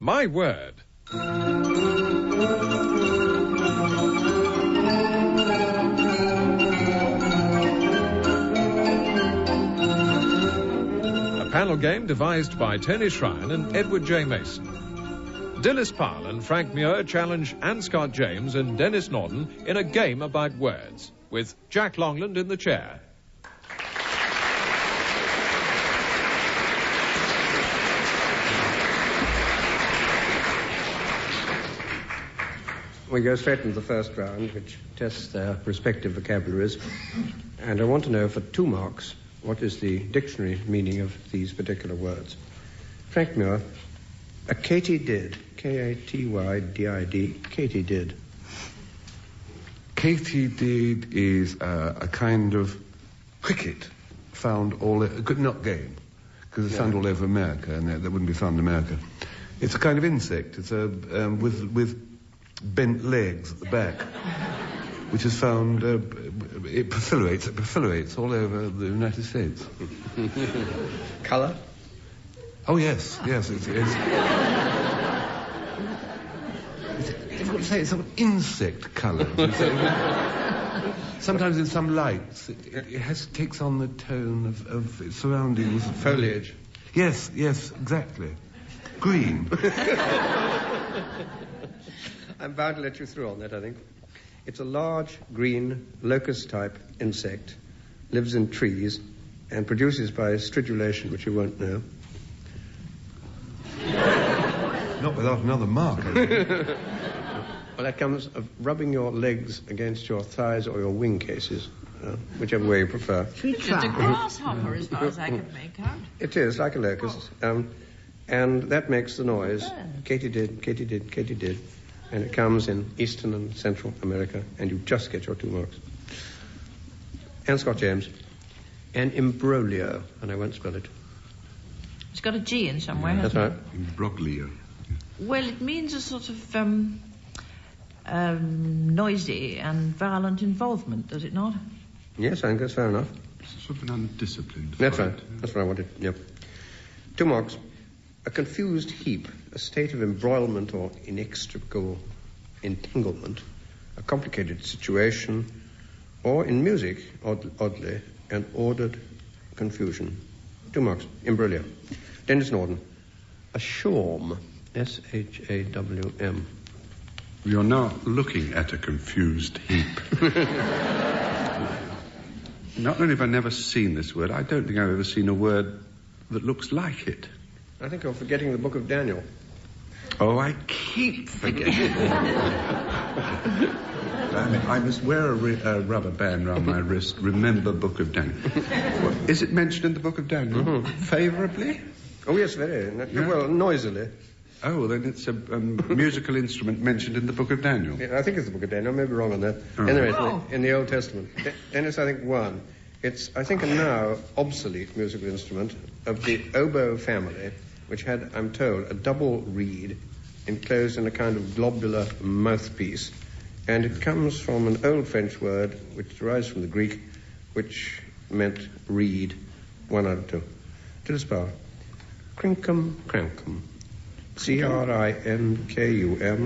My word. A panel game devised by Tony Shrine and Edward J. Mason. Dilys Powell and Frank Muir challenge Anne Scott James and Denis Norden in a game about words, with Jack Longland in the chair. We go straight into the first round, which tests their respective vocabularies. And I want to know, for 2 marks, what is the dictionary meaning of these particular words. Frank Muir, a Katydid, K-A-T-Y-D-I-D, Katydid. Katydid is a kind of cricket found not game, because it's found all over America, and that wouldn't be found in America. It's a kind of insect. It's with bent legs at the back, which is found, it proliferates all over the United States. Colour? Oh, yes, it's difficult to say. It's sort of insect colour. Sometimes in some lights, it takes on the tone of its surroundings. Foliage? Yes, exactly. Green. I'm bound to let you through on that, I think. It's a large, green, locust-type insect, lives in trees, and produces by stridulation, which you won't know. Not without another mark, I think. Well, that comes of rubbing your legs against your thighs or your wing cases, whichever way you prefer. It's a grasshopper, as far as I can make out. It is, like a locust. And that makes the noise, Katydid, Katydid, Katydid. And it comes in Eastern and Central America, and you just get your 2 marks. Anne Scott James. And Imbroglio, and I won't spell it. It's got a G in somewhere, That's hasn't right. Imbroglio. Well, it means a sort of noisy and violent involvement, does it not? Yes, I think that's fair enough. Sort of an undisciplined That's fight. right. That's what I wanted. Yep. 2 marks. A confused heap, a state of embroilment or inextricable entanglement, a complicated situation, or in music, oddly, an ordered confusion. 2 marks. Imbroglio. Denis Norden. A Shawm. S-H-A-W-M. You're now looking at a confused heap. Not only have I never seen this word, I don't think I've ever seen a word that looks like it. I think you're forgetting the Book of Daniel. Oh, I keep forgetting. I must wear a rubber band around my wrist. Remember Book of Daniel. Is it mentioned in the Book of Daniel? Mm-hmm. Favourably? Oh, yes, very. Yeah. Well, noisily. Oh, then it's a musical instrument mentioned in the Book of Daniel. Yeah, I think it's the Book of Daniel. I may be wrong on that. Oh. Anyway, in the Old Testament. Dennis, I think, won. It's, I think, a now obsolete musical instrument of the oboe family, which had, I'm told, a double reed enclosed in a kind of globular mouthpiece. And it comes from an old French word, which derives from the Greek, which meant reed, 1 out of 2. Dilys Powell. Crinkum-Crankum. C-R-I-N-K-U-M,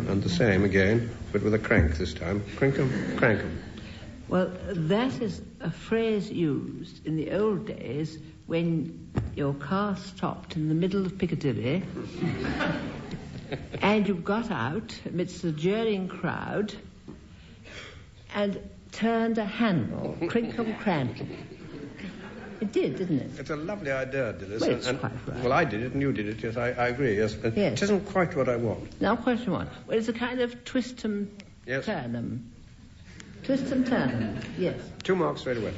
and the same again, but with a crank this time. Crinkum-Crankum. Well, that is a phrase used in the old days when your car stopped in the middle of Piccadilly and you got out amidst the jeering crowd and turned a handle. Crinkum-Crankum. It did, didn't it? It's a lovely idea, Dilys. Well, it's quite right. Well, I did it and you did it, yes, I agree, yes. But yes. It isn't quite what I want. Now, question 1. Well, it's a kind of twist-em-turn'em. Twist-em-turn'em, yes. 2 marks straight away.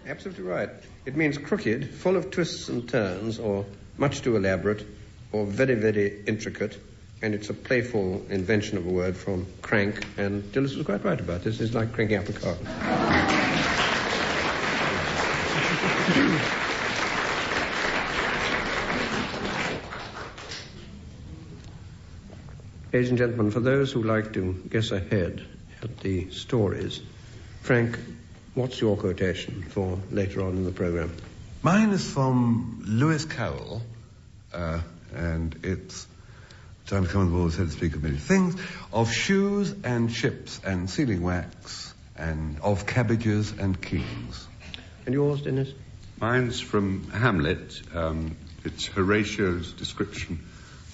Absolutely right. It means crooked, full of twists and turns, or much too elaborate, or very, very intricate, and it's a playful invention of a word from crank, and Dilys was quite right about this. It's like cranking up a car. Ladies and gentlemen, for those who like to guess ahead at the stories, Frank, what's your quotation for later on in the programme? Mine is from Lewis Carroll, and it's time to come on the board, so to speak, of many things, of shoes and ships and sealing wax, and of cabbages and kings. And yours, Denis? Mine's from Hamlet. It's Horatio's description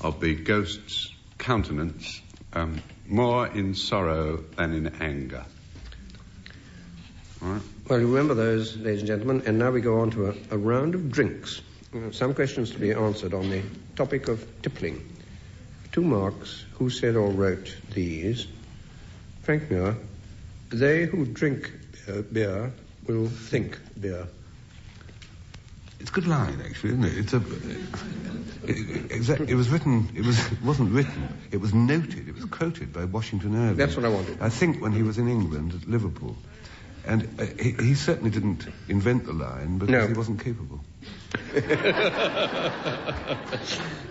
of the ghost's countenance, more in sorrow than in anger. All right. Well, you remember those, ladies and gentlemen, and now we go on to a round of drinks. Some questions to be answered on the topic of tippling. 2 marks. Who said or wrote these? Frank Muir. They who drink beer will think beer. It's a good line, actually, isn't it? It was written. It wasn't written. It was noted. It was quoted by Washington Irving. That's what I wanted. I think when he was in England at Liverpool, and he certainly didn't invent the line because he wasn't capable.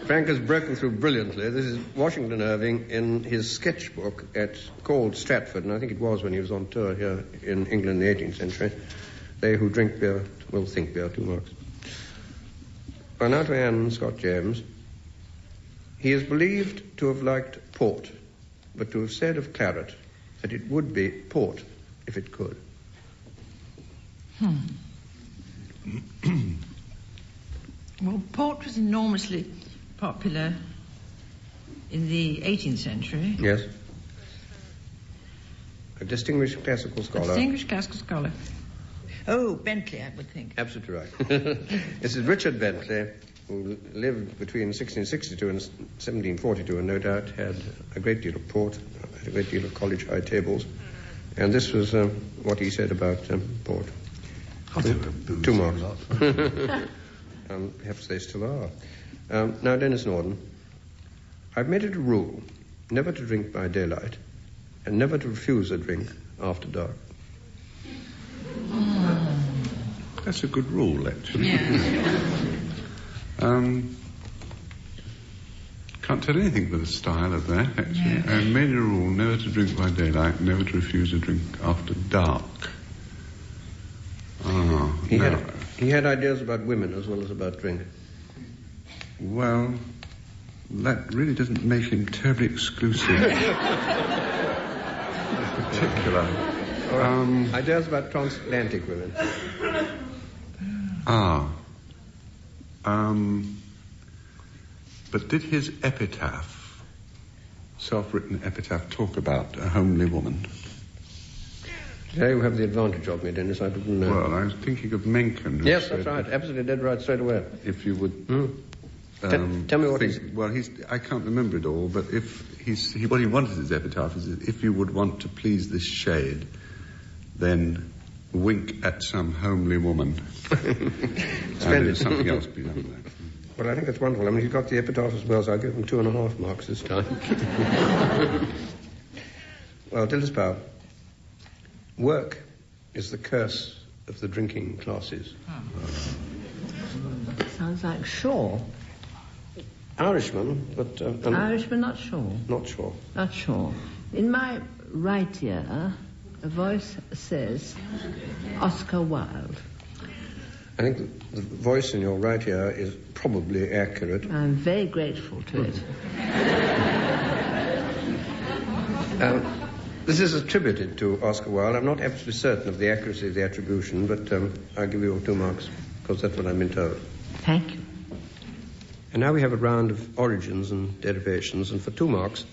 Frank has broken through brilliantly. This is Washington Irving in his sketchbook called Stratford, and I think it was when he was on tour here in England in the 18th century. They who drink beer will think beer. 2 marks. Well, now to Anne Scott James. He is believed to have liked port, but to have said of claret that it would be port if it could. Well, port was enormously popular in the 18th century. Yes. A distinguished classical scholar. Oh, Bentley, I would think. Absolutely right. This is Richard Bentley, who lived between 1662 and 1742, and no doubt had a great deal of port, a great deal of college high tables. And this was what he said about port. 2 marks. Perhaps they still are. Now, Denis Norden, I've made it a rule never to drink by daylight and never to refuse a drink after dark. That's a good rule, actually. Can't tell anything but the style of that, actually. I made it a rule never to drink by daylight, never to refuse a drink after dark. He had ideas about women as well as about drink. Well, that really doesn't make him terribly exclusive. Particular. Ideas about transatlantic women. But did his epitaph, self-written epitaph, talk about a homely woman? Today you have the advantage of me, Denis. I didn't know. Well, I was thinking of Mencken. Yes, that's right. Absolutely dead right straight away. If you would... Tell me what he's... Well, I can't remember it all, but what he wanted his epitaph is if you would want to please this shade, then wink at some homely woman. Splendid. Something else beyond that. Well, I think that's wonderful. I mean, he's got the epitaph as well, so I'll give him 2.5 marks this time. Well, Dilys Powell, work is the curse of the drinking classes. Sounds like Shaw. Irishman, but... Irishman, not Shaw. Not Shaw. Not Shaw. In my right ear, a voice says Oscar Wilde. I think the voice in your right ear is probably accurate. I'm very grateful to it. This is attributed to Oscar Wilde. I'm not absolutely certain of the accuracy of the attribution, but I'll give you 2 marks, because that's what I've been told. Thank you. And now we have a round of origins and derivations, and for 2 marks,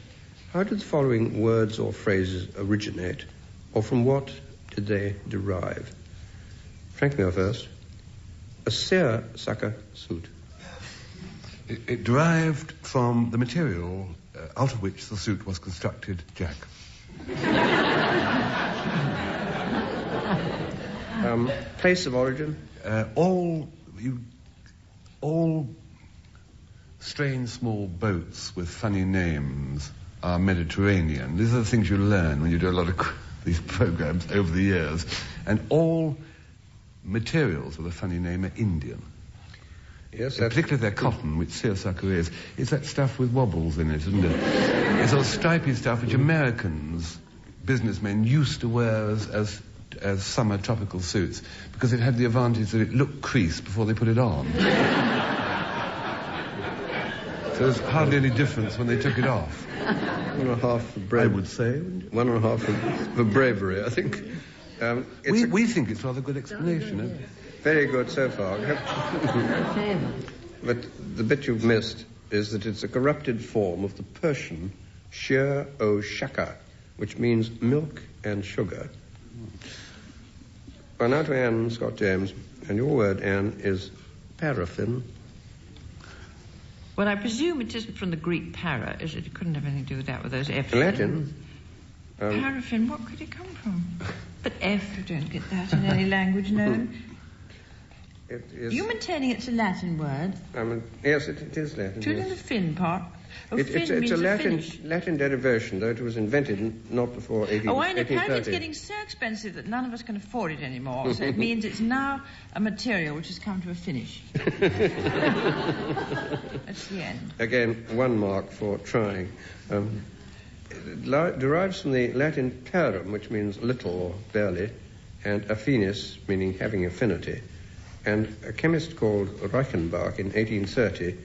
how did the following words or phrases originate, or from what did they derive? Frank Muir first. A seersucker suit. It derived from the material out of which the suit was constructed, Jack. Place of origin? All strange small boats with funny names are Mediterranean. These are the things you learn when you do a lot of these programs over the years. And all materials with a funny name are Indian. Yes, particularly their cotton, which seersucker is. It's that stuff with wobbles in it, isn't it? It's all stripy stuff which Americans, businessmen, used to wear as summer tropical suits because it had the advantage that it looked creased before they put it on. So there's hardly any difference when they took it off. 1.5 for bravery. I would say. 1.5 for bravery, I think. We think it's a rather good explanation, isn't it? Very good so far. But the bit you've missed is that it's a corrupted form of the Persian Sheer-o-Shaka, which means milk and sugar. Well, now to Anne Scott James, and your word, Anne, is paraffin. Well, I presume it isn't from the Greek para, is it? It couldn't have anything to do with that, with those F's. Latin. Paraffin, what could it come from? But F, you don't get that in any language known. It is... You're maintaining it's a Latin word? Yes, it is Latin. Do you know the fin part? It's a Latin derivation, though it was invented not before 1830. Oh, and apparently it's getting so expensive that none of us can afford it anymore. So it means it's now a material which has come to a finish. That's the end. Again, 1 mark for trying. It derives from the Latin parum, which means little or barely, and affinis, meaning having affinity. And a chemist called Reichenbach in 1830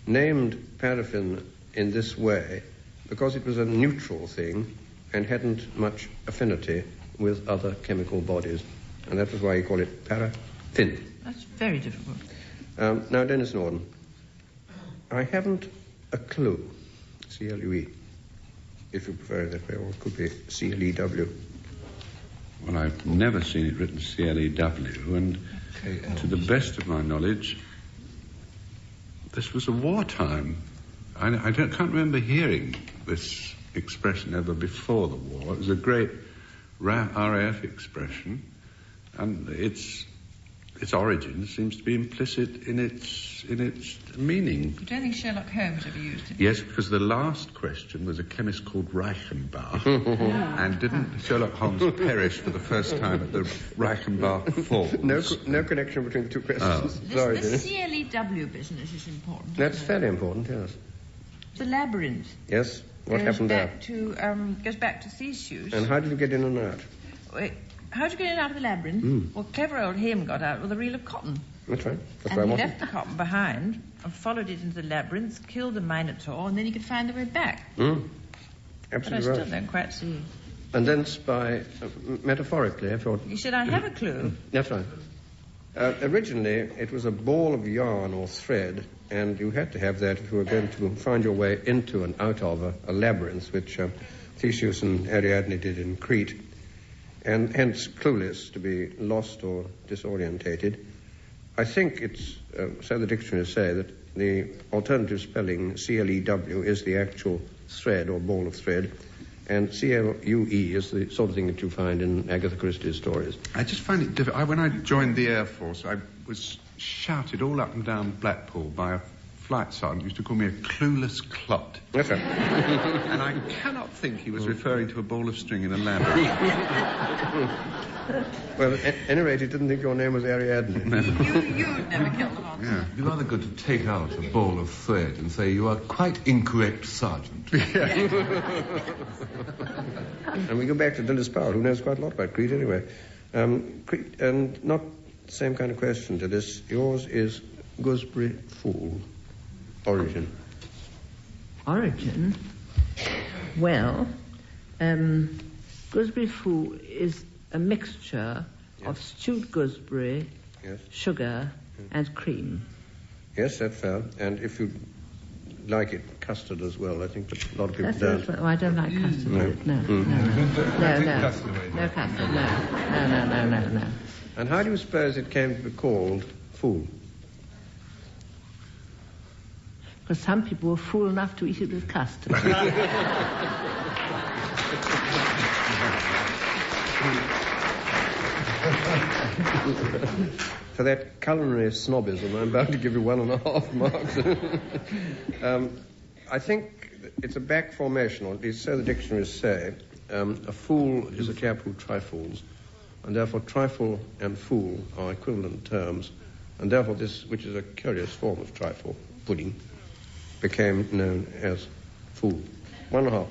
named paraffin in this way because it was a neutral thing and hadn't much affinity with other chemical bodies. And that was why he called it paraffin. That's very difficult. Now, Denis Norden, I haven't a clue, C-L-U-E, if you prefer it that way, or it could be C-L-E-W. Well, I've never seen it written C-L-E-W, and to the best of my knowledge, this was a wartime. I can't remember hearing this expression ever before the war. It was a great RAF expression, and its origin seems to be implicit in its meaning. You don't think Sherlock Holmes ever used it? Yes, because the last question was a chemist called Reichenbach, and didn't Sherlock Holmes perish for the first time at the Reichenbach Falls? No connection between the two questions. Sorry, the CLEW business is important. That's fairly important, yes. The labyrinth. Yes. What happened there? Goes back to Theseus. And how did you get in and out? How did you get in and out of the labyrinth? Well, clever old him got out with a reel of cotton. That's right. And he left the cotton behind and followed it into the labyrinth, killed the Minotaur, and then he could find the way back. Absolutely but I still don't quite see. And then metaphorically, I thought... You said, I have a clue. That's right. Originally, it was a ball of yarn or thread, and you had to have that if you were going to find your way into and out of a labyrinth, which Theseus and Ariadne did in Crete, and hence clueless, to be lost or disorientated. I think it's, so the dictionaries say, that the alternative spelling, C-L-E-W, is the actual thread or ball of thread, and C-L-U-E is the sort of thing that you find in Agatha Christie's stories. I just find it difficult. When I joined the Air Force, I was shouted all up and down Blackpool by a flight sergeant who used to call me a clueless clot. That's right. And I cannot think he was referring to a ball of string in a labyrinth. Well, at any rate, he didn't think your name was Ariadne. You'd never killed them all. Yeah. You're rather good to take out a ball of thread and say, you are quite incorrect, Sergeant. And we go back to Dilys Powell, who knows quite a lot about Crete anyway. Crete, and not the same kind of question to this. Yours is Gooseberry Fool. Origin? Well, gooseberry fool is a mixture of stewed gooseberry, sugar, and cream. Yes, that's fair. And if you like it, custard as well. I think that a lot of people don't. Oh, I don't like custard. No custard. No. And how do you suppose it came to be called fool? Because some people were fool enough to eat it with custard. For that culinary snobism, I'm bound to give you 1.5 marks. I think it's a back formation, or at least so the dictionaries say. A fool is a chap who trifles, and therefore trifle and fool are equivalent terms, and therefore this, which is a curious form of trifle, pudding, became known as fool. 1.5.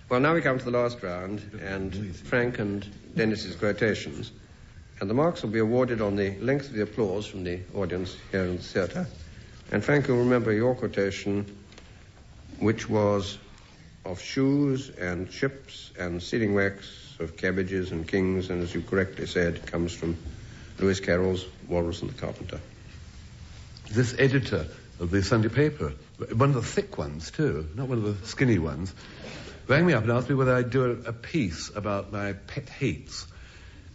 Well, now we come to the last round, and Frank and Denis's quotations. And the marks will be awarded on the length of the applause from the audience here in the theatre, And Frank, you'll remember your quotation, which was of shoes and ships and sealing wax, of cabbages and kings, and as you correctly said, comes from Lewis Carroll's Walrus and the Carpenter. This editor of the Sunday paper, one of the thick ones too, not one of the skinny ones, rang me up and asked me whether I'd do a piece about my pet hates.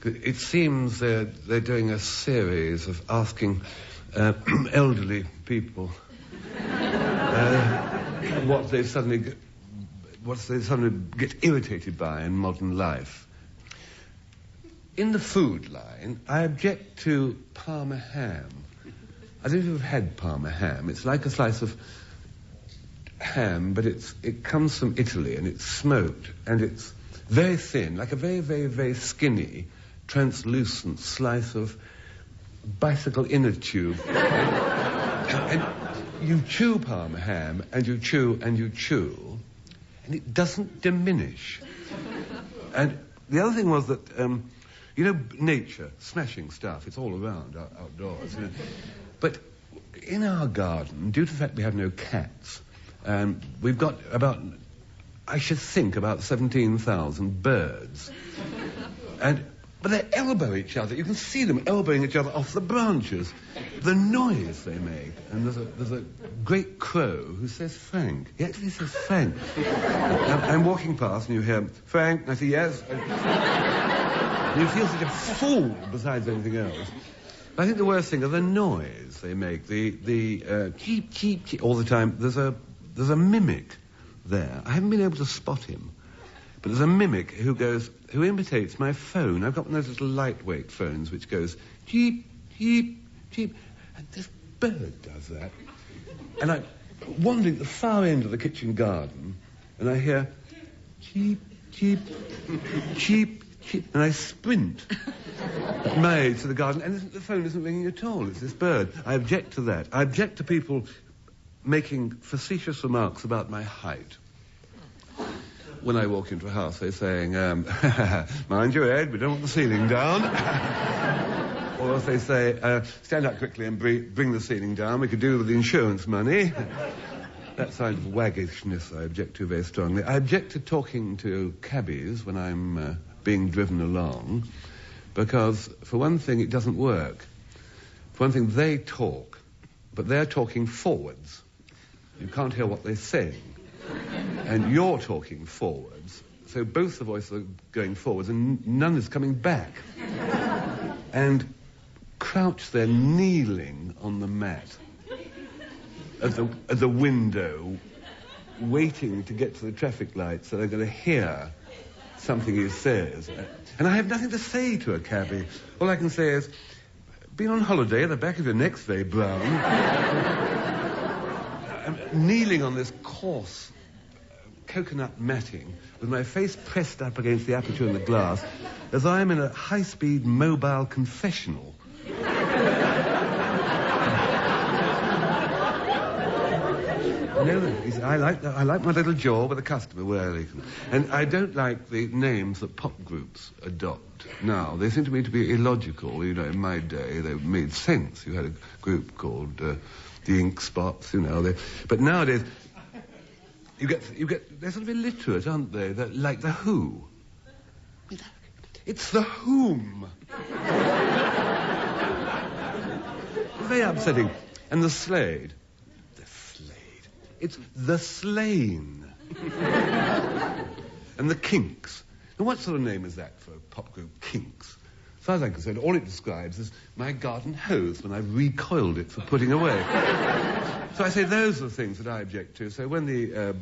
It seems they're doing a series of asking elderly people what they suddenly get irritated by in modern life. In the food line, I object to Parma ham. I don't know if you've had Parma ham. It's like a slice of ham, but it comes from Italy, and it's smoked, and it's very thin, like a very, very, very skinny, translucent slice of bicycle inner tube. and you chew Parma ham, and you chew, and you chew, and it doesn't diminish. And the other thing was that, nature, smashing stuff, it's all around outdoors. But in our garden, due to the fact we have no cats, we've got about 17,000 birds. But they elbow each other. You can see them elbowing each other off the branches. The noise they make. And there's a great crow who says Frank. He actually says Frank. I'm walking past and you hear, Frank, and I say, yes. And you feel such a fool besides anything else. I think the worst thing are the noise they make. The cheep, cheep, cheep all the time. There's a mimic there. I haven't been able to spot him. But there's a mimic who imitates my phone. I've got one of those little lightweight phones which goes cheep, cheep, cheep. And this bird does that. And I'm wandering at the far end of the kitchen garden, and I hear cheep, cheep, cheep, cheep. And I sprint at my age to the garden, and the phone isn't ringing at all. It's this bird. I object to that. I object to people making facetious remarks about my height. When I walk into a house, they're saying, mind your head, we don't want the ceiling down. Or if they say, stand up quickly and bring the ceiling down, we could do with the insurance money. That side of waggishness I object to very strongly. I object to talking to cabbies when I'm being driven along, because, for one thing, it doesn't work. For one thing, they talk, but they're talking forwards. You can't hear what they're saying. And you're talking forwards, so both the voices are going forwards and none is coming back. And crouched there kneeling on the mat at the window, waiting to get to the traffic light so they're going to hear something he says. And I have nothing to say to a cabbie. All I can say is, been on holiday, the back of your neck's very brown. I'm kneeling on this coarse coconut matting with my face pressed up against the aperture in the glass as I am in a high-speed mobile confessional. I like my little jaw with a customer wearing. And I don't like the names that pop groups adopt now. They seem to me to be illogical. In my day they made sense. You had a group called the Ink Spots, but nowadays you get they're sort of illiterate, aren't they? They're like the Who. It's the Whom. It's very upsetting. And the Slade. It's the Slain. And the Kinks. Now, what sort of name is that for a pop group, Kinks? As far as I'm concerned, all it describes is my garden hose when I've recoiled it for putting away. So I say those are the things that I object to. So when the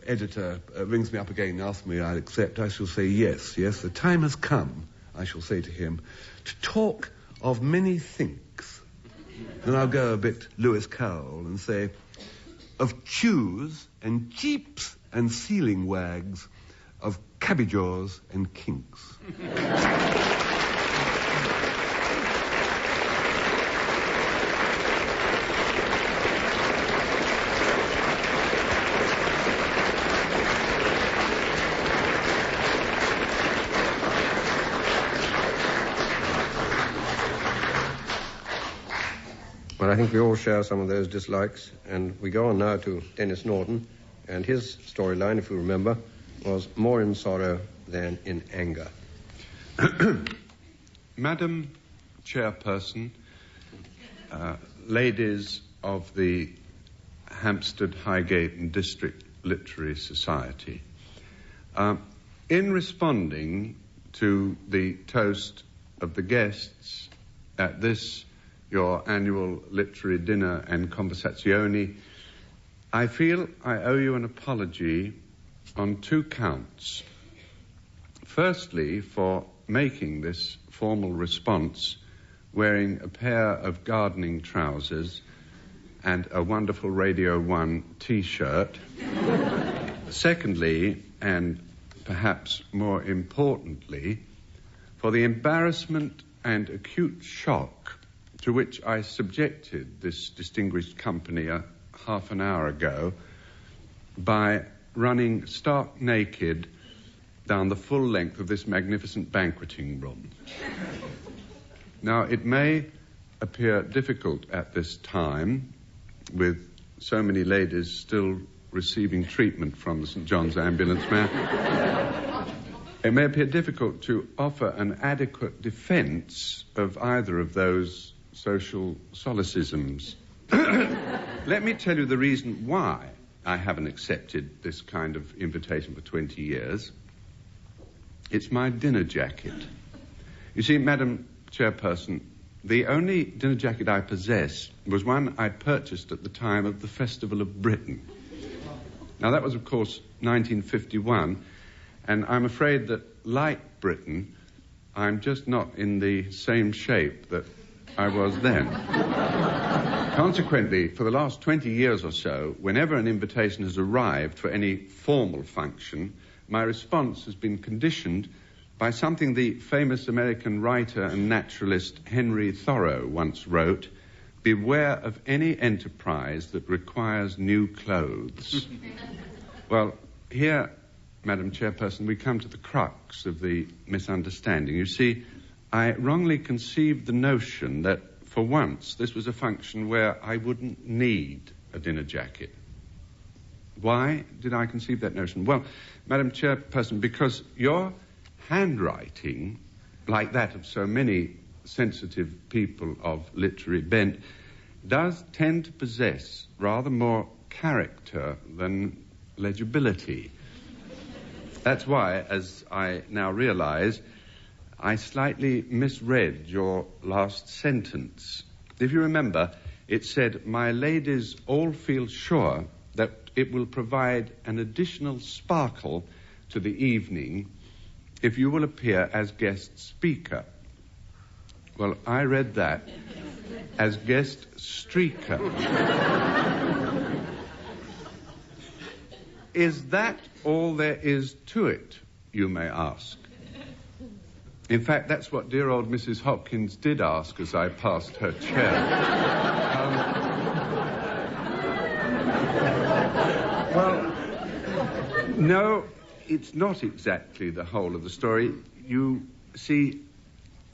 editor rings me up again and asks me I'll accept, I shall say yes, the time has come, I shall say to him, to talk of many thinks. And I'll go a bit Lewis Carroll and say, of chews and cheeps and sealing wags, of cabbages and kinks. Well, I think we all share some of those dislikes. And we go on now to Denis Norden, and his storyline, if you remember, was more in sorrow than in anger. Madam Chairperson, ladies of the Hampstead, Highgate and District Literary Society, in responding to the toast of the guests at this, your annual literary dinner and conversazione, I feel I owe you an apology on 2 counts. Firstly, for making this formal response wearing a pair of gardening trousers and a wonderful Radio 1 T-shirt. Secondly, and perhaps more importantly, for the embarrassment and acute shock to which I subjected this distinguished company a half an hour ago by running stark naked down the full length of this magnificent banqueting room. Now, it may appear difficult at this time, with so many ladies still receiving treatment from the St. John's ambulance man, it may appear difficult to offer an adequate defense of either of those social solecisms. Let me tell you the reason why I haven't accepted this kind of invitation for 20 years. It's my dinner jacket. You see, Madam Chairperson, the only dinner jacket I possess was one I purchased at the time of the Festival of Britain. Now, that was, of course, 1951, and I'm afraid that, like Britain, I'm just not in the same shape that I was then. Consequently, for the last 20 years or so, whenever an invitation has arrived for any formal function, my response has been conditioned by something the famous American writer and naturalist Henry Thoreau once wrote: "Beware of any enterprise that requires new clothes." Well, here, Madam Chairperson, we come to the crux of the misunderstanding. You see, I wrongly conceived the notion that, for once, this was a function where I wouldn't need a dinner jacket. Why did I conceive that notion? Well, Madam Chairperson, because your handwriting, like that of so many sensitive people of literary bent, does tend to possess rather more character than legibility. That's why, as I now realize, I slightly misread your last sentence. If you remember, it said, "My ladies all feel sure that it will provide an additional sparkle to the evening if you will appear as guest speaker." Well, I read that as guest streaker. Is that all there is to it, you may ask? In fact, that's what dear old Mrs. Hopkins did ask as I passed her chair. Well, no, it's not exactly the whole of the story. You see,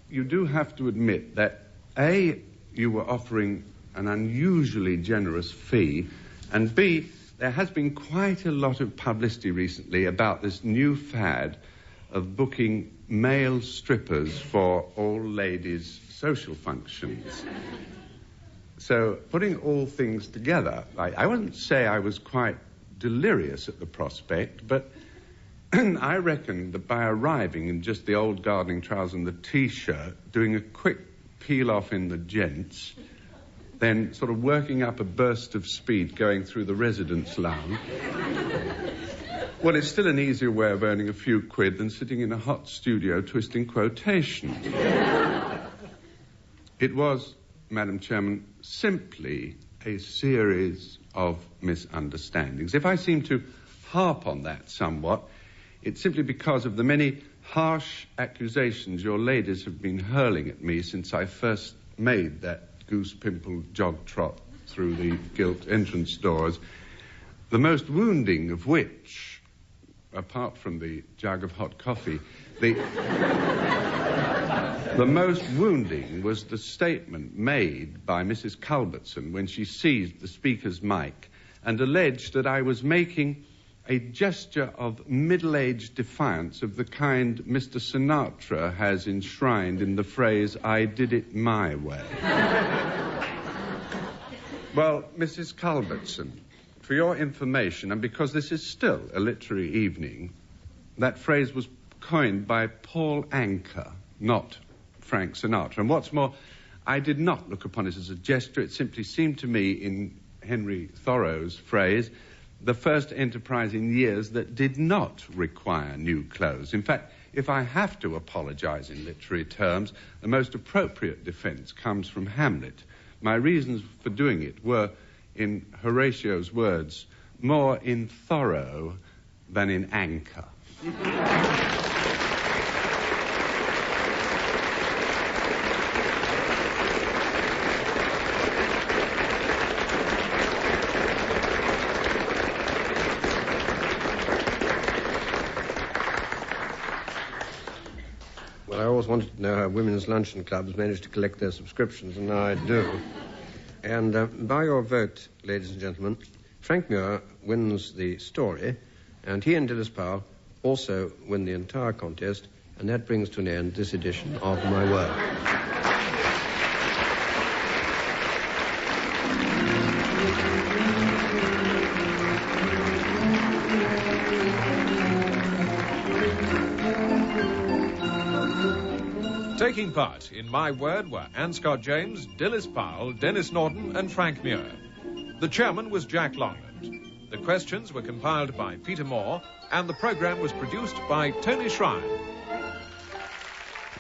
you do have to admit that, A, you were offering an unusually generous fee, and B, there has been quite a lot of publicity recently about this new fad of booking male strippers for all ladies' social functions. So, putting all things together, I wouldn't say I was quite delirious at the prospect, but I reckoned that by arriving in just the old gardening trousers and the T-shirt, doing a quick peel-off in the gents, then sort of working up a burst of speed going through the residence lounge. Well, it's still an easier way of earning a few quid than sitting in a hot studio twisting quotations. It was, Madam Chairman, simply a series of misunderstandings. If I seem to harp on that somewhat, it's simply because of the many harsh accusations your ladies have been hurling at me since I first made that goose-pimpled jog-trot through the gilt entrance doors, the most wounding of which, apart from the jug of hot coffee, the The most wounding was the statement made by Mrs. Culbertson when she seized the speaker's mic and alleged that I was making a gesture of middle-aged defiance of the kind Mr. Sinatra has enshrined in the phrase, "I did it my way." Well, Mrs. Culbertson, for your information, and because this is still a literary evening, that phrase was coined by Paul Anka, not Frank Sinatra. And what's more, I did not look upon it as a gesture. It simply seemed to me, in Henry Thoreau's phrase, the first enterprise in years that did not require new clothes. In fact, if I have to apologize in literary terms, the most appropriate defense comes from Hamlet. My reasons for doing it were, in Horatio's words, more in Thoreau than in Anchor. Well, I always wanted to know how women's luncheon clubs managed to collect their subscriptions, and now I do. And by your vote, ladies and gentlemen, Frank Muir wins the story, and he and Dilys Powell also win the entire contest, and that brings to an end this edition of My Word. Taking part in My Word were Anne Scott James, Dilys Powell, Denis Norden and Frank Muir. The chairman was Jack Longland. The questions were compiled by Peter Moore, and the programme was produced by Tony Shrine.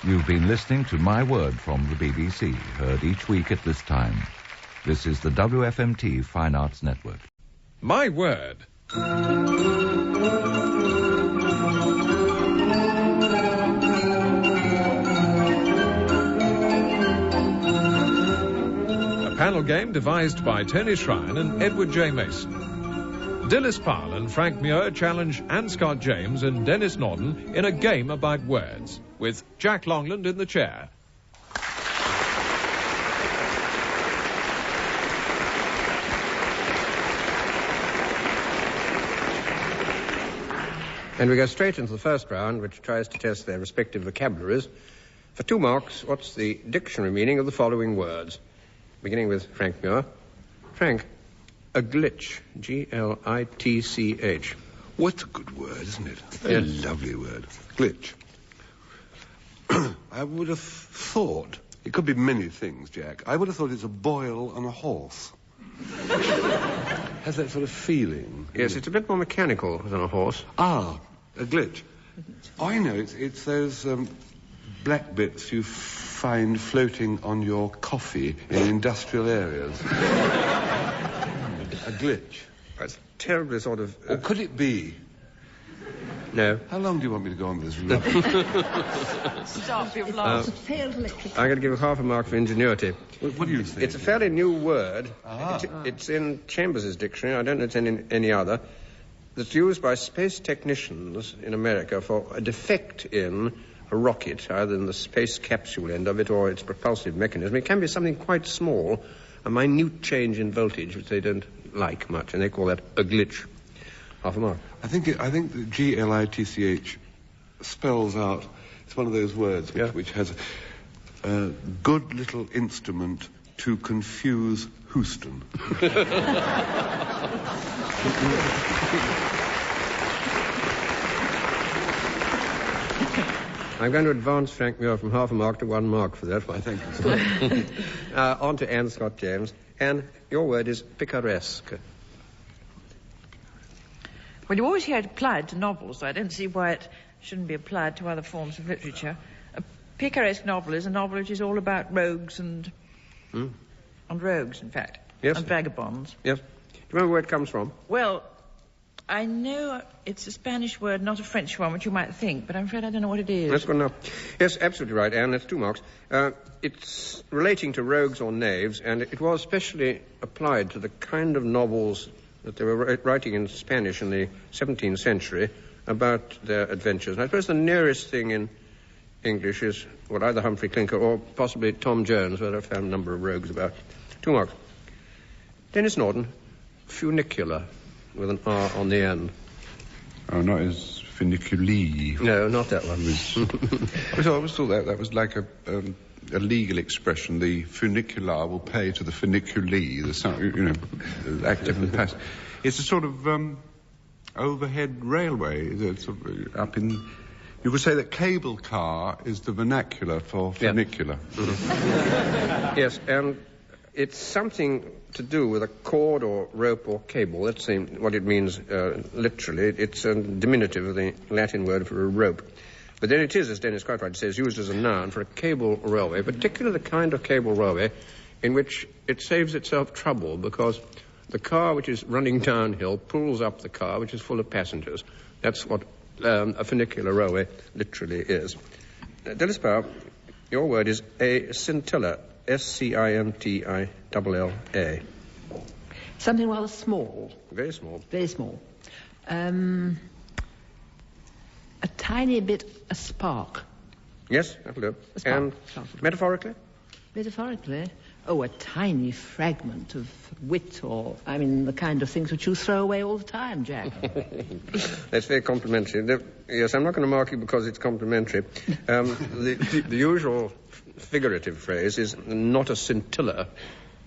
You've been listening to My Word from the BBC, heard each week at this time. This is the WFMT Fine Arts Network. My Word. A panel game devised by Tony Shrine and Edward J. Mason. Dilys Powell and Frank Muir challenge Anne Scott James and Denis Norden in a game about words, with Jack Longland in the chair. And we go straight into the first round, which tries to test their respective vocabularies. For 2 marks, what's the dictionary meaning of the following words? Beginning with Frank Muir. Frank, a glitch. Glitch. What a good word, isn't it? A lovely word. Glitch. I would have thought, it could be many things, Jack. I would have thought it's a boil on a horse. Has that sort of feeling. Yes, it's a bit more mechanical than a horse. Ah, a glitch. Oh, I know, it's those black bits you find floating on your coffee in industrial areas. A glitch. It's terribly sort of... Or could it be? No. How long do you want me to go on with this rubbish? Stop, you've lost. Failed electric. I'm going to give half a mark for ingenuity. What do you think? It's a fairly new word. It's in Chambers' dictionary. I don't know it's in any other. That's used by space technicians in America for a defect in a rocket, either in the space capsule end of it or its propulsive mechanism. It can be something quite small, a minute change in voltage, which they don't like much, and they call that a glitch. Half a mark. I think the glitch spells out, it's one of those words which has a good little instrument to confuse Houston. I'm going to advance Frank Muir from half a mark to 1 mark for that one. Thank you. On to Anne Scott James. Anne, your word is picaresque. Well, you always hear it applied to novels, so I don't see why it shouldn't be applied to other forms of literature. A picaresque novel is a novel which is all about rogues and rogues, in fact. Yes. And vagabonds. Yes. Do you remember where it comes from? Well, I know it's a Spanish word, not a French one, which you might think, but I'm afraid I don't know what it is. That's good enough. Yes, absolutely right, Anne. That's 2 marks. It's relating to rogues or knaves, and it was specially applied to the kind of novels that they were writing in Spanish in the 17th century about their adventures. And I suppose the nearest thing English is, well, either Humphrey Clinker or possibly Tom Jones, where I've found a number of rogues about. 2 marks. Denis Norden, funicular, with an R on the end. Oh, not as funiculi. No, not that one. I always thought that was like a legal expression. The funicular will pay to the funiculi, the active and passive. It's a sort of overhead railway. It's sort of up in... You could say that cable car is the vernacular for funicular. Yeah. Yes, and it's something to do with a cord or rope or cable. That's what it means literally. It's a diminutive of the Latin word for a rope. But then it is, as Denis quite right says, used as a noun for a cable railway, particularly the kind of cable railway in which it saves itself trouble because the car which is running downhill pulls up the car which is full of passengers. That's what a funicular railway literally is. Dilys Powell, your word is a scintilla. Scintilla. Something rather small. Very small. Very small. A tiny bit, a spark. Yes, that'll do. A spark. And metaphorically? Metaphorically? Oh, a tiny fragment of wit or, the kind of things which you throw away all the time, Jack. That's very complimentary. Yes, I'm not going to mark you because it's complimentary. The usual figurative phrase is not a scintilla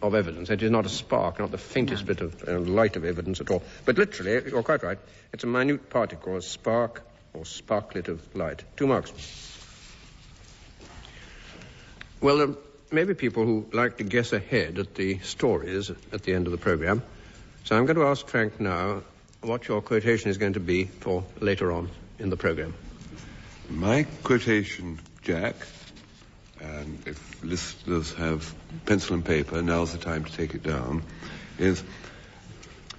of evidence. It is not a spark, not the faintest bit of light of evidence at all. But literally, you're quite right, it's a minute particle, a spark or sparklet of light. 2 marks. Well, maybe people who like to guess ahead at the stories at the end of the programme. So I'm going to ask Frank now what your quotation is going to be for later on in the programme. My quotation, Jack, and if listeners have pencil and paper, now's the time to take it down, is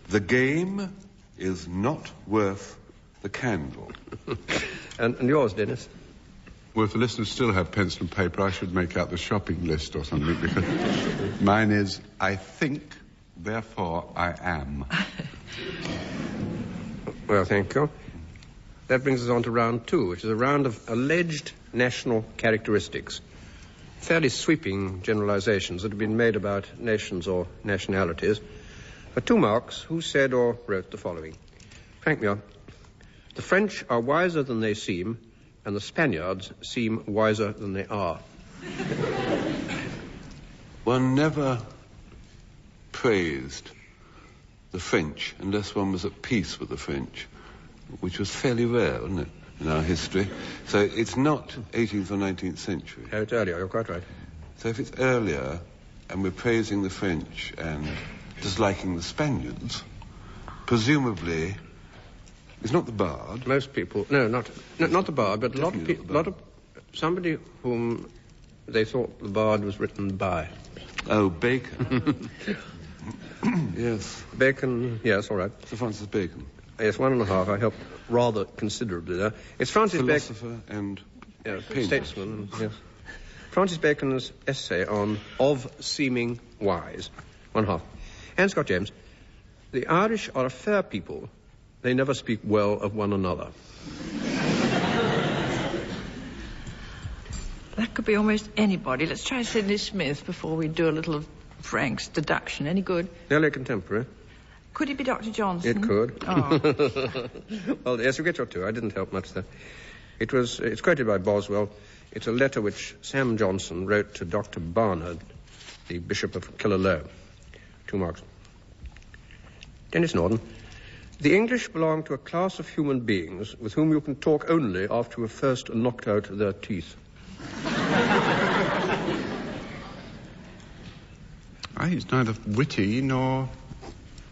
the game is not worth the candle. And yours, Denis? Well, if the listeners still have pencil and paper, I should make out the shopping list or something, because mine is, I think, therefore I am. Well, thank you. That brings us on to round 2, which is a round of alleged national characteristics. Fairly sweeping generalizations that have been made about nations or nationalities. For 2 marks, who said or wrote the following? Frank Muir, the French are wiser than they seem, and the Spaniards seem wiser than they are. One never praised the French unless one was at peace with the French, which was fairly rare, wasn't it, in our history? So it's not 18th or 19th century. No, it's earlier, you're quite right. So if it's earlier, and we're praising the French and disliking the Spaniards, presumably it's not the bard. Most people, not the bard, but a lot of somebody whom they thought the bard was written by. Oh, Bacon. Yes. Bacon, yes, all right. Sir Francis Bacon. Yes, 1.5. I helped rather considerably there. It's Francis Bacon. Philosopher and statesman, yes. Francis Bacon's essay on Of Seeming Wise. 1.5. And Scott James, the Irish are a fair people. They never speak well of one another. That could be almost anybody. Let's try Sidney Smith before we do a little of Frank's deduction. Any good? Nearly contemporary. Could it be Dr. Johnson? It could. Oh. Well, yes, you get your 2. I didn't help much there. It's quoted by Boswell. It's a letter which Sam Johnson wrote to Dr. Barnard, the Bishop of Killaloe. 2 marks. Denis Norden. The English belong to a class of human beings with whom you can talk only after you have first knocked out their teeth. It's neither witty nor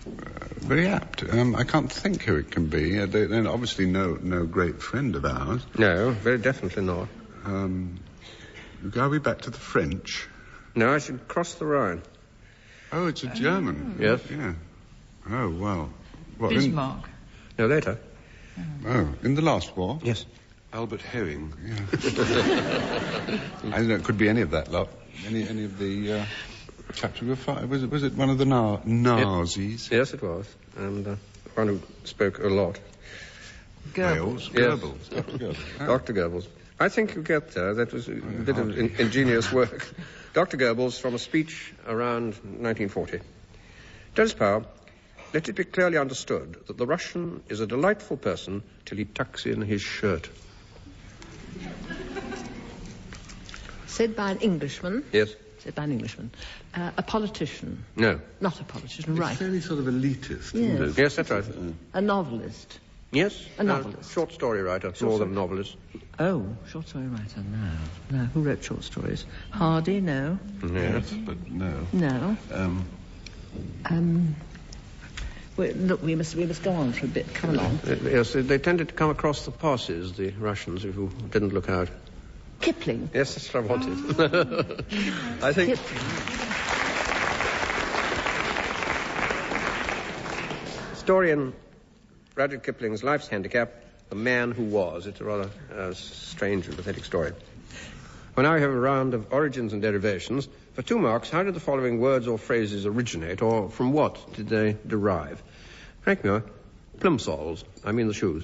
very apt. I can't think who it can be. They're obviously no great friend of ours. No, very definitely not. Are we back to the French? No, I should cross the Rhine. Oh, it's a German. Yes. Yeah. Oh, well. What, Bismarck. No, later. Oh, in the last war? Yes. Albert Herring. Yeah. I don't know, it could be any of that lot. Any of the chaps who were fighting. Was it one of the Nazis? Yes, it was. And one who spoke a lot. Goebbels. Goebbels. Dr. Goebbels. Dr. Goebbels. I think you get there. That was a bit of ingenious work. Dr. Goebbels, from a speech around 1940. Dilys Powell, let it be clearly understood that the Russian is a delightful person till he tucks in his shirt. Said by an Englishman. Yes. Said by an Englishman. A politician. No. Not a politician, It's right. fairly sort of elitist, Yes. isn't it? Yes, that's right. A novelist. Yes. A novelist. Short story writer, more than a novelist. Oh, short story writer, no. No, who wrote short stories? Hardy, no. Yes. But no. No. Look, we must go on for a bit. Come along. Yes, they tended to come across the passes, the Russians, who didn't look out. Kipling. Yes, that's what I wanted. I think... Historian Rudyard Kipling's Life's Handicap, The Man Who Was. It's a rather strange and pathetic story. Well, now we have a round of origins and derivations. For 2 marks, how did the following words or phrases originate, or from what did they derive? Frank Muir, plimsolls. I mean the shoes.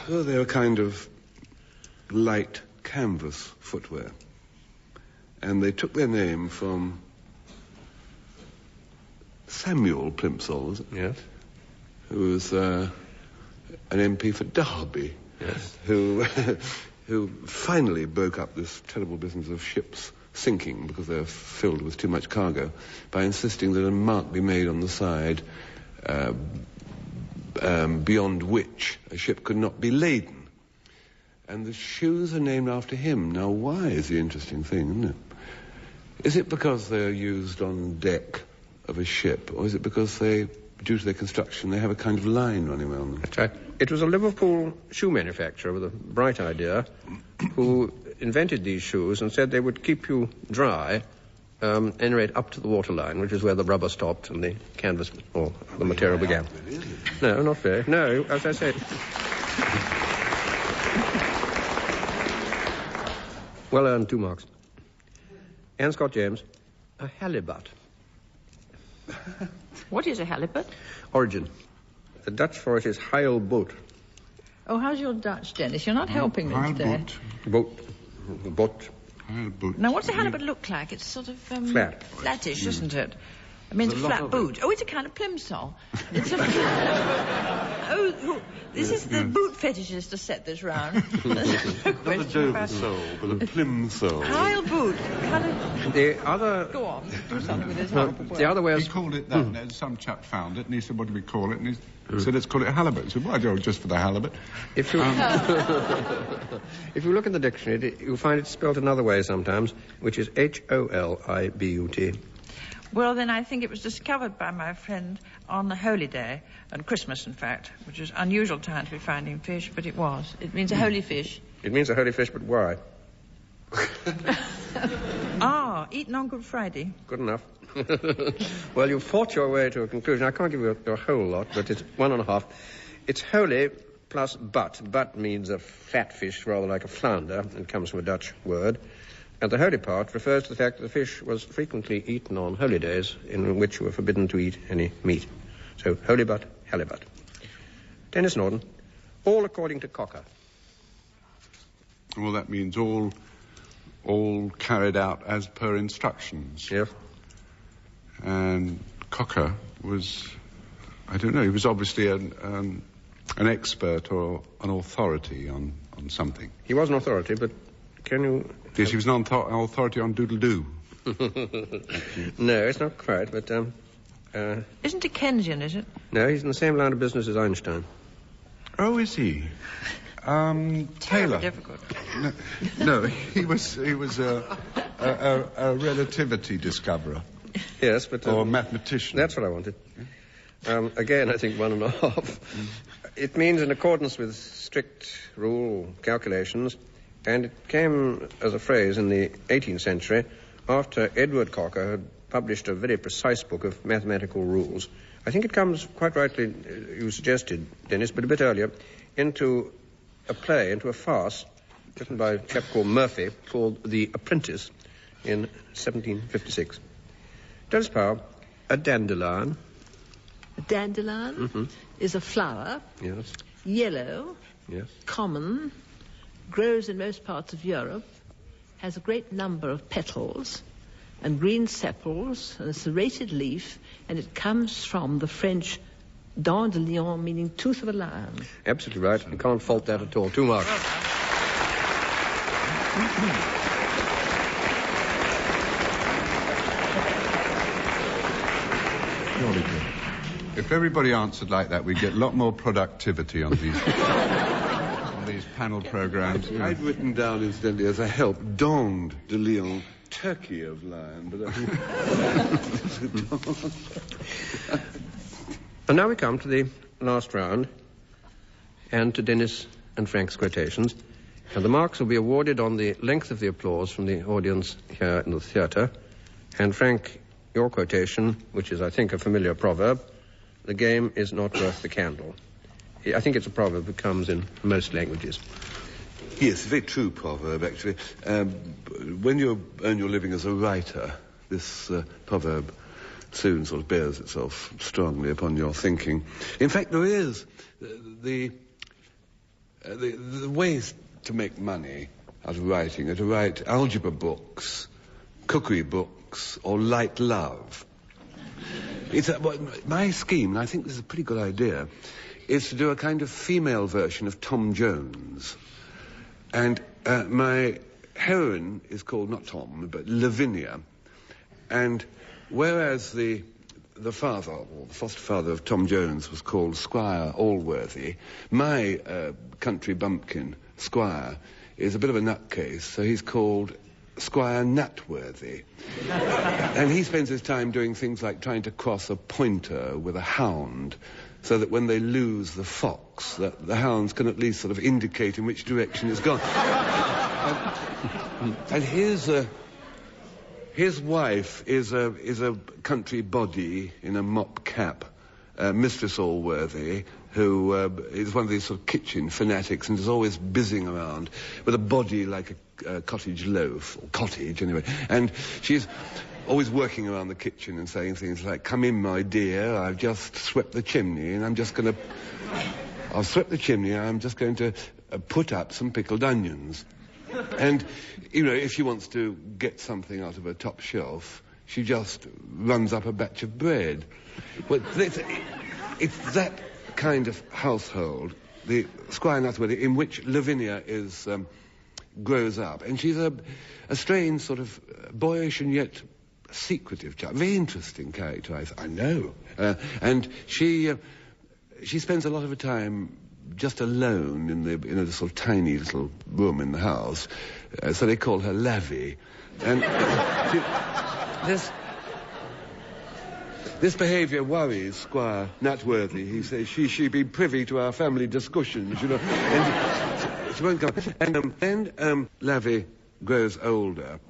Well, they're a kind of light canvas footwear. And they took their name from Samuel Plimsoll, Yes. who was an MP for Derby, Yes. who finally broke up this terrible business of ships sinking because they're filled with too much cargo by insisting that a mark be made on the side beyond which a ship could not be laden. And the shoes are named after him. Now, why is the interesting thing, isn't it? Is it because they're used on deck of a ship, or is it because due to their construction, they have a kind of line running around them? That's right. It was a Liverpool shoe manufacturer with a bright idea who invented these shoes and said they would keep you dry, any rate up to the waterline, which is where the rubber stopped and the canvas or the material began. No, not fair. No, as I said. Well earned, 2 marks. Anne Scott James, a halibut. What is a halibut? Origin. The Dutch for it is heilboot. Oh, how's your Dutch, Dennis? You're not helping me today. Boat. Now, what's a halibut look like? It's sort of... Flat. Flattish, isn't it? I mean, it's a flat boot. Oh, it's a kind of plimsoll. It's a... this is the boot fetishist to set this round. Not a Dover sole, but a plimsoll. Heil boot. Kind of... The other... Go on. Do something with this horrible word. The other way He is... called it that, and some chap found it, and he said, what do we call it? And he said, let's call it halibut. He said, why, just for the halibut? If you, if you look in the dictionary, you'll find it spelled another way sometimes, which is Holibut. Well, then I think it was discovered by my friend on the holy day, on Christmas, in fact, which is unusual time to be finding fish, but it was. It means a holy fish. It means a holy fish, but why? Eaten on Good Friday. Good enough. Well, you've fought your way to a conclusion. I can't give you a whole lot, but it's 1.5. It's holy plus butt. Butt means a flat fish, rather like a flounder, and comes from a Dutch word. And the holy part refers to the fact that the fish was frequently eaten on holy days in which you were forbidden to eat any meat. So, holy butt, halibut. Denis Norden, all according to Cocker. Well, that means all carried out as per instructions. Yes. And Cocker was, I don't know, he was obviously an expert or an authority on something. He was an authority, but can you... Yes, he was an authority on doodle-doo. No, it's not quite, but... Isn't Dickensian, is it? No, he's in the same line of business as Einstein. Oh, is he? Taylor. Difficult. No, he was a relativity discoverer. Yes, but... or a mathematician. That's what I wanted. Again, I think 1.5. It means in accordance with strict rule calculations, and it came as a phrase in the 18th century after Edward Cocker had published a very precise book of mathematical rules. I think it comes quite rightly, you suggested, Dennis, but a bit earlier, into a play, into a farce written by a chap called Murphy called The Apprentice in 1756. Dilys Powell, a dandelion. A dandelion is a flower, Yes. yellow, Yes. common, grows in most parts of Europe, has a great number of petals and green sepals and a serrated leaf, and it comes from the French dent de lion, meaning tooth of a lion. Absolutely right. You can't fault that at all. 2 marks. If everybody answered like that, we'd get a lot more productivity on these on these panel programs. I'd written down, incidentally, as a help, dent de lion, turkey of lion, but And now we come to the last round, and to Denis and Frank's quotations. And the marks will be awarded on the length of the applause from the audience here in the theatre. And Frank, your quotation, which is, I think, a familiar proverb, the game is not worth the candle. I think it's a proverb that comes in most languages. yes, a very true proverb, actually. When you earn your living as a writer, this proverb soon sort of bears itself strongly upon your thinking. In fact, there is the ways to make money out of writing are to write algebra books, cookery books, or light love. My scheme, and I think this is a pretty good idea, is to do a kind of female version of Tom Jones. And my heroine is called, not Tom, but Lavinia. And whereas the father, or the foster father of Tom Jones, was called Squire Allworthy, my country bumpkin, Squire, is a bit of a nutcase, so he's called Squire Nutworthy. And he spends his time doing things like trying to cross a pointer with a hound, so that when they lose the fox, that the hounds can at least sort of indicate in which direction it's gone. And his wife is a country body in a mop cap, Mistress Allworthy, who is one of these sort of kitchen fanatics and is always busying around with a body like a cottage loaf, or cottage anyway, and she's always working around the kitchen and saying things like, "Come in, my dear, I've just swept the chimney and I've swept the chimney and I'm just going to put up some pickled onions." And, you know, if she wants to get something out of her top shelf, she just runs up a batch of bread. Well, it's that kind of household, the Squire Nutworthy, in which Lavinia grows up. And she's a strange sort of boyish and yet secretive child. Very interesting character, I know. And she spends a lot of her time just alone in a sort of tiny little room in the house. So they call her Lavy. And this behaviour worries Squire Nutworthy. He says she be privy to our family discussions, you know. And she won't come. And then Lavy grows older.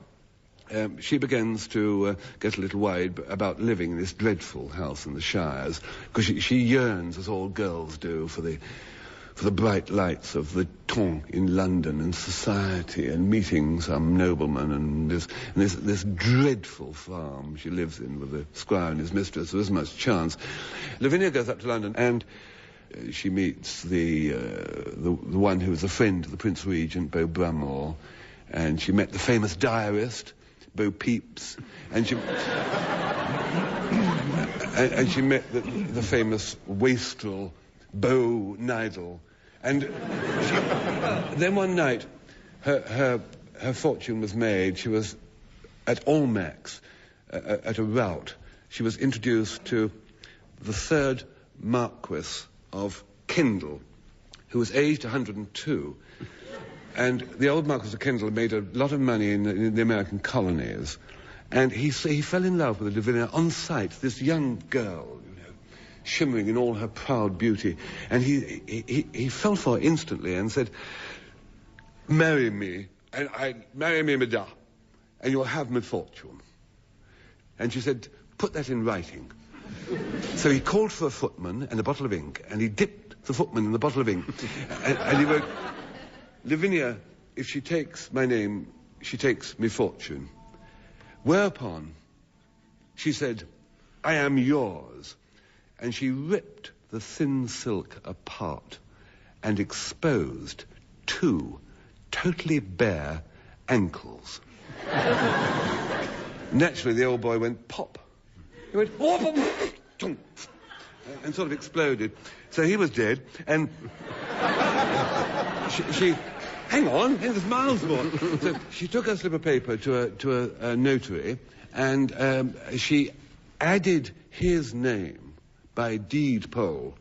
She begins to get a little worried about living in this dreadful house in the Shires, because she yearns, as all girls do, for the bright lights of the ton in London and society and meeting some nobleman and this dreadful farm she lives in with the squire and his mistress. There isn't much chance. Lavinia goes up to London and she meets the one who was a friend of the Prince Regent, Beau Brummell, and she met the famous diarist, Bo Peeps, and she and she met the famous wastrel, Bo Nidal. And then one night, her fortune was made. She was at Almack's, at a rout. She was introduced to the third Marquis of Kendal, who was aged 102. And the old Marquis of Kendal had made a lot of money in the American colonies. And he fell in love with Lavinia on sight, this young girl, shimmering in all her proud beauty, and he fell for her instantly and said, "Marry me, and marry me, madame, and you'll have my fortune." And she said, "Put that in writing." So he called for a footman and a bottle of ink, and he dipped the footman in the bottle of ink, and he wrote, "Lavinia, if she takes my name, she takes me fortune." Whereupon she said, "I am yours." And she ripped the thin silk apart and exposed 2 totally bare ankles. Naturally, the old boy went pop. He went whoop, and sort of exploded. So he was dead, and she hang on, there's miles more. So she took her slip of paper to a notary, and she added his name by deed poll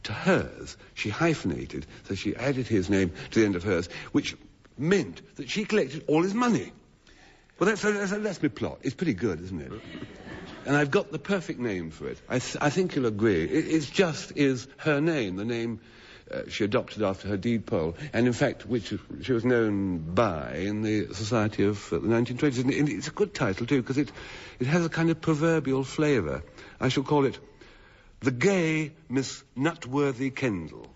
to hers. She hyphenated, so she added his name to the end of hers, which meant that she collected all his money. Well, that's my plot. It's pretty good, isn't it? And I've got the perfect name for it. I think you'll agree. It just is her name, the name she adopted after her deed poll, and in fact, which she was known by in the society of the 1920s. And it's a good title, too, because it has a kind of proverbial flavour. I shall call it The Gay Miss Nutworthy Kendall.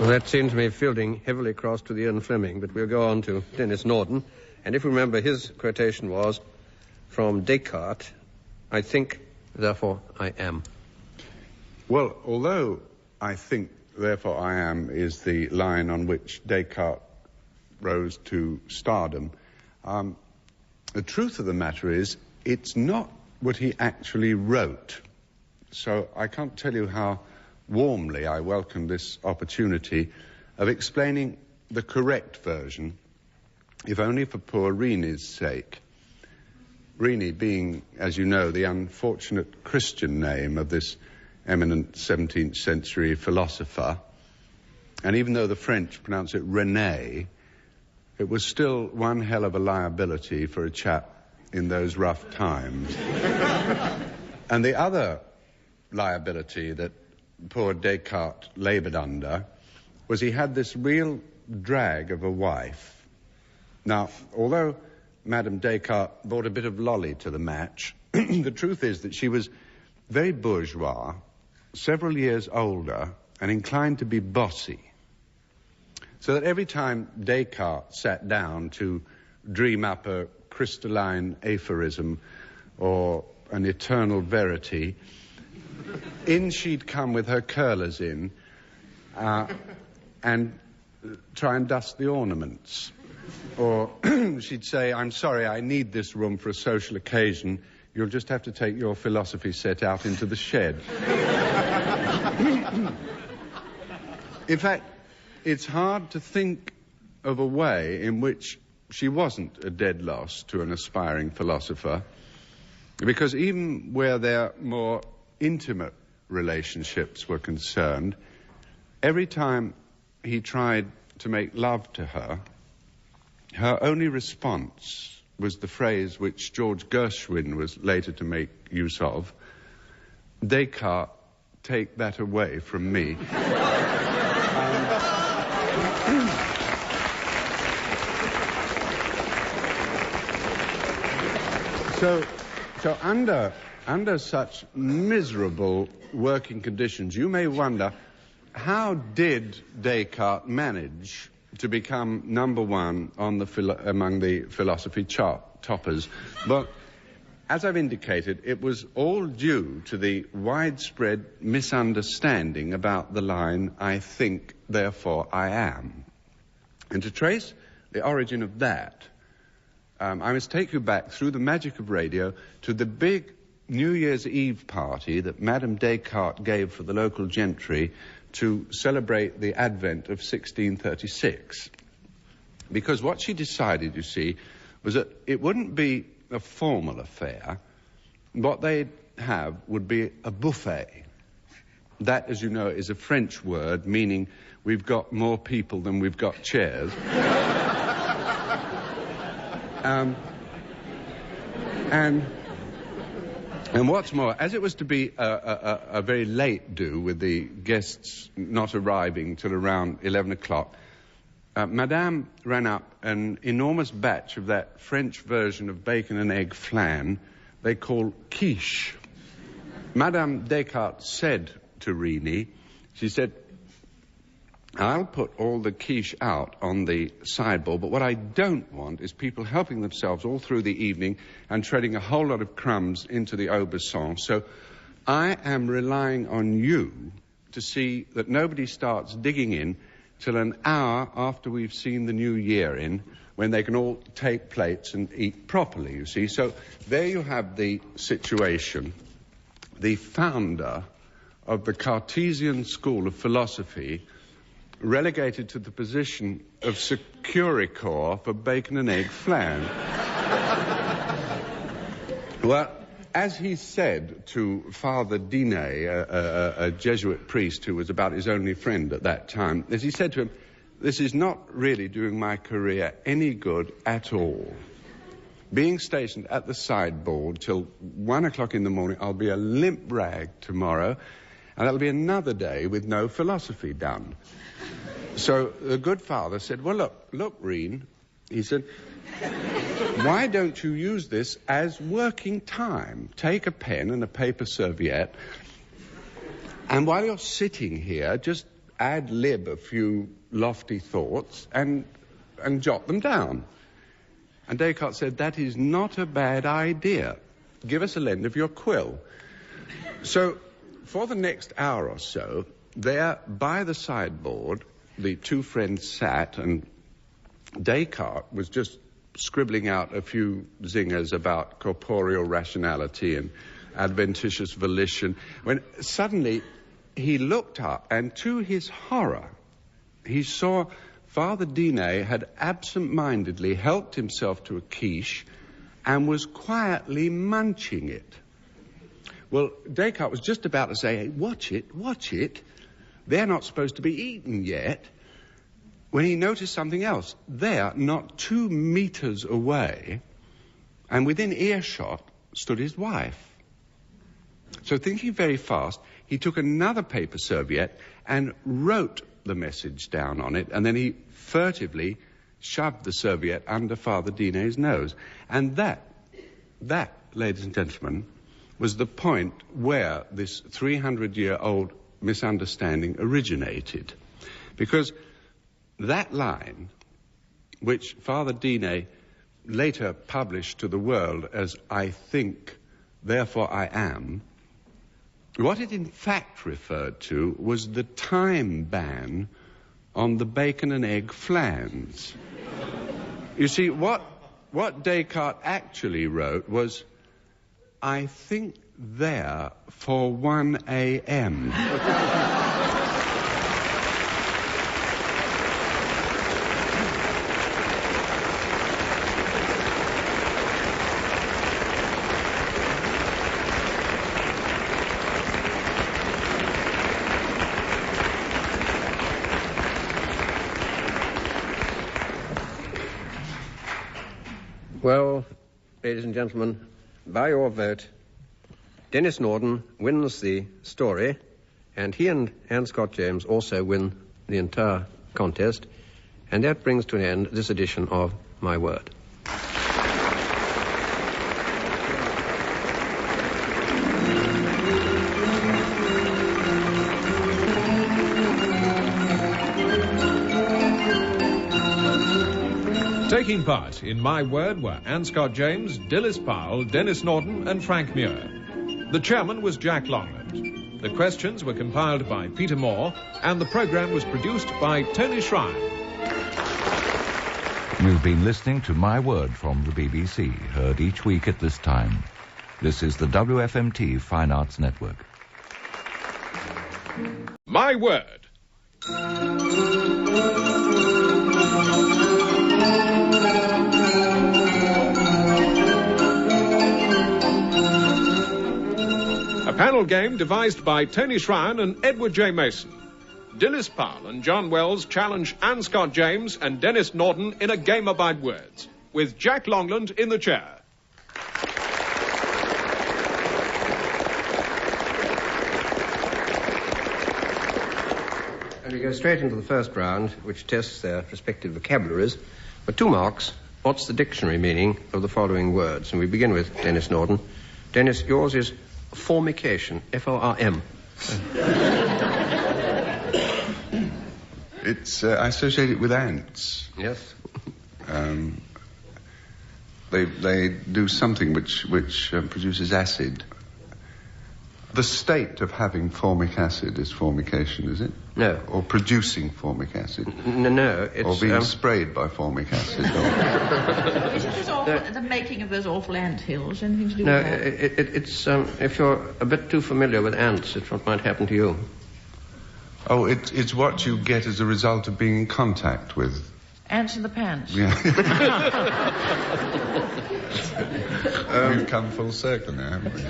Well, that seems to me fielding heavily across to the Ian Fleming, but we'll go on to Denis Norden. And if you remember, his quotation was from Descartes, I think, therefore I am. Well, although I think, therefore I am, is the line on which Descartes rose to stardom, the truth of the matter is it's not what he actually wrote. So I can't tell you how warmly I welcome this opportunity of explaining the correct version, if only for poor Reni's sake. Reni being, as you know, the unfortunate Christian name of this eminent 17th century philosopher. And even though the French pronounce it René, it was still one hell of a liability for a chap in those rough times. And the other liability that poor Descartes laboured under was he had this real drag of a wife. Now, although Madame Descartes brought a bit of lolly to the match, the truth is that she was very bourgeois, several years older, and inclined to be bossy. So that every time Descartes sat down to dream up a crystalline aphorism or an eternal verity, in she'd come with her curlers in and try and dust the ornaments. Or she'd say, I'm sorry, I need this room for a social occasion. You'll just have to take your philosophy set out into the shed. In fact, it's hard to think of a way in which she wasn't a dead loss to an aspiring philosopher, because even where their more intimate relationships were concerned, every time he tried to make love to her, her only response was the phrase which George Gershwin was later to make use of: Descartes, take that away from me. So under such miserable working conditions, you may wonder, how did Descartes manage to become number one on among the philosophy toppers? But as I've indicated, it was all due to the widespread misunderstanding about the line, I think, therefore I am. And to trace the origin of that, I must take you back through the magic of radio to the big New Year's Eve party that Madame Descartes gave for the local gentry to celebrate the advent of 1636. Because what she decided, you see, was that it wouldn't be a formal affair. What they'd have would be a buffet. That, as you know, is a French word meaning we've got more people than we've got chairs. And what's more, as it was to be a very late do, with the guests not arriving till around 11 o'clock, Madame ran up an enormous batch of that French version of bacon and egg flan they call quiche. Madame Descartes said to Reni, she said, I'll put all the quiche out on the sideboard, but what I don't want is people helping themselves all through the evening and treading a whole lot of crumbs into the aubusson. So I am relying on you to see that nobody starts digging in till an hour after we've seen the new year in, when they can all take plates and eat properly, you see. So there you have the situation. The founder of the Cartesian school of philosophy relegated to the position of securicor for bacon and egg flan. Well, as he said to Father Dinet, a Jesuit priest who was about his only friend at that time, as he said to him, "This is not really doing my career any good at all. Being stationed at the sideboard till 1 o'clock in the morning, I'll be a limp rag tomorrow, and that'll be another day with no philosophy done." So the good father said, "Well, look, Reen," he said, "why don't you use this as working time? Take a pen and a paper serviette, and while you're sitting here, just ad lib a few lofty thoughts and jot them down." And Descartes said, "That is not a bad idea. Give us a lend of your quill." So for the next hour or so, there by the sideboard, the two friends sat, and Descartes was just scribbling out a few zingers about corporeal rationality and adventitious volition, when suddenly he looked up, and to his horror, he saw Father Dinet had absent-mindedly helped himself to a quiche and was quietly munching it. Well, Descartes was just about to say, "Hey, watch it. They're not supposed to be eaten yet," when he noticed something else. There, not 2 meters away, and within earshot, stood his wife. So thinking very fast, he took another paper serviette and wrote the message down on it, and then he furtively shoved the serviette under Father Dinet's nose. And that, ladies and gentlemen, was the point where this 300-year-old misunderstanding originated. Because that line, which Father Dinet later published to the world as "I think, therefore I am," what it in fact referred to was the time ban on the bacon and egg flans. You see, what Descartes actually wrote was, "I think there for 1 a.m. Well, ladies and gentlemen, by your vote, Denis Norden wins the story, and he and Scott James also win the entire contest, and that brings to an end this edition of My Word. Taking part in My Word were Anne Scott James, Dilys Powell, Denis Norden and Frank Muir. The chairman was Jack Longland. The questions were compiled by Peter Moore, and the programme was produced by Tony Shrine. You've been listening to My Word from the BBC, heard each week at this time. This is the WFMT Fine Arts Network. My Word. A panel game devised by Tony Shrine and Edward J. Mason. Dilys Powell and John Wells challenge Anne Scott James and Denis Norden in a game about words, with Jack Longland in the chair. And we go straight into the first round, which tests their respective vocabularies. For 2 marks, what's the dictionary meaning of the following words? And we begin with Denis Norden. Denis, yours is formication, F-O-R-M. I associate it with ants. Yes. They do something which produces acid. The state of having formic acid is formication, is it? No. Or producing formic acid? No, it's... Or being sprayed by formic acid? Is it the making of those awful ant hills? Anything to do with that? It's if you're a bit too familiar with ants, it's what might happen to you. Oh, it's what you get as a result of being in contact with. Ants in the pants. Yeah. We've come full circle now, haven't we?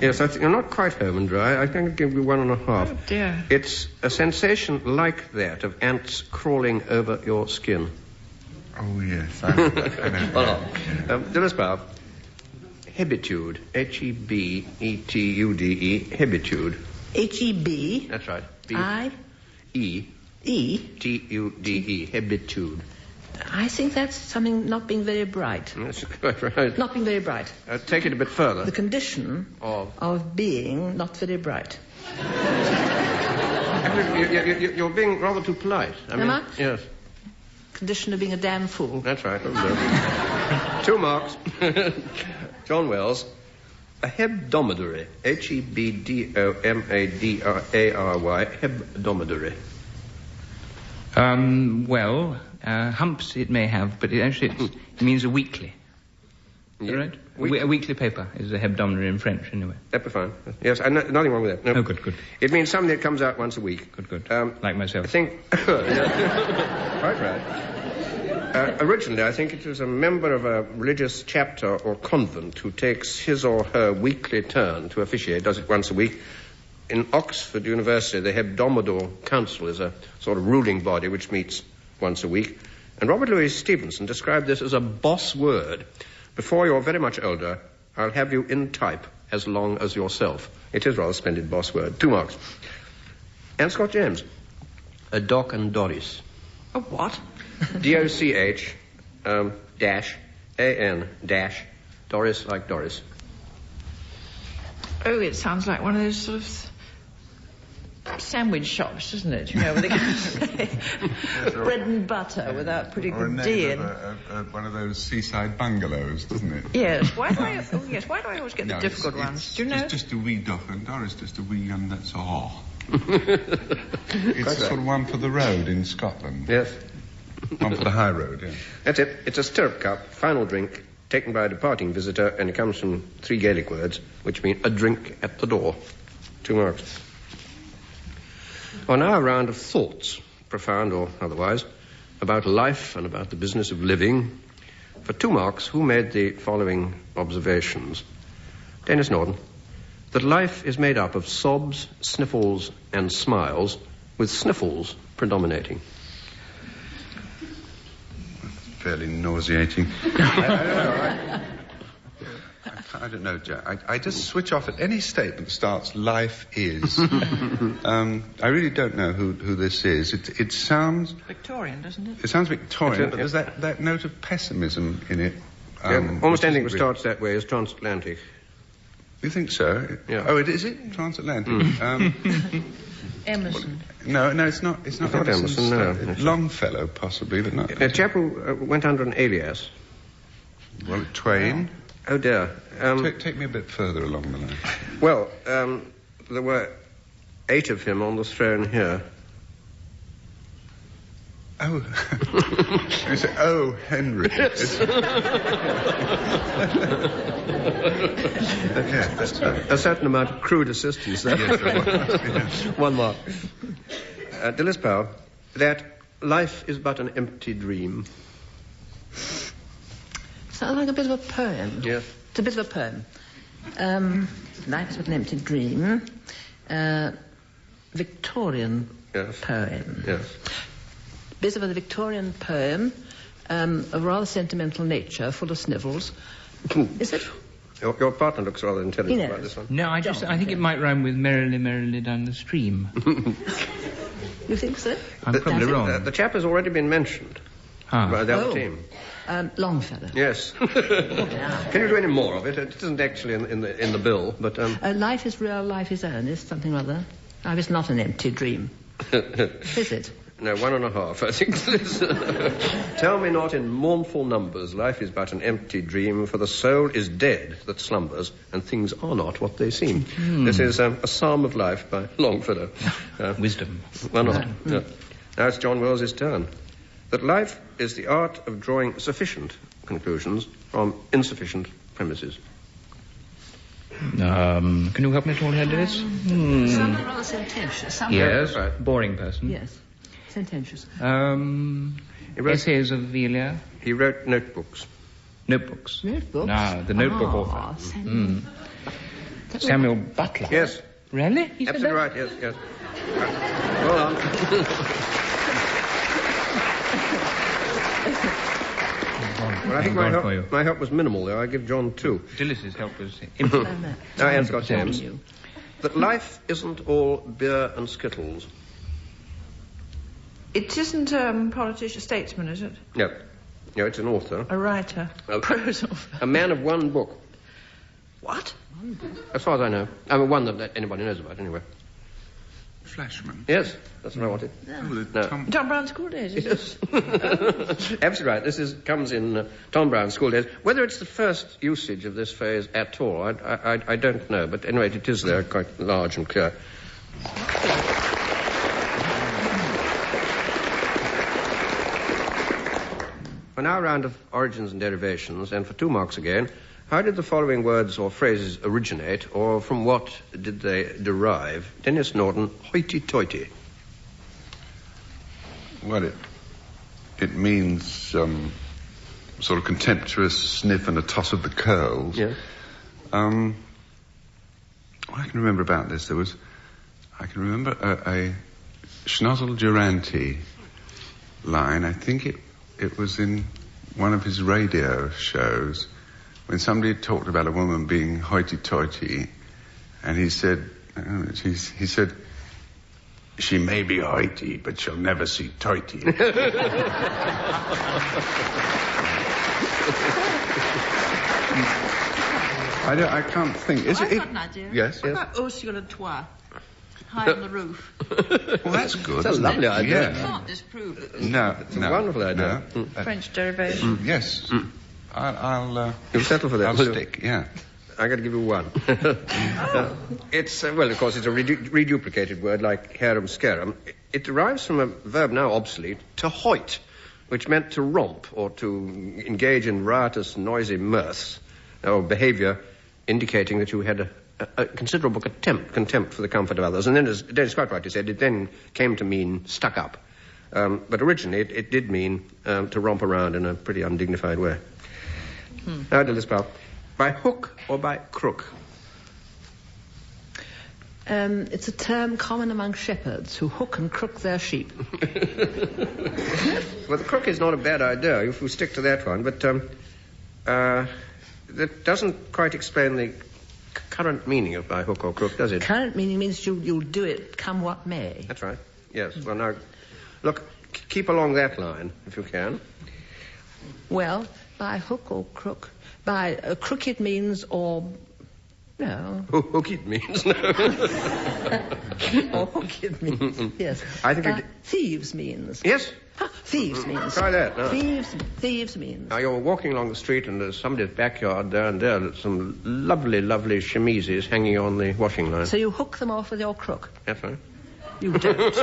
Yes, you're not quite home and dry. I can give you 1.5. Oh, dear. It's a sensation like that of ants crawling over your skin. Oh, yes. I know. Dilys Powell. Hebitude. Hebetude. Hebitude. H-E-B. That's right. E. T-U-D-E. Hebitude. I think that's something not being very bright. That's quite right. Not being very bright. Take it a bit further. The condition of being not very bright. You're being rather too polite. Am I? Yes. Condition of being a damn fool. That's right. 2 marks. John Wells. A hebdomadary. Hebdomadary. Hebdomadary. Humps it may have, but it means a weekly. Yeah. Right? A weekly paper is a hebdomadary in French, anyway. That'd be fine. Yes, nothing wrong with that. No. Oh, good. It means something that comes out once a week. Good. Like myself. I think... Quite right. Originally, I think it was a member of a religious chapter or convent who takes his or her weekly turn to officiate, does it once a week. In Oxford University, the Hebdomadal Council is a sort of ruling body which meets once a week. And Robert Louis Stevenson described this as a boss word. Before you're very much older, I'll have you in type as long as yourself. It is rather a splendid boss word. 2 marks. And Scott James. A Doc and Doris. A what? D-O-C-H dash A-N dash Doris like Doris. Oh, it sounds like one of those sort of sandwich shops, doesn't it? You know, where they say bread and butter without putting the D in. One of those seaside bungalows, doesn't it? Yes. Why do I always get the difficult ones? Do you know? It's just a wee Doc and Doris, just a wee and that's all. It's sort of one for the road in Scotland. Yes. One for the high road, yeah. That's it. It's a stirrup cup, final drink, taken by a departing visitor, and it comes from 3 Gaelic words, which mean a drink at the door. 2 marks. Well, now a round of thoughts, profound or otherwise, about life and about the business of living. For 2 marks, who made the following observations? Denis Norden. That life is made up of sobs, sniffles, and smiles, with sniffles predominating. Fairly nauseating. I don't know, Jack. I just switch off at any statement that starts "life is." I really don't know who this is. It sounds Victorian, doesn't it? It sounds Victorian, but there's that note of pessimism in it. Almost anything that starts that way is transatlantic. You think so? Yeah. Oh, is it transatlantic? Emerson. No, it's not. It's not Emerson. No. Longfellow, possibly, but not. A chap who went under an alias. Well, Twain. Oh dear. Take me a bit further along the line. Well, there were 8 of him on the throne here. Oh. You say, oh, Henry. Yes. Okay, that's right. A certain amount of crude assistance there. Yes, there was, yes. 1 mark. Dilys Powell, that life is but an empty dream. Sounds like a bit of a poem. Yes. It's a bit of a poem. Life is but an empty dream. Victorian poem. Yes. Bit of a Victorian poem of rather sentimental nature, full of snivels. Is it? Your partner looks rather intelligent about this one. No, I think it might rhyme with merrily, merrily down the stream. You think so? I'm probably wrong. The chap has already been mentioned by the other team. Longfellow. Yes. Can you do any more of it? It isn't actually in the bill, but... life is real, life is earnest, something or other. Life is not an empty dream. Is it? No, 1.5, I think. Tell me not in mournful numbers, life is but an empty dream, for the soul is dead that slumbers, and things are not what they seem. This is a Psalm of Life by Longfellow. Wisdom. Why not? Yeah. Now it's John Wells's turn. That life is the art of drawing sufficient conclusions from insufficient premises. Can you help me at all here, Dilys? Some are rather sententious. Yes, Right. boring person. Yes, sententious. Essays of Velia. He wrote notebooks. Notebooks. Notebooks? No, the notebook author. Samuel Butler. Yes. Really? He said Absolutely that? right, yes. Hold on. Well, I think my help was minimal there. I give John 2. Dilys's help was infinite. And Scott James. That life isn't all beer and skittles. It isn't politician, statesman, is it? No. No, it's an author. A writer. A Prose author. A man of one book. What? As far as I know. I mean, one that anybody knows about, anyway. Flashman. Yes, that's what I wanted. No. Tom Brown's School Days, is Yes. Absolutely right. This comes in Tom Brown's School Days. Whether it's the first usage of this phrase at all, I don't know. But anyway, it is there, quite large and clear. For now, a round of origins and derivations, and for 2 marks again, how did the following words or phrases originate, or from what did they derive? Denis Norden, hoity-toity. Well, it means sort of contemptuous sniff and a toss of the curls. Yes. I can remember about this. I can remember a Schnozzle Durante line. I think it was in one of his radio shows when somebody talked about a woman being hoity-toity, and he said, she may be hoity, but she'll never see toity. I can't think. I've got an idea. Yes, What yes. about Au sur le toit? High on the roof. Well, that's good. That's a lovely idea. You can't disprove it. No, It's a wonderful idea. No. French derivation. Yes. I'll You'll settle for that. I'll will you? stick, yeah. I got to give you 1. It's, well, of course, it's a reduplicated word like harum scarum. It derives from a verb now obsolete, to hoit, which meant to romp or to engage in riotous, noisy mirth, or behaviour indicating that you had a considerable contempt for the comfort of others. And then, as Dennis quite rightly said, it then came to mean stuck up. But originally, it did mean to romp around in a pretty undignified way. Now, Dilys Powell, by hook or by crook? It's a term common among shepherds who hook and crook their sheep. Well, the crook is not a bad idea, if we stick to that one, but that doesn't quite explain the current meaning of by hook or crook, does it? Current meaning means you'll do it come what may. That's right. Yes. Well, now, look, keep along that line, if you can. Well, by hook or crook. By crook it means or... No. Hook it means, no. Or hook it means, yes. I think thieves means. Yes? Thieves means. Try that, no. Thieves means. Now, you're walking along the street and there's somebody's backyard there, and there's some lovely, lovely chemises hanging on the washing line. So you hook them off with your crook. That's right. You don't.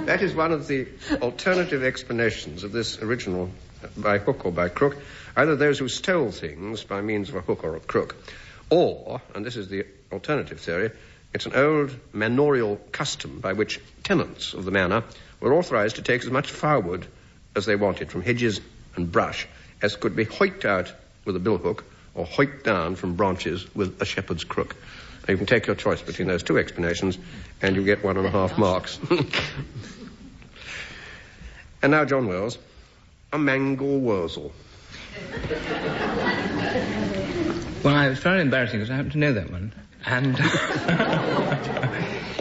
That is one of the alternative explanations of this original by hook or by crook. Either those who stole things by means of a hook or a crook, or, and this is the alternative theory, it's an old manorial custom by which tenants of the manor were authorized to take as much firewood as they wanted from hedges and brush as could be hoiked out with a billhook or hoiked down from branches with a shepherd's crook. Now, you can take your choice between those 2 explanations, and you get 1.5 marks. And now, John Wells, a mangle wurzel. Well, I was very embarrassing because I happen to know that one. And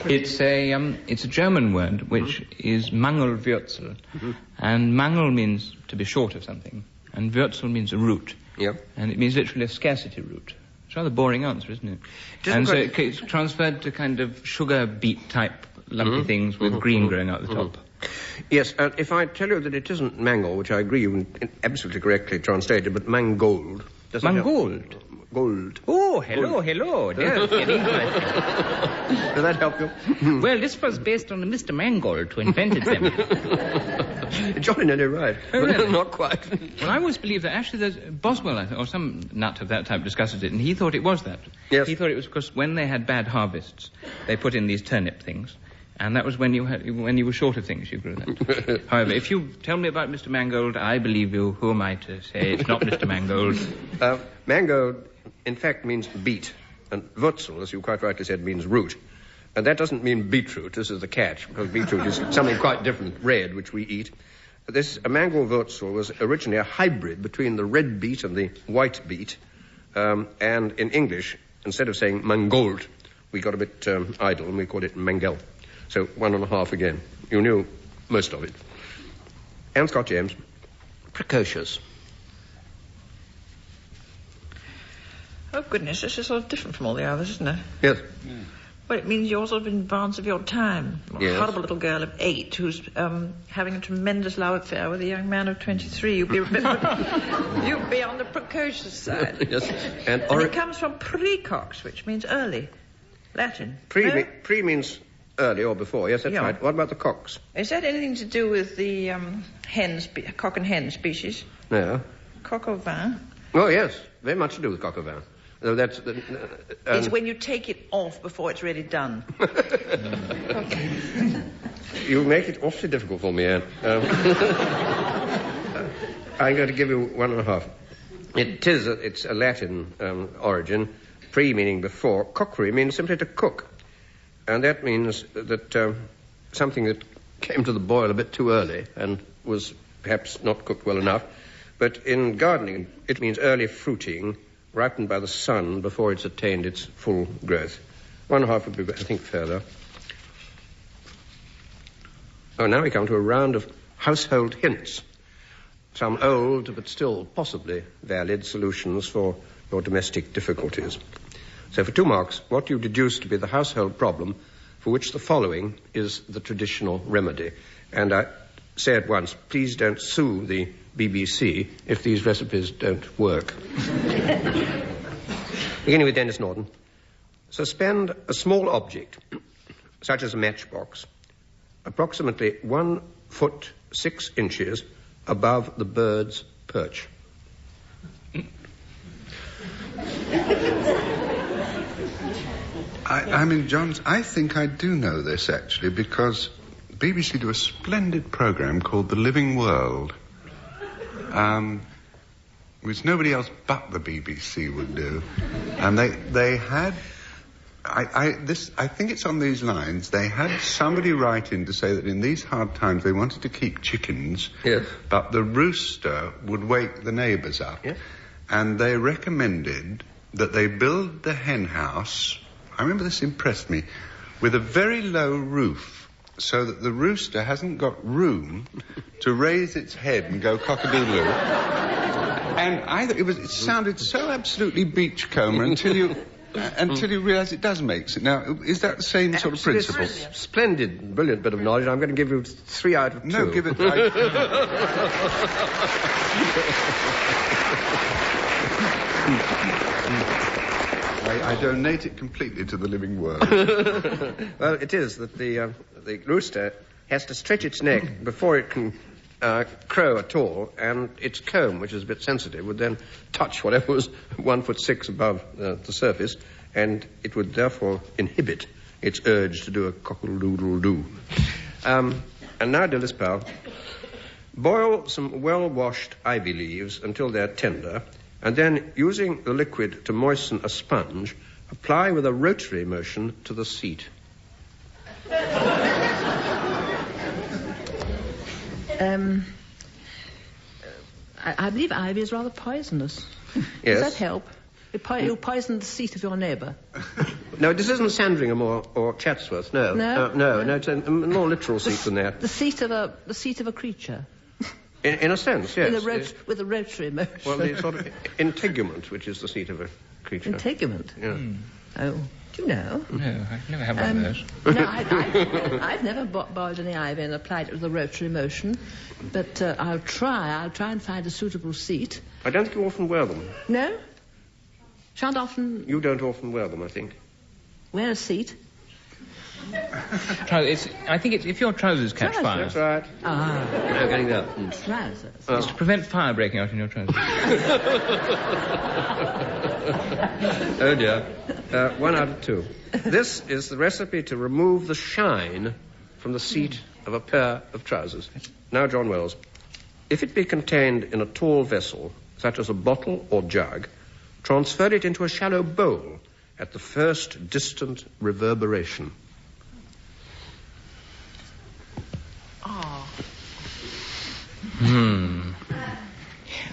it's a German word which is Mangelwurzel. And Mangel means to be short of something, and Wurzel means a root. Yep. And it means literally a scarcity root. It's a rather boring answer, isn't it? And so it's transferred to kind of sugar beet type lumpy things with green growing out the top. Yes, if I tell you that it isn't mangle, which I agree you absolutely correctly translated, but mangold. Mangold? Gold. Oh, hello. Yes, in English. Does that help you? Well, this was based on Mr. Mangold, who invented them. Jolly nearly right. Oh, really? Not quite. Well, I always believe that actually there's Boswell, or some nut of that type discusses it, and he thought it was that. Yes. He thought it was because when they had bad harvests, they put in these turnip things. And that was when you were short of things, you grew that. However, if you tell me about Mr. Mangold, I believe you. Who am I to say it's not Mr. Mangold? Mangold, in fact, means beet. And Wurzel, as you quite rightly said, means root. And that doesn't mean beetroot. This is the catch, because beetroot is something quite different, red, which we eat. A mango Wurzel was originally a hybrid between the red beet and the white beet. And in English, instead of saying mangold, we got a bit idle and we called it mangel. So 1.5 again. You knew most of it. And Scott James, precocious. Oh, goodness, this is sort of different from all the others, isn't it? Yes. Yeah. Well, it means you're sort of in advance of your time. Yes. A horrible little girl of 8 who's having a tremendous love affair with a young man of 23. You'd be on the precocious side. Yes. And it comes from precox, which means early. Latin. Pre means early or before. Yes, that's right. What about the cocks? Is that anything to do with the cock and hen species? No. Coq au vin? Oh, yes. Very much to do with coq au vin. That's it's when you take it off before it's really done. You make it awfully difficult for me, Anne. I'm going to give you 1.5. It's a Latin origin. Pre meaning before. Cockery means simply to cook. And that means that something that came to the boil a bit too early and was perhaps not cooked well enough. But in gardening, it means early fruiting, ripened by the sun before it's attained its full growth. 1.5 would be, I think, further. Oh, now we come to a round of household hints. Some old, but still possibly valid solutions for your domestic difficulties. So for 2 marks, what you deduce to be the household problem for which the following is the traditional remedy. And I say at once, please don't sue the BBC if these recipes don't work. Beginning with Denis Norden. Suspend a small object, such as a matchbox, approximately 1 foot 6 inches above the bird's perch. I mean, Johns, I think I do know this, actually, because BBC do a splendid programme called The Living World, which nobody else but the BBC would do. And they had... I think it's on these lines. They had somebody write in to say that in these hard times they wanted to keep chickens, yes, but the rooster would wake the neighbours up. Yes. And they recommended that they build the hen house... I remember this impressed me, with a very low roof, so that the rooster hasn't got room to raise its head and go cock-a-doodle-oo. And it sounded so absolutely beachcomber until you realise it does make sense. Now, is that the same sort of principle? Splendid, brilliant bit of knowledge. I'm going to give you 3 out of 2. No, give it... I donate it completely to the living world. Well, it is that the rooster has to stretch its neck before it can crow at all, and its comb, which is a bit sensitive, would then touch whatever was 1 foot 6 above the surface, and it would therefore inhibit its urge to do a cockle-doodle-doo. And now, Dilys Powell, boil some well-washed ivy leaves until they're tender, and then, using the liquid to moisten a sponge, apply with a rotary motion to the seat. I believe ivy is rather poisonous. Yes. Does that help? You poison the seat of your neighbour. No, this isn't Sandringham or Chatsworth. No. No, it's a more literal seat than that. The seat of a creature. In a sense, yes. With a rotary motion. Well, the sort of integument, which is the seat of a creature. Integument? Yeah. Oh. Do you know? No, I've never had one of those. No, I've never boiled any ivy and applied it with a rotary motion, but I'll try and find a suitable seat. I don't think you often wear them. No? Shan't often... You don't often wear them, I think. Wear a seat? I think it's if your trousers catch fire. That's right. Ah. No, getting that. Trousers. It's to prevent fire breaking out in your trousers. Oh, dear. 1 out of 2. This is the recipe to remove the shine from the seat of a pair of trousers. Now, John Wells, if it be contained in a tall vessel, such as a bottle or jug, transfer it into a shallow bowl at the first distant reverberation.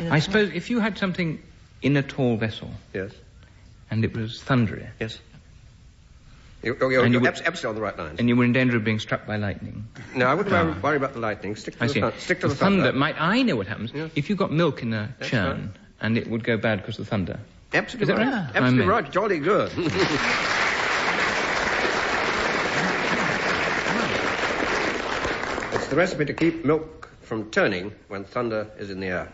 I suppose if you had something in a tall vessel... Yes. And it was thundery... Yes. You're absolutely on the right lines. And you were in danger of being struck by lightning. No, I wouldn't worry about the lightning. Stick to the thunder. I know what happens. Yes. If you got milk in a churn, right, and it would go bad because of the thunder. Absolutely right. Right? Absolutely right. Jolly good. It's the recipe to keep milk from turning when thunder is in the air.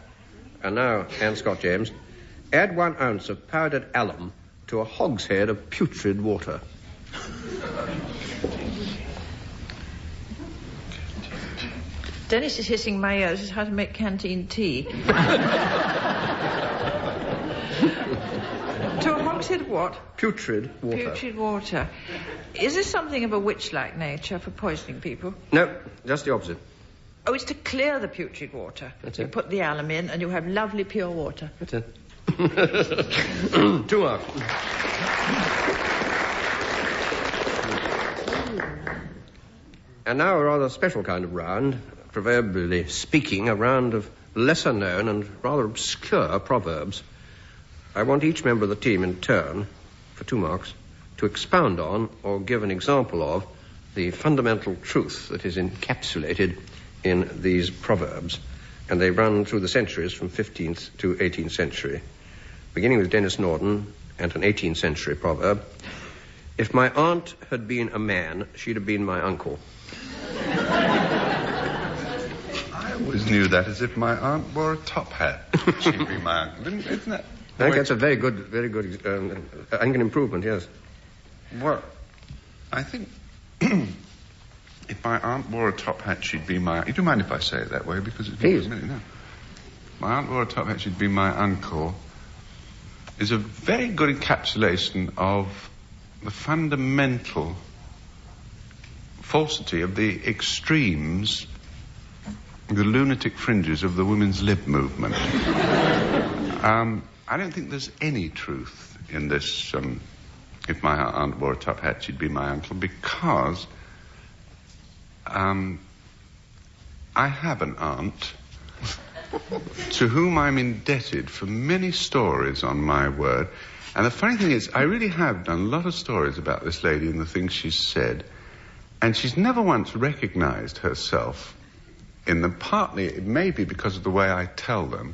And now, Anne Scott James, add 1 ounce of powdered alum to a hogshead of putrid water. Denis is hissing my ears as how to make canteen tea. To a hogshead of what? Putrid water. Putrid water. Is this something of a witch-like nature for poisoning people? No, just the opposite. Oh, it's to clear the putrid water. That's you it. put the alum in and you have lovely pure water. That's it. 2 marks. And now a rather special kind of round, proverbially speaking, a round of lesser-known and rather obscure proverbs. I want each member of the team in turn, for 2 marks, to expound on or give an example of the fundamental truth that is encapsulated in these proverbs. And they run through the centuries from 15th to 18th century. Beginning with Denis Norden and an 18th century proverb. If my aunt had been a man, she'd have been my uncle. I always knew that as if my aunt wore a top hat. She'd be my uncle. Isn't that? I think that's a very good, I think an improvement, yes. Well, I think if my aunt wore a top hat, she'd be my... You don't mind if I say it that way? Because it's... Please. No. My aunt wore a top hat, she'd be my uncle, is a very good encapsulation of the fundamental falsity of the extremes, the lunatic fringes of the women's lib movement. I don't think there's any truth in this, if my aunt wore a top hat, she'd be my uncle, because I have an aunt to whom I'm indebted for many stories, on my word. And the funny thing is, I really have done a lot of stories about this lady and the things she's said, and she's never once recognized herself in them. Partly it may be because of the way I tell them,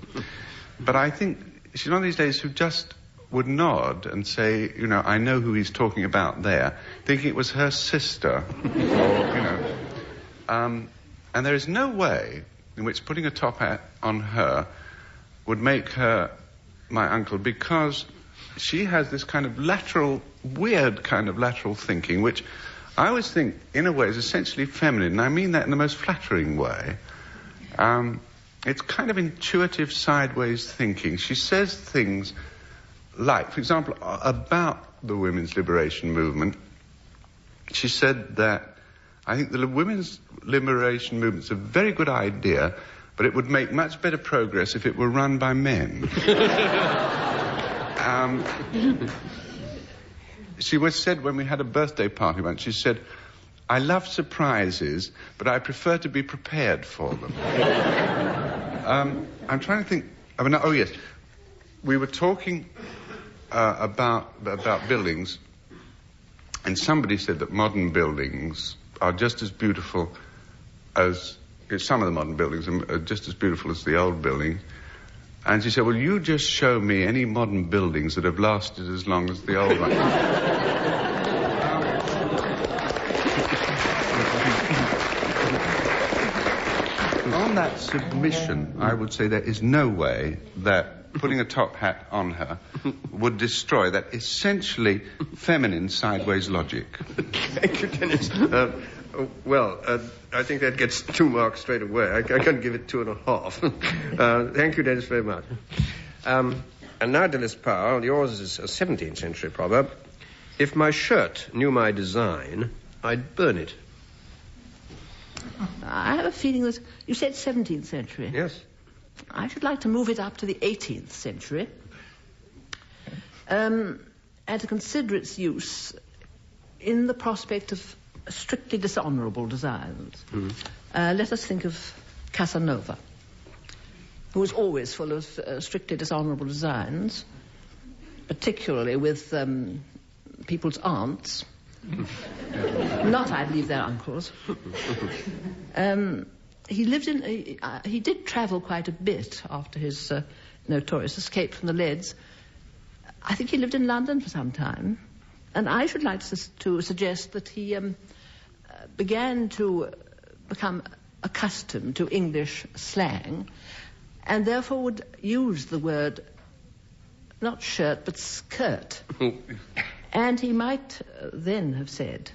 but I think she's one of these ladies who just would nod and say, you know, I know who he's talking about there, thinking it was her sister, or, you know. And there is no way in which putting a top hat on her would make her my uncle, because she has this kind of weird kind of lateral thinking, which I always think, in a way, is essentially feminine, and I mean that in the most flattering way. It's kind of intuitive, sideways thinking. She says things like, for example, about the women's liberation movement, she said that I think the women's liberation movement's a very good idea, but it would make much better progress if it were run by men. She was said when we had a birthday party once, she said, I love surprises, but I prefer to be prepared for them. I'm trying to think of oh yes, we were talking about buildings, and somebody said that modern buildings are just as beautiful as... Some of the modern buildings are just as beautiful as the old buildings. And she said, well, you just show me any modern buildings that have lasted as long as the old ones. on that submission, I would say there is no way that putting a top hat on her would destroy that essentially feminine sideways logic. Thank you, Dennis. I think that gets 2 marks straight away. I can give it 2.5. Thank you, Dennis, very much. And now, Dilys Powell, yours is a 17th century proverb. If my shirt knew my design, I'd burn it. I have a feeling that you said 17th century. Yes. I should like to move it up to the 18th century and to consider its use in the prospect of strictly dishonourable designs. Let us think of Casanova, who was always full of strictly dishonourable designs, particularly with people's aunts. Not, I believe, their uncles. He did travel quite a bit after his notorious escape from the Leads. I think he lived in London for some time. And I should like to suggest that he began to become accustomed to English slang and therefore would use the word, not shirt, but skirt. And he might then have said,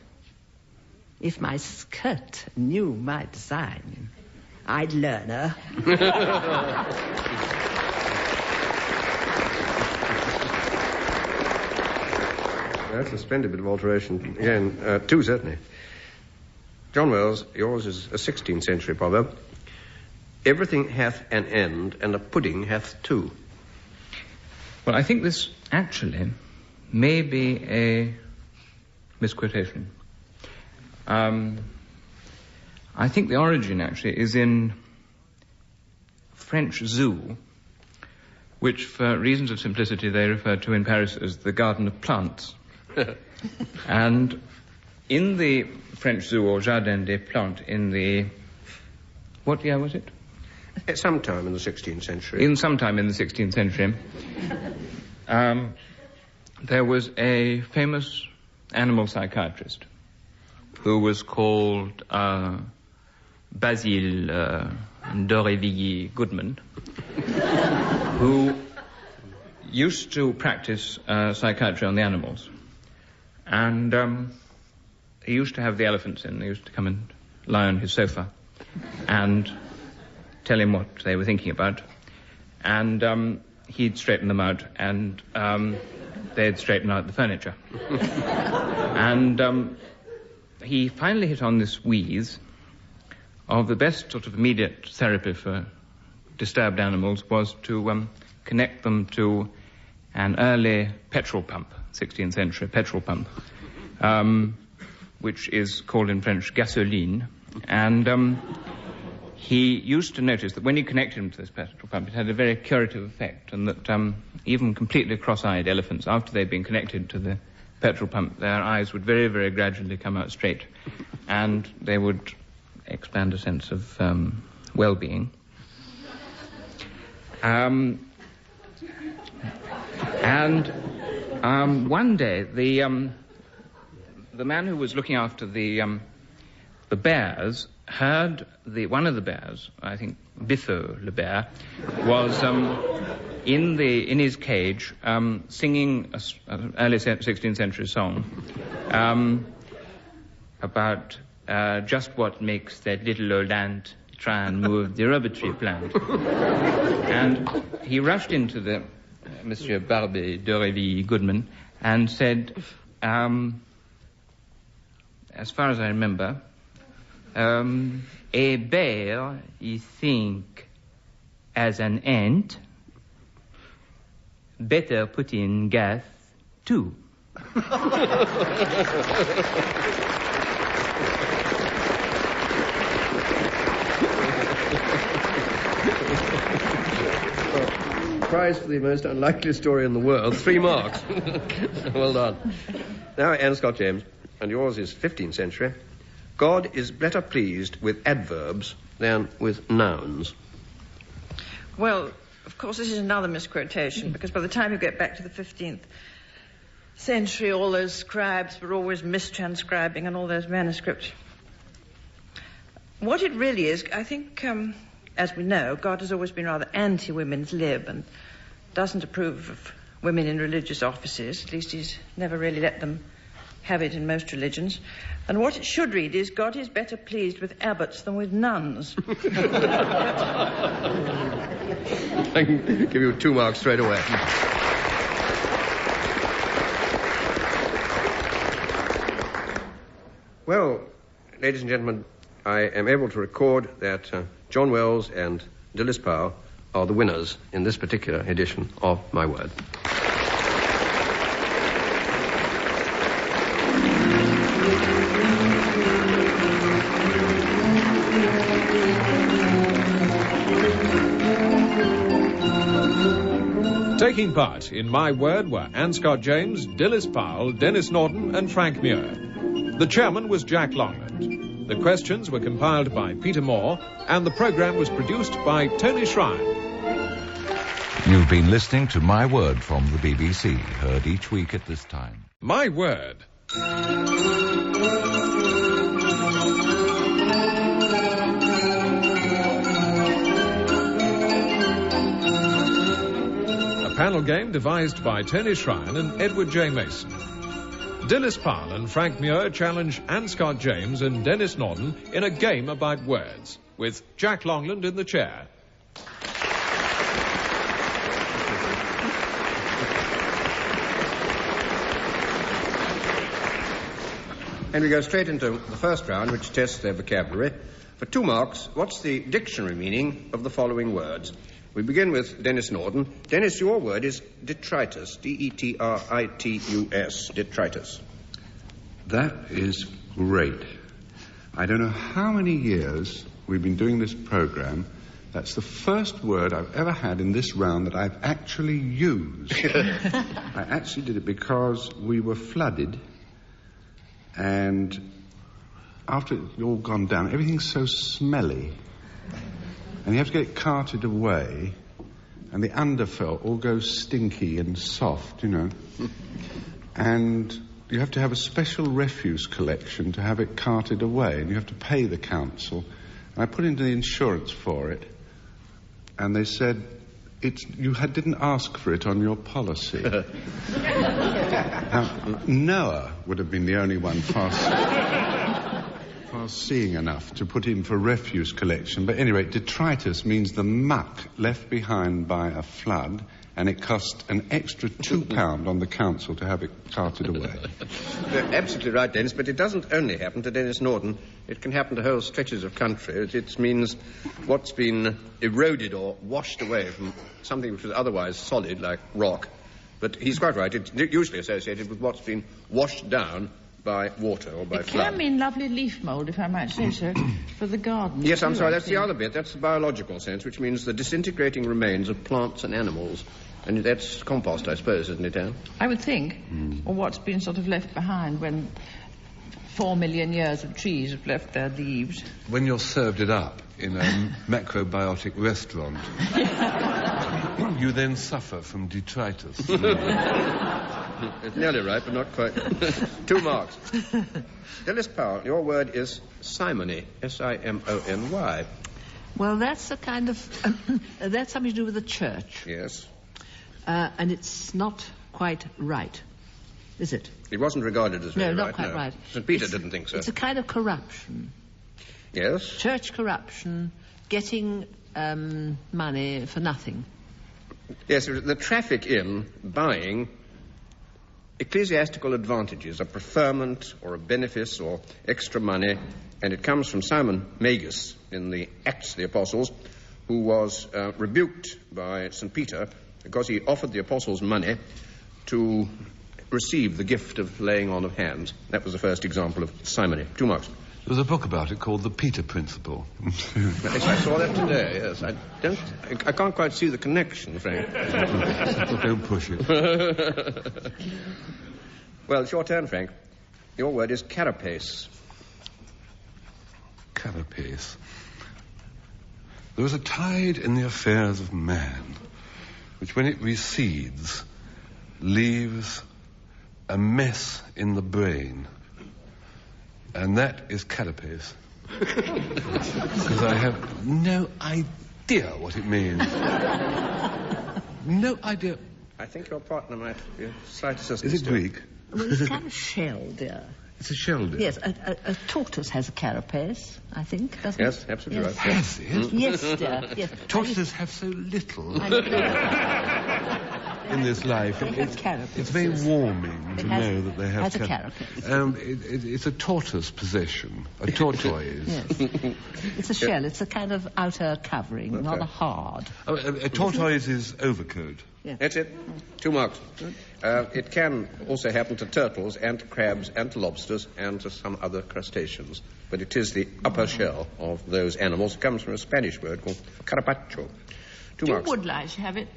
if my skirt knew my design, I'd learn her. That's a splendid bit of alteration. Again, 2 certainly. John Wells, yours is a 16th century proverb. Everything hath an end, and a pudding hath 2. Well, I think this actually may be a misquotation. I think the origin actually is in French zoo, which for reasons of simplicity they refer to in Paris as the Garden of Plants. And in the French zoo, or Jardin des Plantes, in the... What year was it? Sometime in the 16th century. Sometime in the 16th century. There was a famous animal psychiatrist who was called Basile d'Aurevilly Goodman, who used to practice psychiatry on the animals. And he used to have the elephants in. They used to come and lie on his sofa and tell him what they were thinking about. And he'd straighten them out, and they'd straighten out the furniture. And he finally hit on this wheeze of the best sort of immediate therapy for disturbed animals was to connect them to an early petrol pump, 16th century petrol pump, which is called in French gasoline. And he used to notice that when he connected them to this petrol pump, it had a very curative effect, and that even completely cross-eyed elephants, after they'd been connected to the petrol pump, their eyes would very, very gradually come out straight, and they would expand a sense of well-being. One day, the man who was looking after the bears heard one of the bears, I think Biffo le bear, was in his cage singing an early 16th century song about just what makes that little old ant try and move the rubber tree plant. And he rushed into the Monsieur Barbe d'Aurevilly Goodman and said, as far as I remember, a bear, you think, as an ant, better put in gas, too. Prize for the most unlikely story in the world, 3 marks. Well done. Now, Anne Scott James, and yours is 15th century. God is better pleased with adverbs than with nouns. Well, of course, this is another misquotation, because by the time you get back to the 15th century, all those scribes were always mistranscribing and all those manuscripts. What it really is, I think as we know, God has always been rather anti-women's lib and doesn't approve of women in religious offices. At least he's never really let them have it in most religions. And what it should read is, God is better pleased with abbots than with nuns. I can give you 2 marks straight away. Well, ladies and gentlemen, I am able to record that John Wells and Dilys Powell are the winners in this particular edition of My Word. Taking part in My Word were Anne Scott James, Dilys Powell, Denis Norden and Frank Muir. The chairman was Jack Longland. The questions were compiled by Peter Moore, and the programme was produced by Tony Shrine. You've been listening to My Word from the BBC, heard each week at this time. My Word. A panel game devised by Tony Shrine and Edward J. Mason. Dilys Powell and Frank Muir challenge Anne Scott James and Denis Norden in a game about words, with Jack Longland in the chair. And we go straight into the first round, which tests their vocabulary. For 2 marks, what's the dictionary meaning of the following words? We begin with Denis Norden. Denis, your word is detritus. D-E-T-R-I-T-U-S. Detritus. That is great. I don't know how many years we've been doing this program. That's the first word I've ever had in this round that I've actually used. I actually did it because we were flooded, and after it's all gone down, everything's so smelly. And you have to get it carted away, and the underfelt all goes stinky and soft, you know. And you have to have a special refuse collection to have it carted away, and you have to pay the council. And I put into the insurance for it, and they said, you didn't ask for it on your policy. Now, Noah would have been the only one seeing enough to put in for refuse collection. But anyway, detritus means the muck left behind by a flood, and it cost an extra £2 on the council to have it carted away. You're absolutely right, Denis, but it doesn't only happen to Denis Norden. It can happen to whole stretches of country. It means what's been eroded or washed away from something which was otherwise solid, like rock. But he's quite right. It's usually associated with what's been washed down by water or by flood. It can mean lovely leaf mould, if I might say so, for the garden. Yes, I'm sorry, that's the other bit. That's the biological sense, which means the disintegrating remains of plants and animals. And that's compost, I suppose, isn't it, Anne? I would think. Or what's been sort of left behind when 4 million years of trees have left their leaves. When you're served it up in a macrobiotic restaurant, you then suffer from detritus. It's nearly right, but not quite. 2 marks. Dilys Powell, your word is simony. S-I-M-O-N-Y. Well, that's a kind of... that's something to do with the church. Yes. And it's not quite right, is it? It wasn't regarded as very right. No, not quite right. St. Peter didn't think so. It's a kind of corruption. Yes? Church corruption, getting money for nothing. Yes, the traffic in buying ecclesiastical advantages, a preferment or a benefice or extra money, and it comes from Simon Magus in the Acts of the Apostles, who was rebuked by St. Peter because he offered the apostles money to receive the gift of laying on of hands. That was the first example of simony. 2 marks. There was a book about it called The Peter Principle. Yes, I saw that today, yes. I can't quite see the connection, Frank. Don't push it. Well, it's your turn, Frank. Your word is carapace. Carapace. There is a tide in the affairs of man, which when it recedes, leaves a mess in the brain. And that is carapace. Because I have no idea what it means. No idea. I think your partner might be a slight assistance. Is it Greek? Well, it's kind of shell, dear. It's a shell, dear. Yes, a tortoise has a carapace, I think, doesn't Yes, it? absolutely right. Has it? Yes, dear. Yes. Tortoises have so little I know. in this life. They have carapaces. It's very warming to know that they have has a carapace. It's a tortoise possession, a tortoise. Yes. It's a shell. It's a kind of outer covering, rather hard. A tortoise's overcoat. Yeah. That's it. 2 marks. It can also happen to turtles and to crabs and to lobsters and to some other crustaceans. But it is the upper shell of those animals. It comes from a Spanish word called carapacho. 2 Do marks. woodlice have it?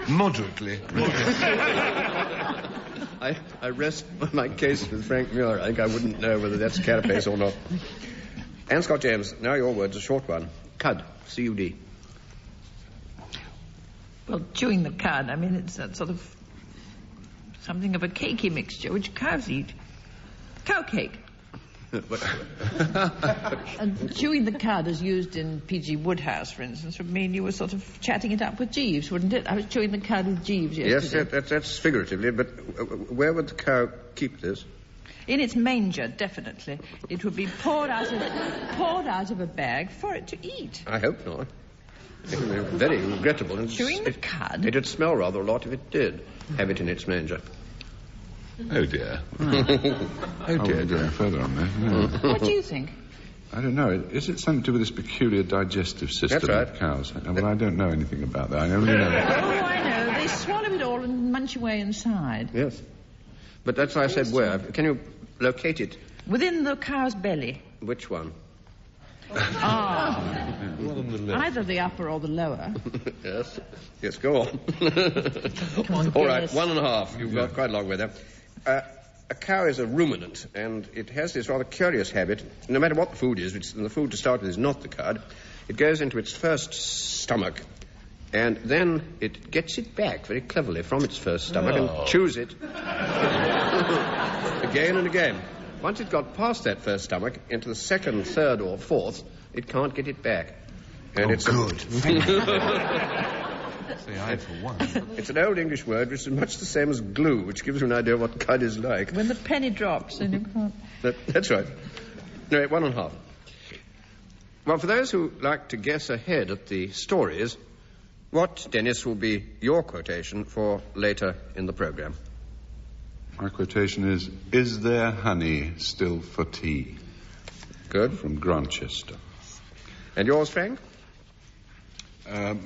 Moderately. I rest my case with Frank Muir. I think I wouldn't know whether that's carapace or not. And Scott James, now your word's a short one. Cud. C-U-D. Well, chewing the cud, I mean, it's that sort of something of a cakey mixture which cows eat. Cow cake. And chewing the cud as used in P.G. Wodehouse, for instance, would mean you were sort of chatting it up with Jeeves, wouldn't it? I was chewing the cud with Jeeves yesterday. Yes, that's figuratively, but where would the cow keep this? In its manger, definitely. It would be poured out of a bag for it to eat. I hope not. It would be very regrettable. And Chewing the cud? It'd smell rather a lot if it did have it in its manger. Oh, dear. Oh, dear. Going further on there. No. What do you think? I don't know. Is it something to do with this peculiar digestive system That's right. of cows? Well, I don't know anything about that. I only know... Oh, I know. They swallow it all and munch away inside. Yes. But that's why I said where. Can you locate it? Within the cow's belly. Which one? Either the upper or the lower. Yes. Yes, go on. Come on, All right, Dennis. 1.5. You've got quite a long way there. A cow is a ruminant, and it has this rather curious habit. No matter what the food is, which the food to start with is not the cud, it goes into its first stomach, and then it gets it back very cleverly from its first stomach and chews it again and again. Once it got past that first stomach, into the second, third, or fourth, it can't get it back. And it's good. Say I for one. It's an old English word which is much the same as glue, which gives you an idea of what cud is like. When the penny drops, then you can't... That's right. No, 1.5. Well, for those who like to guess ahead at the stories, what, Dennis, will be your quotation for later in the programme? My quotation is there honey still for tea? Good. From Grantchester. And yours, Frank?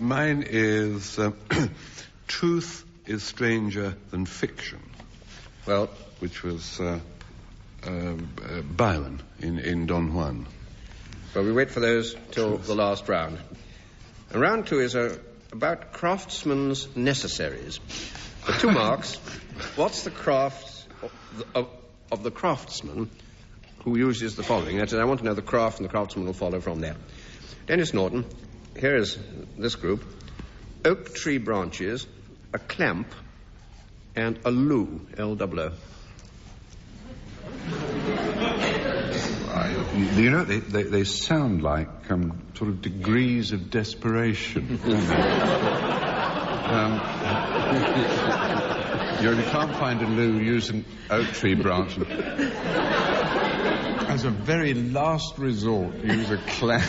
Mine is truth is stranger than fiction. Well, which was Byron in Don Juan. Well, we wait for those till the last round. And round 2 is about craftsman's necessaries. For 2 marks, what's the craft of the craftsman who uses the following? That is, I want to know the craft, and the craftsman will follow from there. Denis Norden, here is this group. Oak tree branches, a clamp, and a loo, L-O-O. You know, they sound like sort of degrees of desperation. You can't find a loo, use an oak tree branch. As a very last resort, use a clamp.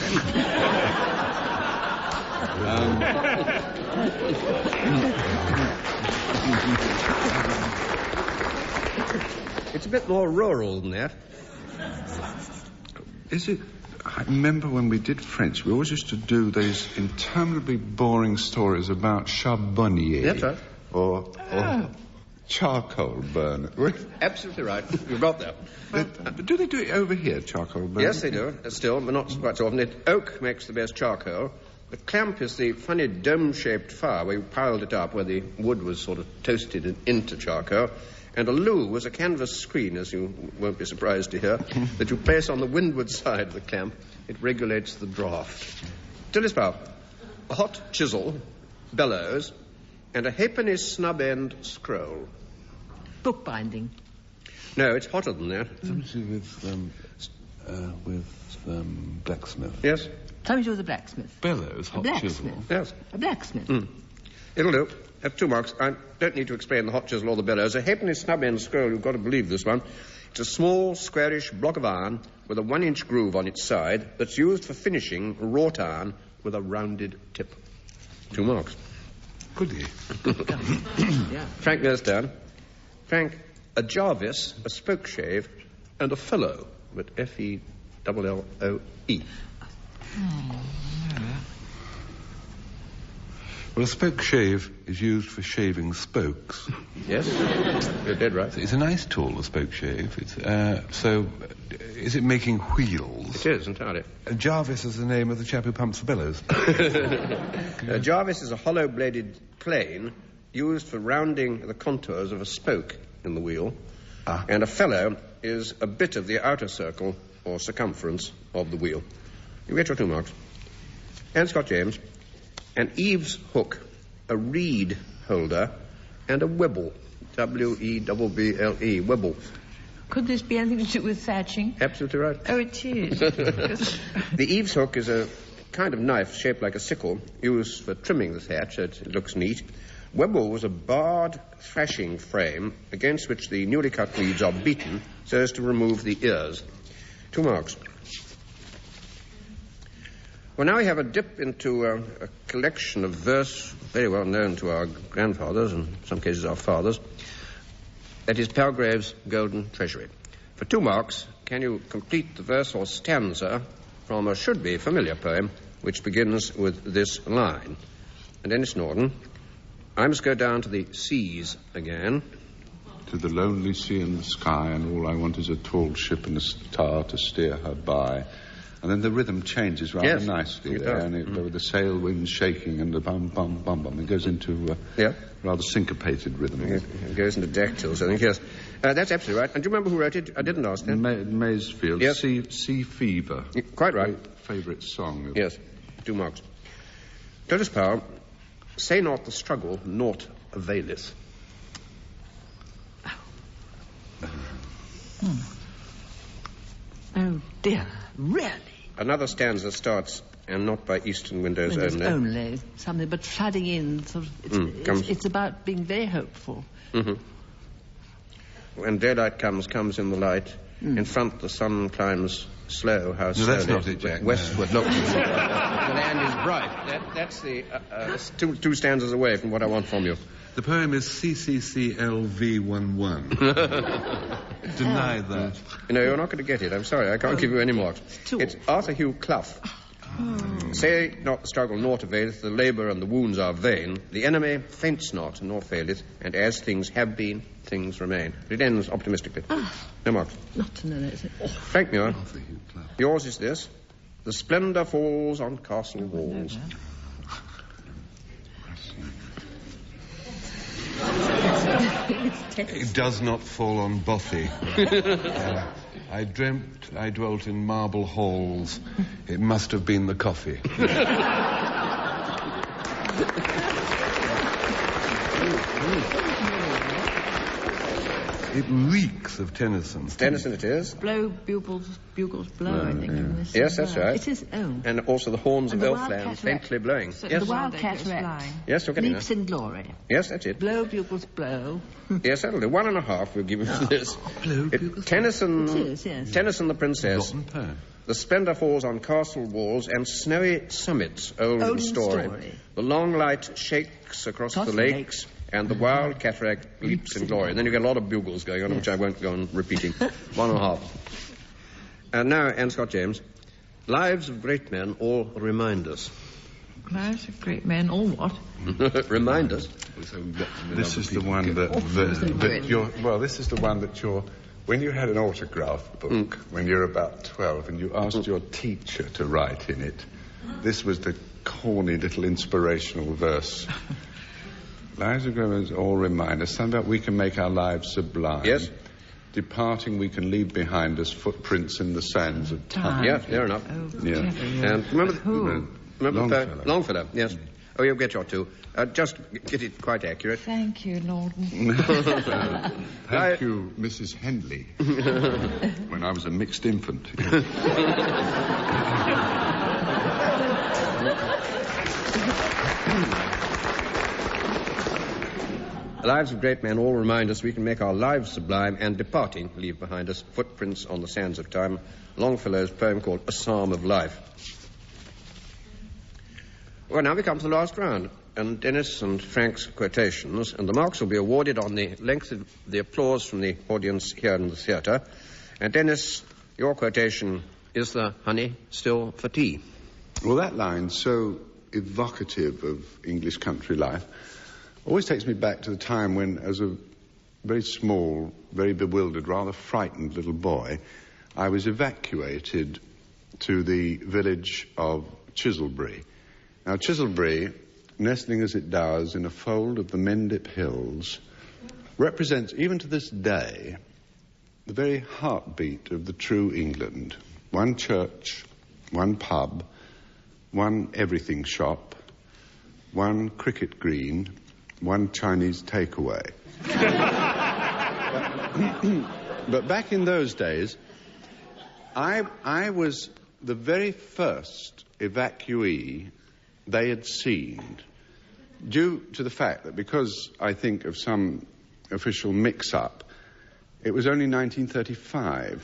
It's a bit more rural than that. Is it? I remember when we did French, we always used to do those interminably boring stories about charbonnier. That's right. Or charcoal burner. Absolutely right. You've got that. But do they do it over here, charcoal burner? Yes, they do. Still, but not quite so often. Oak makes the best charcoal. The clamp is the funny dome-shaped fire where you piled it up, where the wood was sort of toasted into charcoal. And a loo was a canvas screen, as you won't be surprised to hear, that you place on the windward side of the clamp. It regulates the draft. Dilys Powell, a hot chisel, bellows, and a halfpenny snub-end scroll. Bookbinding. No, it's hotter than that. Something to do with with blacksmith. Yes? Something to do with a blacksmith. Bellows, hot chisel. Yes. A blacksmith. It'll do. That's 2 marks. I don't need to explain the hot chisel or the bellows. A halfpenny snub-end scroll, you've got to believe this one. It's a small, squarish block of iron with a 1-inch groove on its side that's used for finishing wrought iron with a rounded tip. 2 marks. Goody. Yeah. Frank goes down. Frank, a Jarvis, a spokeshave, and a fellow with F-E-L-L-O-E. Well, a spoke shave is used for shaving spokes. Yes? You're dead right. It's a nice tool, a spoke shave. Is it making wheels? It is, entirely. Jarvis is the name of the chap who pumps the bellows. Jarvis is a hollow-bladed plane used for rounding the contours of a spoke in the wheel. And a fellow is a bit of the outer circle or circumference of the wheel. You get your 2 marks. And Scott James, an eaves hook, a reed holder, and a webble. W-E-B-B-L-E, webble. Could this be anything to do with thatching? Absolutely right. Oh, it is. The eaves hook is a kind of knife shaped like a sickle, used for trimming the thatch so it looks neat. Webble was a barred thrashing frame against which the newly cut reeds are beaten so as to remove the ears. 2 marks. Well, now we have a dip into a collection of verse very well known to our grandfathers, and in some cases our fathers. That is Palgrave's Golden Treasury. For 2 marks, can you complete the verse or stanza from a should-be familiar poem which begins with this line? And Denis Norden, I must go down to the seas again. To the lonely sea and the sky, and all I want is a tall ship and a star to steer her by. And then the rhythm changes rather nicely there, and with the sail wind shaking and the bum, bum, bum, bum. It goes into rather syncopated rhythm. It goes into dactyls, I think, yes. That's absolutely right. And do you remember who wrote it? I didn't ask that. Maysfield. Yes. Sea Fever. Quite right. Favourite song. Yes. 2 marks. Dilys Powell, say not the struggle, naught availeth. Oh, dear. Really? Another stanza starts, and not by eastern windows only. Something, but flooding in, sort of, it's about being very hopeful. When daylight comes in the light. In front the sun climbs slow, how slowly. That's not it, Jack. Westward, look. The land is bright. That's the two stanzas away from what I want from you. The poem is CCCLV11. Deny that. You know, you're not going to get it. I'm sorry, I can't give you any more. It's Arthur Hugh Clough. Say not the struggle naught availeth, the labour and the wounds are vain. The enemy faints not, nor faileth, and as things have been, things remain. But it ends optimistically. No marks. Not to know that, is it? Frank Muir, yours is this. The splendour falls on castle walls. It does not fall on Bothy. I dreamt I dwelt in marble halls. It must have been the coffee. It reeks of Tennyson. Tennyson it is. Blow, bugles blow, I think. In this yes, that's right. It is, And also the horns of Elfland faintly blowing. So yes. The wild cataract. Yes, you're getting Leaps in glory. Yes, that's it. Blow, bugles blow. Yes, that'll do. 1.5 we'll give you for this. Blow, bugles Tennyson, it is, yes. Tennyson the Princess. The splendour falls on castle walls and snowy summits, olden story. The long light shakes across the lakes, and the wild cataract leaps in glory. And then you get a lot of bugles going on, which I won't go on repeating. 1.5. And now, Anne Scott James, lives of great men all remind us. Lives of great men, all what? Remind us. This is the one that you're... Well, this is the one that you're... When you had an autograph book, when you're about 12, and you asked your teacher to write in it, this was the corny little inspirational verse. Lives of great men all remind us. Something about we can make our lives sublime. Yes. Departing, we can leave behind us footprints in the sands of time. Yeah, fair enough. Yeah. And remember Longfellow, yes. Oh, you'll get your two. Just get it quite accurate. Thank you, Norden. Thank you, Mrs. Henley. When I was a mixed infant. The lives of great men all remind us we can make our lives sublime and departing leave behind us footprints on the sands of time. Longfellow's poem called A Psalm of Life. Well, now we come to the last round, and Denis and Frank's quotations, and the marks will be awarded on the length of the applause from the audience here in the theatre. And Denis, your quotation is the honey still for tea? Well, that line, so evocative of English country life, always takes me back to the time when, as a very small, very bewildered, rather frightened little boy, I was evacuated to the village of Chiselbury. Now, Chiselbury, nestling as it does in a fold of the Mendip Hills, represents, even to this day, the very heartbeat of the true England. One church, one pub, one everything shop, one cricket green, one Chinese takeaway. But back in those days, I was the very first evacuee they had seen, due to the fact that because I think of some official mix-up, it was only 1935.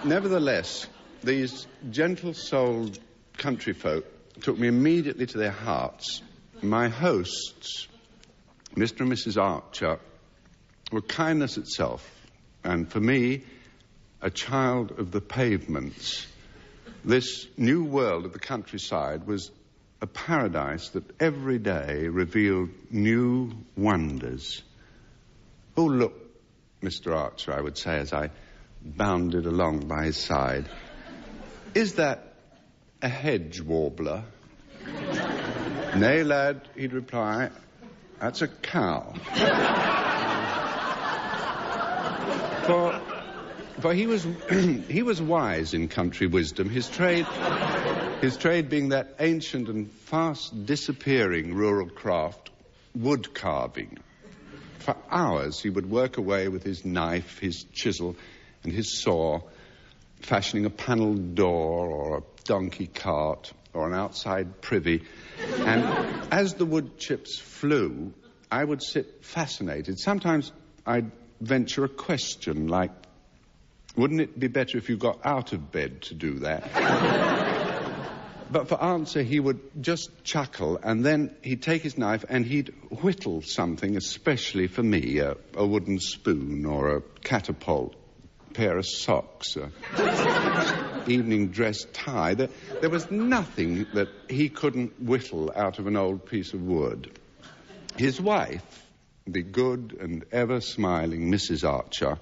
Nevertheless, these gentle-souled country folk took me immediately to their hearts. My hosts, Mr. and Mrs. Archer, were kindness itself, and for me, a child of the pavements. This new world of the countryside was a paradise that every day revealed new wonders. Oh, look, Mr. Archer, I would say as I bounded along by his side. Is that a hedge warbler? Nay, lad, he'd reply, that's a cow. For he was wise in country wisdom, his trade being that ancient and fast disappearing rural craft, wood carving. For hours he would work away with his knife, his chisel, and his saw, fashioning a panelled door or a donkey cart or an outside privy. And as the wood chips flew, I would sit fascinated. Sometimes I'd venture a question like, wouldn't it be better if you got out of bed to do that? But for answer, he would just chuckle, and then he'd take his knife and he'd whittle something especially for me, a wooden spoon or a catapult, a pair of socks, a evening dress tie. There was nothing that he couldn't whittle out of an old piece of wood. His wife, the good and ever-smiling Mrs. Archer,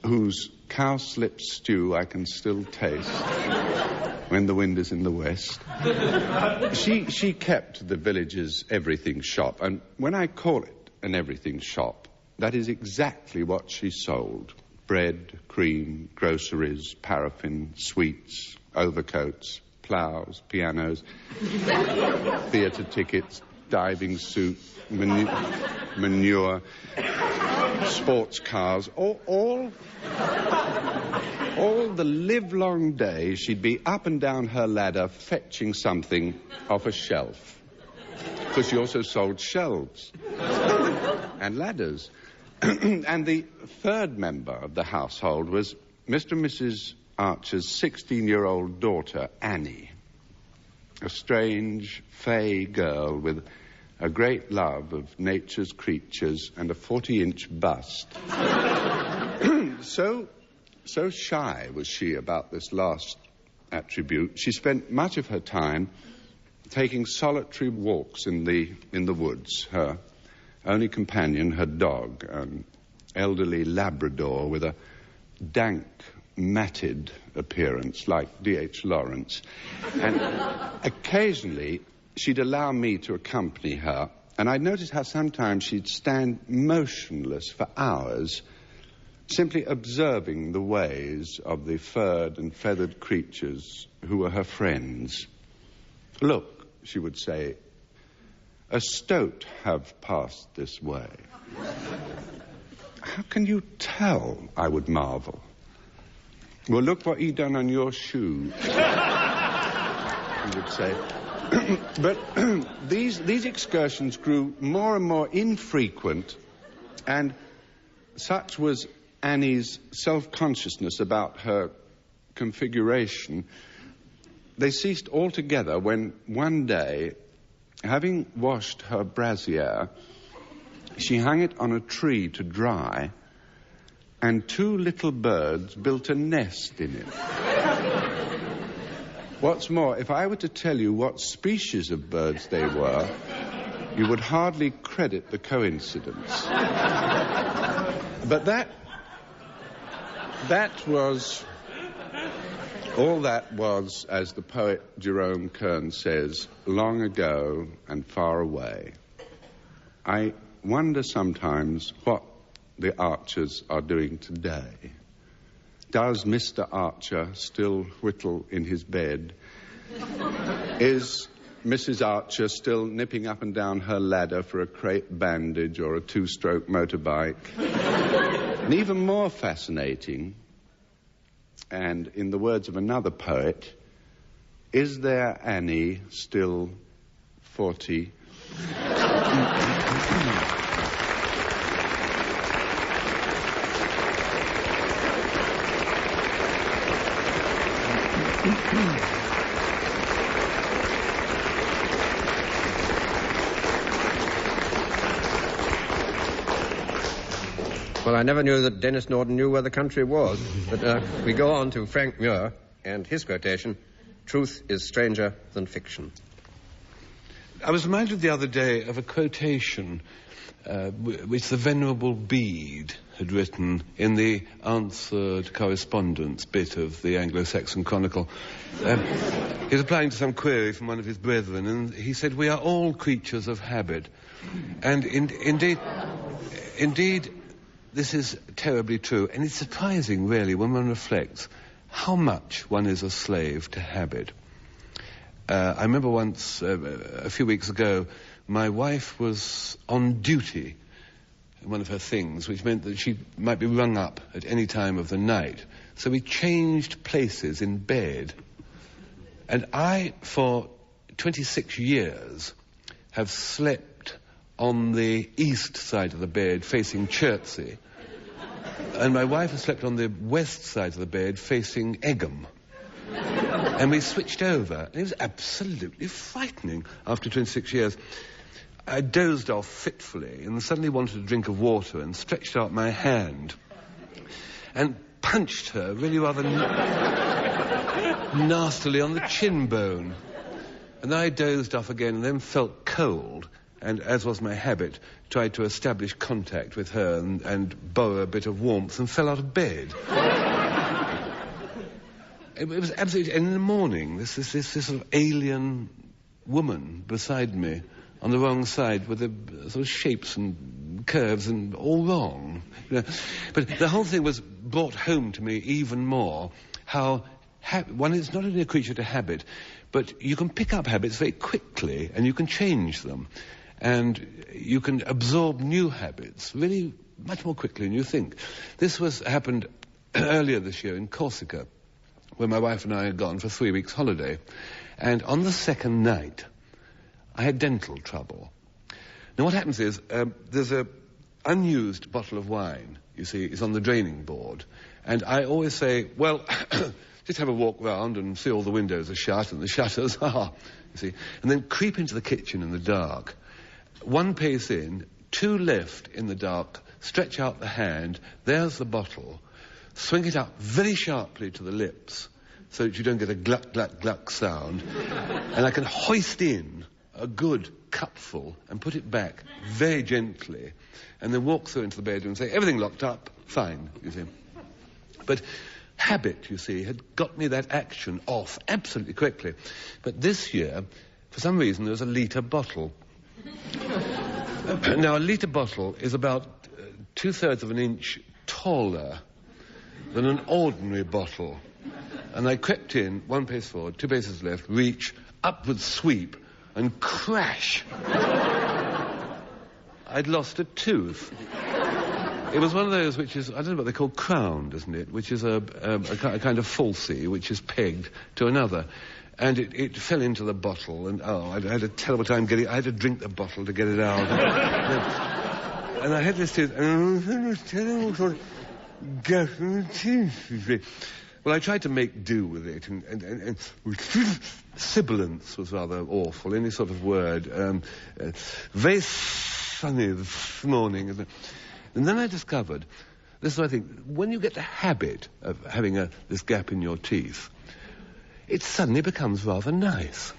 whose cowslip stew I can still taste when the wind is in the west. She kept the village's everything shop, and when I call it an everything shop, that is exactly what she sold. Bread, cream, groceries, paraffin, sweets, overcoats, ploughs, pianos, theatre tickets, diving suit, manure, sports cars, all the livelong day she'd be up and down her ladder fetching something off a shelf. Because she also sold shelves and ladders. And the third member of the household was Mr. and Mrs. Archer's 16-year-old daughter, Annie. A strange, fey girl with a great love of nature's creatures and a 40-inch bust. So shy was she about this last attribute, she spent much of her time taking solitary walks in the woods. Her only companion, her dog, an elderly Labrador with a dank, matted appearance like D.H. Lawrence. And occasionally she'd allow me to accompany her, and I'd notice how sometimes she'd stand motionless for hours, simply observing the ways of the furred and feathered creatures who were her friends. Look, she would say, "A stoat have passed this way." "How can you tell?" I would marvel. "Well, look what he done on your shoe," he would say. But these excursions grew more and more infrequent, and such was Annie's self-consciousness about her configuration, they ceased altogether when one day, having washed her brassiere, she hung it on a tree to dry, and 2 little birds built a nest in it. What's more, if I were to tell you what species of birds they were, you would hardly credit the coincidence. But that was... all that was, as the poet Jerome Kern says, long ago and far away. I wonder sometimes what the Archers are doing today. Does Mr. Archer still whittle in his bed? Is Mrs. Archer still nipping up and down her ladder for a crepe bandage or a 2-stroke motorbike? And even more fascinating, and in the words of another poet, is there Annie still 40? Well, I never knew that Denis Norden knew where the country was. But we go on to Frank Muir and his quotation, "Truth is stranger than fiction." I was reminded the other day of a quotation which the Venerable Bede had written in the answered correspondence bit of the Anglo-Saxon Chronicle. He was applying to some query from one of his brethren, and he said, "We are all creatures of habit." And indeed, this is terribly true, and it's surprising, really, when one reflects how much one is a slave to habit. I remember once, a few weeks ago, my wife was on duty in one of her things, which meant that she might be rung up at any time of the night. So we changed places in bed. And I, for 26 years, have slept on the east side of the bed facing Chertsey, and my wife has slept on the west side of the bed facing Egham. And we switched over, and it was absolutely frightening after 26 years. I dozed off fitfully and suddenly wanted a drink of water and stretched out my hand and punched her really rather nastily on the chin bone. And then I dozed off again and then felt cold, and, as was my habit, tried to establish contact with her and borrow a bit of warmth and fell out of bed. It was absolutely... And in the morning, this sort of alien woman beside me on the wrong side with the sort of shapes and curves and all wrong. You know. But the whole thing was brought home to me even more how one is not only a creature to habit, but you can pick up habits very quickly and you can change them. And you can absorb new habits really much more quickly than you think. This happened earlier this year in Corsica, where my wife and I had gone for 3 weeks' holiday. And on the second night, I had dental trouble. Now, what happens is, there's an unused bottle of wine, you see, is on the draining board. And I always say, well, just have a walk round and see all the windows are shut and the shutters are, you see. And then creep into the kitchen in the dark. 1 pace in, 2 left in the dark, stretch out the hand, there's the bottle, swing it up very sharply to the lips so that you don't get a gluck, gluck, gluck sound, and I can hoist in a good cupful and put it back very gently, and then walk through into the bedroom and say, everything locked up, fine, you see. But habit, you see, had got me that action off absolutely quickly. But this year, for some reason, there was a litre bottle. Now, a litre bottle is about 2/3 of an inch taller than an ordinary bottle. And I crept in, 1 pace forward, 2 paces left, reach, upward sweep, and crash, I'd lost a tooth. It was one of those which is, I don't know what they call crowned, isn't it? Which is a kind of falsie, which is pegged to another. And it fell into the bottle, and I had a terrible time getting it. I had to drink the bottle to get it out. And I had this tooth, and I was terrible sort of well, I tried to make do with it, and sibilance was rather awful, any sort of word. Very sunny this morning. And then I discovered, this is what I think, when you get the habit of having this gap in your teeth, it suddenly becomes rather nice.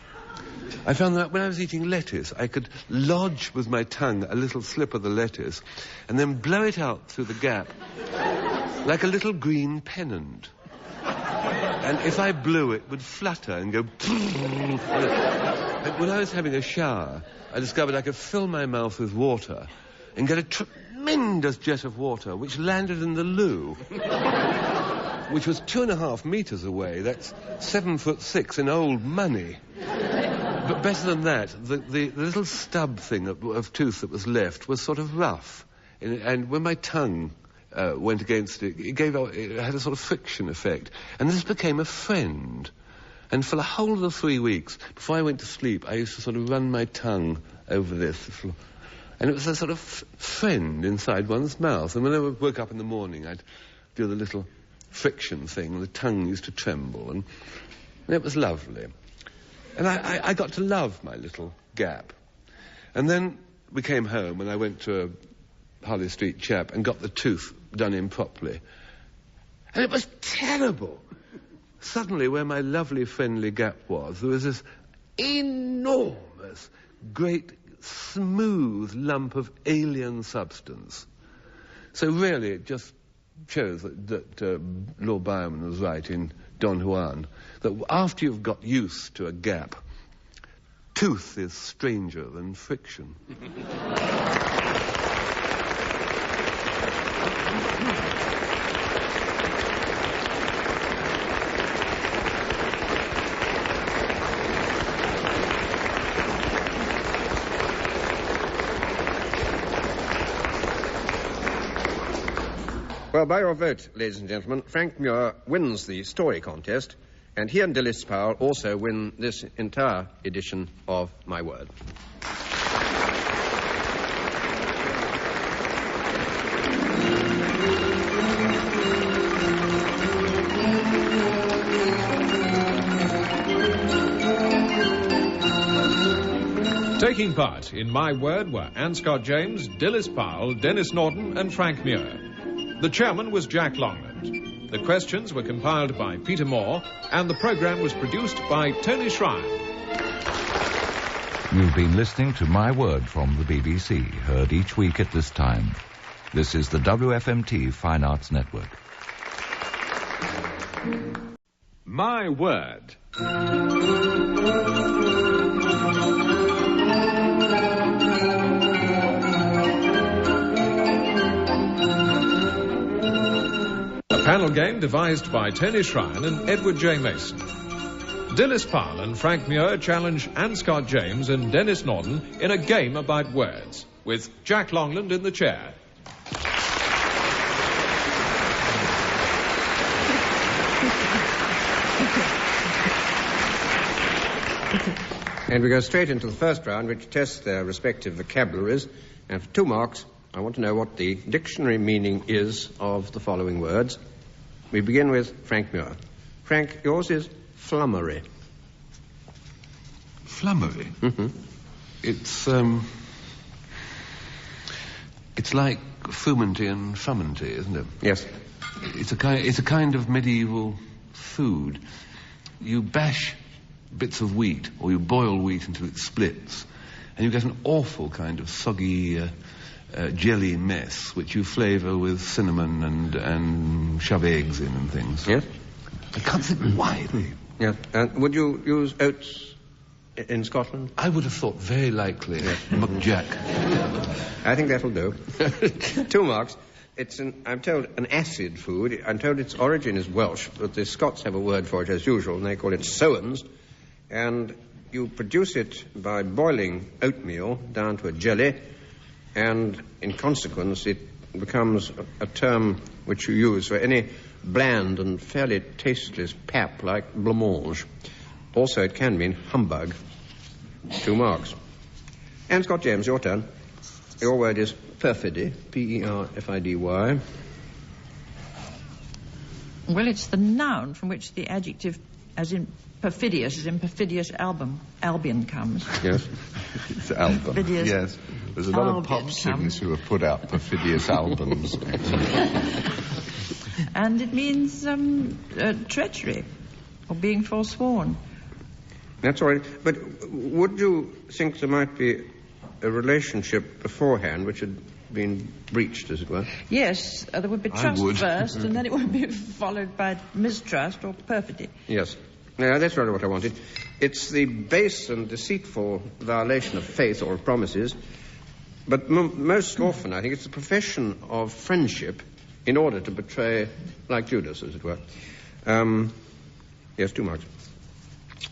I found that when I was eating lettuce, I could lodge with my tongue a little slip of the lettuce and then blow it out through the gap like a little green pennant. And if I blew, it would flutter and go... And when I was having a shower, I discovered I could fill my mouth with water and get a tremendous jet of water which landed in the loo, which was 2.5 meters away. That's 7'6" in old money. But better than that, the little stub thing of tooth that was left was sort of rough. And when my tongue went against it, it had a sort of friction effect. And this became a friend. And for the whole of the 3 weeks, before I went to sleep, I used to sort of run my tongue over this. And it was a sort of friend inside one's mouth. And when I woke up in the morning, I'd do the little friction thing, and the tongue used to tremble. And it was lovely. And I got to love my little gap. And then we came home, and I went to a Harley Street chap and got the tooth done in properly. And it was terrible. Suddenly, where my lovely, friendly gap was, there was this enormous, great, smooth lump of alien substance. So really, it just shows that Lord Byron was right in Don Juan, that after you've got used to a gap, tooth is stranger than friction. Well, by your vote, ladies and gentlemen, Frank Muir wins the story contest, and he and Dilys Powell also win this entire edition of My Word. Taking part in My Word were Anne Scott James, Dilys Powell, Denis Norden and Frank Muir. The chairman was Jack Longland. The questions were compiled by Peter Moore, and the programme was produced by Tony Schrein. You've been listening to My Word from the BBC, heard each week at this time. This is the WFMT Fine Arts Network. My Word. A panel game devised by Tony Schrein and Edward J. Mason. Dilys Powell and Frank Muir challenge Anne Scott James and Denis Norden in a game about words, with Jack Longland in the chair. And we go straight into the first round, which tests their respective vocabularies. And for 2 marks, I want to know what the dictionary meaning is of the following words. We begin with Frank Muir. Frank, yours is flummery. Flummery? Mm-hmm. It's like fumanty and fumanty, isn't it? Yes. It's a kind of medieval food. You bash bits of wheat, or you boil wheat until it splits, and you get an awful kind of soggy jelly mess, which you flavour with cinnamon and shove eggs in and things. Yes. I can't think why. Yes. And would you use oats in Scotland? I would have thought very likely. Yes. McJack. I think that'll do. 2 marks. It's I'm told, an acid food. I'm told its origin is Welsh, but the Scots have a word for it as usual, and they call it sowens. And you produce it by boiling oatmeal down to a jelly, and in consequence it becomes a term which you use for any bland and fairly tasteless pap like blancmange. Also, it can mean humbug. 2 marks. And Scott James, your turn. Your word is perfidy, P-E-R-F-I-D-Y. Well, it's the noun from which the adjective, as in perfidious, as in perfidious Albion comes. Yes. It's album. Perfidious Yes. There's a lot of Albion pop singers comes. who have put out perfidious albums. And it means treachery or being forsworn. That's all right. But would you think there might be a relationship beforehand which had been breached, as it were? Yes, there would be trust would. first, and then it would be followed by mistrust or perfidy. Yes. Yeah, that's really what I wanted. It's the base and deceitful violation of faith or of promises, but most often I think it's the profession of friendship in order to betray, like Judas, as it were. Yes, 2 marks.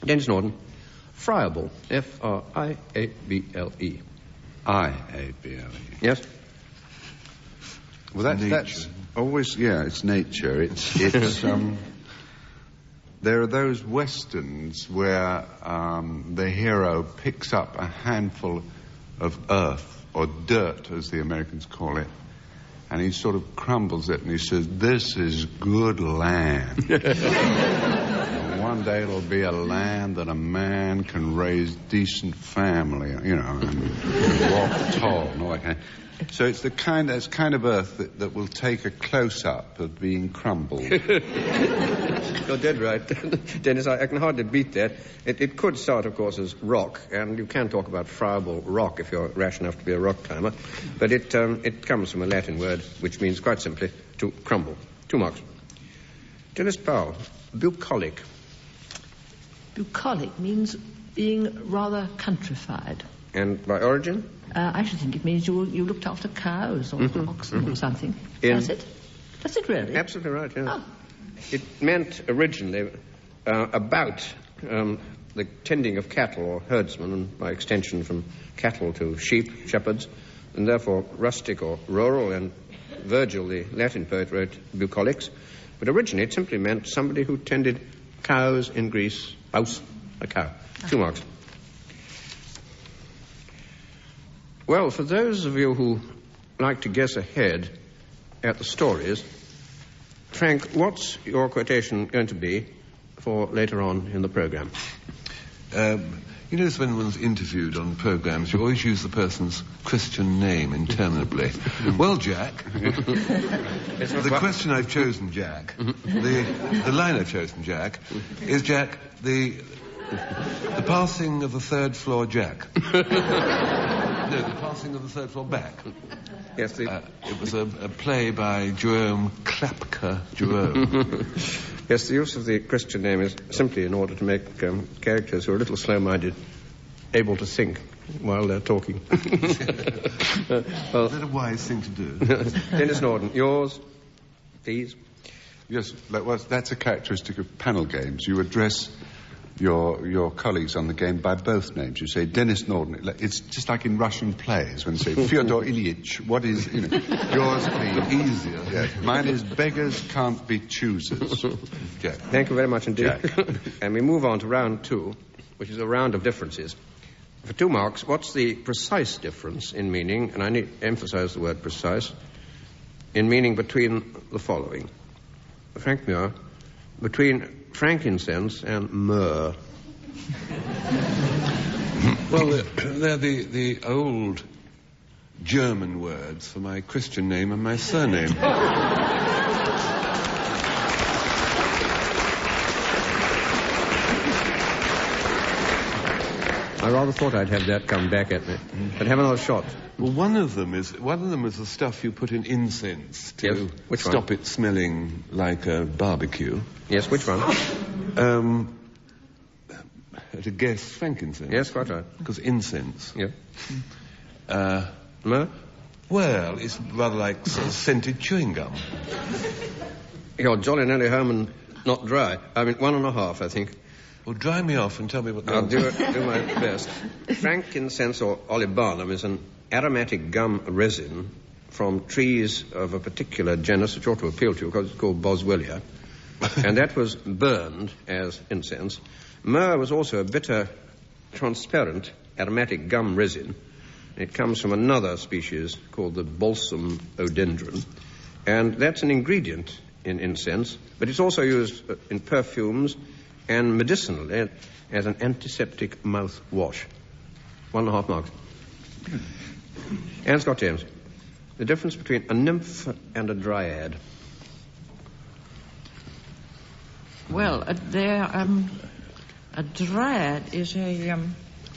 Denis Norden. Friable. F-R-I-A-B-L-E. I-A-B-L-E. Yes? Well, that's always, it's nature. It's there are those westerns where the hero picks up a handful of earth, or dirt, as the Americans call it, and he sort of crumbles it and he says, "This is good land." One day it'll be a land that a man can raise decent family, and walk tall and all that kind of. So it's that's kind of earth that will take a close-up of being crumbled. You're dead right, Dennis. I can hardly beat that. It could start, of course, as rock, and you can talk about friable rock if you're rash enough to be a rock climber. But it comes from a Latin word which means, quite simply, to crumble. 2 marks. Dilys Powell, bucolic. Bucolic means being rather countrified. And by origin? I should think it means you looked after cows or oxen or something. Does it? Does it really? Absolutely right, yeah. Oh. It meant originally about the tending of cattle or herdsmen, and by extension from cattle to sheep, shepherds, and therefore rustic or rural, and Virgil, the Latin poet, wrote bucolics. But originally it simply meant somebody who tended cows in Greece, house, a cow. 2 marks. Well, for those of you who like to guess ahead at the stories, Frank, what's your quotation going to be for later on in the programme? You notice when one's interviewed on programmes, you always use the person's Christian name interminably. Well, Jack, the question I've chosen, Jack, the line I've chosen, Jack, is, Jack, the passing of the 3rd floor Jack. No, the passing of the 3rd floor back. Yes, it was a play by Jerome Klapka Jerome. Yes, the use of the Christian name is simply in order to make characters who are a little slow-minded able to think while they're talking. Is that a wise thing to do? Denis Norden, yours, please. Yes, that's a characteristic of panel games. You address your colleagues on the game by both names. You say Denis Norden. It's just like in Russian plays when you say Fyodor Ilyich. What is, yours, please. Easier. Yes. Mine is beggars can't be choosers. Jack. Thank you very much indeed. And we move on to round 2, which is a round of differences. For 2 marks, what's the precise difference in meaning, and I need to emphasize the word precise, in meaning between the following? Frank Muir, between frankincense and myrrh. Well, they're the old German words for my Christian name and my surname. I rather thought I'd have that come back at me. But have another shot. Well, one of them is the stuff you put in incense to stop it smelling like a barbecue. Yes, which one? To guess, frankincense. Yes, quite right. Because incense. Yeah. Myrrh? Well, it's rather like sort of scented chewing gum. You're jolly nearly home and not dry. I mean, 1.5, I think. Well, dry me off and tell me what the I'll do my best. Frankincense or olibanum is an aromatic gum resin from trees of a particular genus which ought to appeal to you because it's called Boswellia. And that was burned as incense. Myrrh was also a bitter, transparent, aromatic gum resin. It comes from another species called the balsam odendron. And that's an ingredient in incense, but it's also used in perfumes and medicinally as an antiseptic mouthwash. 1.5 marks. And Scott James, the difference between a nymph and a dryad. Well, a dryad is a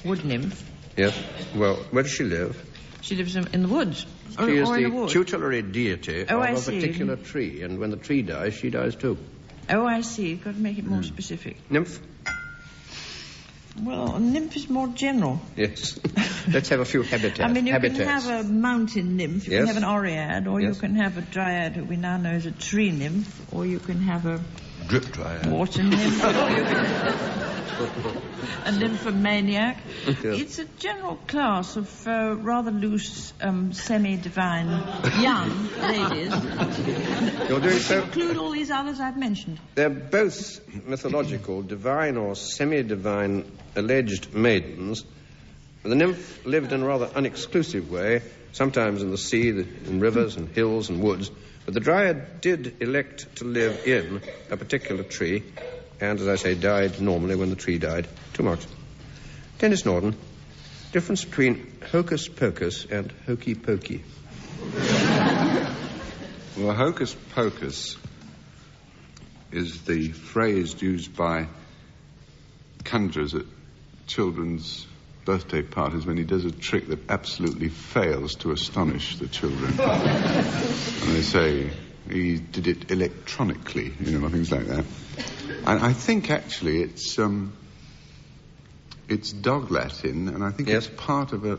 wood nymph. Yes. Well, where does she live? She lives in the woods. She is or in the wood. tutelary deity Oh, of I a see. particular tree, and when the tree dies, she dies too. Oh, I see. You've got to make it more specific. Nymph? Well, a nymph is more general. Yes. Let's have a few habitats. I mean, you habitats. can have a mountain nymph, you Yes. can have an oread, or Yes. you can have a dryad who we now know is a tree nymph, or you can have a drip dryad. water nymph, or you can a nymphomaniac. Yes. It's a general class of rather loose, semi-divine young ladies. You're doing so. Include all these others I've mentioned. They're both mythological, divine or semi-divine alleged maidens. The nymph lived in a rather unexclusive way, sometimes in the sea, in rivers and hills and woods. But the dryad did elect to live in a particular tree, and, as I say, died normally when the tree died. 2 marks. Denis Norden, difference between hocus pocus and hokey pokey. Well, hocus pocus is the phrase used by conjurers at children's birthday parties when he does a trick that absolutely fails to astonish the children. And they say he did it electronically, things like that. And I think actually it's dog Latin, and I think Yes. it's part of a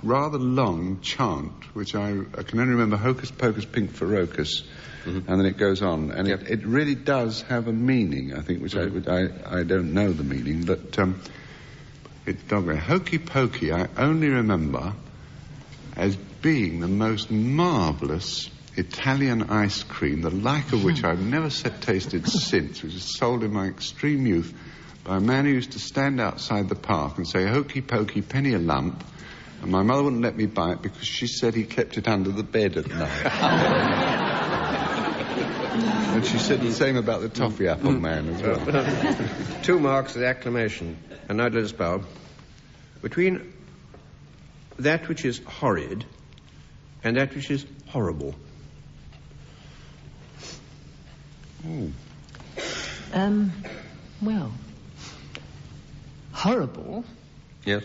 rather long chant, which I can only remember hocus pocus pink ferocus, and then it goes on, and Yep. it really does have a meaning, I think, which I don't know the meaning, but it's dog hokey pokey. I only remember as being the most marvellous Italian ice cream, the like of which I've never tasted since, which was sold in my extreme youth by a man who used to stand outside the park and say, hokey pokey, penny a lump, and my mother wouldn't let me buy it because she said he kept it under the bed at night. And she said the same about the toffee apple man as well. 2 marks of acclamation. And now let us bow. Between that which is horrid and that which is horrible. Well, horrible Yes.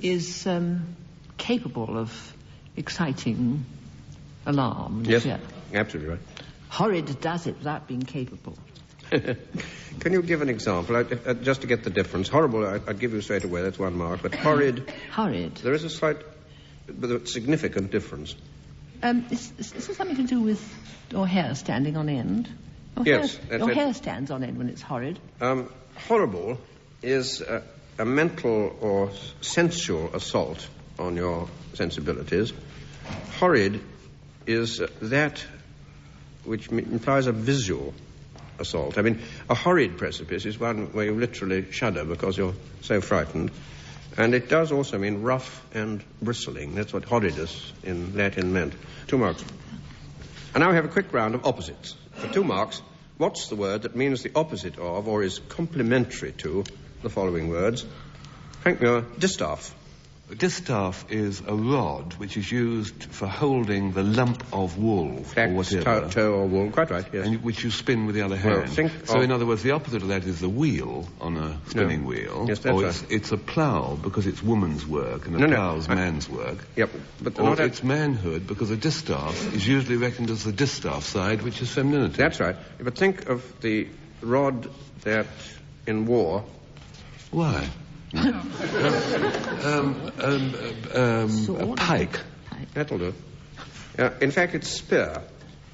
is capable of exciting alarm and Yes. fear. Absolutely right. Horrid does it without being capable. Can you give an example, just to get the difference? Horrible, I'd give you straight away, that's 1 mark. But horrid, Horrid. there is a slight, but a significant difference. Is this something to do with your hair standing on end? Yes, that's Your it. hair stands on end when it's horrid. Horrible is a mental or sensual assault on your sensibilities. Horrid is that which implies a visual assault. I mean, a horrid precipice is one where you literally shudder because you're so frightened. And it does also mean rough and bristling. That's what horridus in Latin meant. 2 marks. And now we have a quick round of opposites. For 2 marks, what's the word that means the opposite of or is complementary to the following words? Frank Muir, distaff. A distaff is a rod which is used for holding the lump of wool or Flax, whatever. tow or wool. Quite right, yes. And which you spin with the other hand. think So, of- in other words, the opposite of that is the wheel on a spinning wheel. Yes, that's or right. it's a plough because it's woman's work and a No, no, plough's man's work. Yep, but Or not that- it's manhood because a distaff is usually reckoned as the distaff side, which is femininity. That's right. But think of the rod that in war. Why? A pike. That'll do. In fact, it's spear.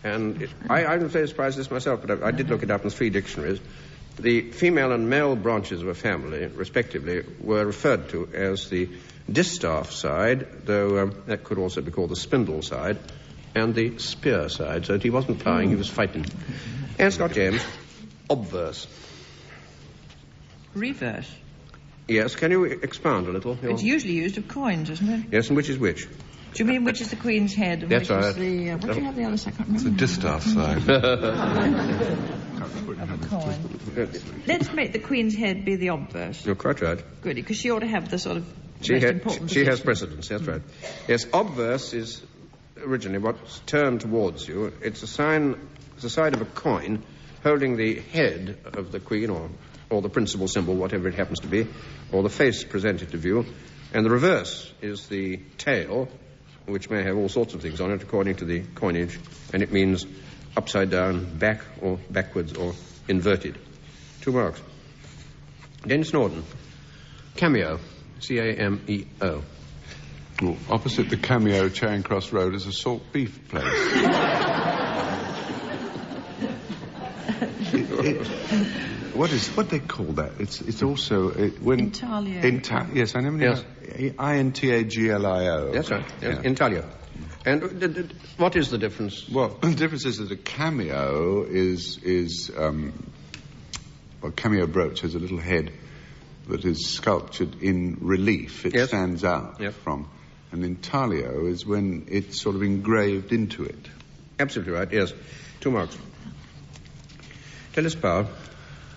And I'm very surprised at this myself, but I did look it up in 3 dictionaries. The female and male branches of a family, respectively, were referred to as the distaff side, though that could also be called the spindle side, and the spear side. So he wasn't ploughing, he was fighting. And Scott James, obverse. Reverse. Yes, can you expound a little? It's usually used of coins, isn't it? Yes, and which is which? Do you mean which is the Queen's head and That's which right. is the... what do you have the other side? I can't remember. The distaff side. Of a coin. Let's make the Queen's head be the obverse. You're quite right. Good, because she ought to have the sort of She has precedence, that's right. Yes, obverse is originally what's turned towards you. It's a sign, it's the side of a coin holding the head of the Queen or the principal symbol, whatever it happens to be, or the face presented to view. And the reverse is the tail, which may have all sorts of things on it according to the coinage, and it means upside down, back, or backwards, or inverted. 2 marks. Denis Norden. Cameo. C-A-M-E-O. Well, opposite the Cameo, Charing Cross Road, is a salt beef place. What they call that? It's also when Intaglio. Yes, I never knew. Yes. Intaglio. That's right. Yes. Yeah. Intaglio. And what is the difference? Well, the difference is that a cameo is cameo brooch has a little head that is sculptured in relief. It Yes. stands out Yep. from. And intaglio is when it's sort of engraved into it. Absolutely right, yes. 2 marks. Dilys Powell.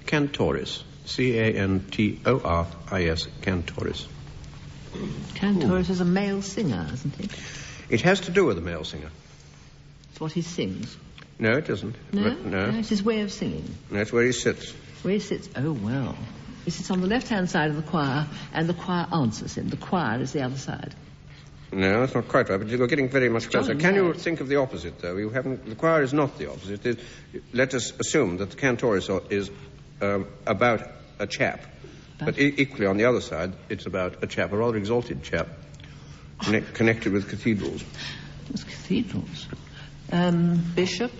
Cantoris. C-A-N-T-O-R-I-S. Cantoris. Cantoris is a male singer, isn't it? It has to do with the male singer. It's what he sings. No, it doesn't. No? But, no. It's his way of singing. That's where he sits. Where he sits, oh, well. He sits on the left-hand side of the choir, and the choir answers him. The choir is the other side. No, that's not quite right, but you're getting very much closer. John, Can you right. think of the opposite, though? You haven't. The choir is not the opposite. Let us assume that the cantoris is about a chap. But equally on the other side, it's about a chap, a rather exalted chap, connected with cathedrals. It's cathedrals. Bishop?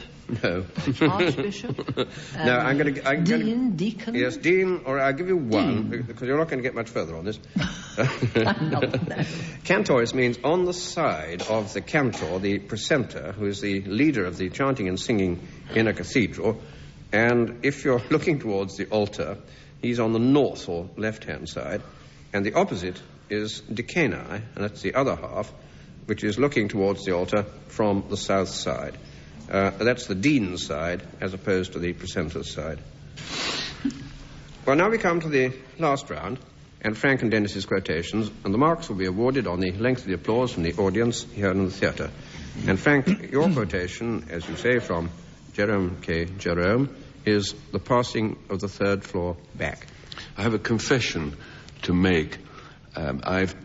No. Archbishop? No, I'm going to... Deacon? Yes, dean, or I'll give you one, because you're not going to get much further on this. Cantoris means on the side of the cantor, the precentor, who is the leader of the chanting and singing in a cathedral. And if you're looking towards the altar, he's on the north or left-hand side. And the opposite is decani, and that's the other half, which is looking towards the altar from the south side. That's the dean's side, as opposed to the precentor's side. Well, now we come to the last round, and Frank and Denis's quotations, and the marks will be awarded on the length of the applause from the audience here in the theatre. And Frank, your quotation, as you say, from Jerome K. Jerome, is the passing of the 3rd floor back. I have a confession to make. I've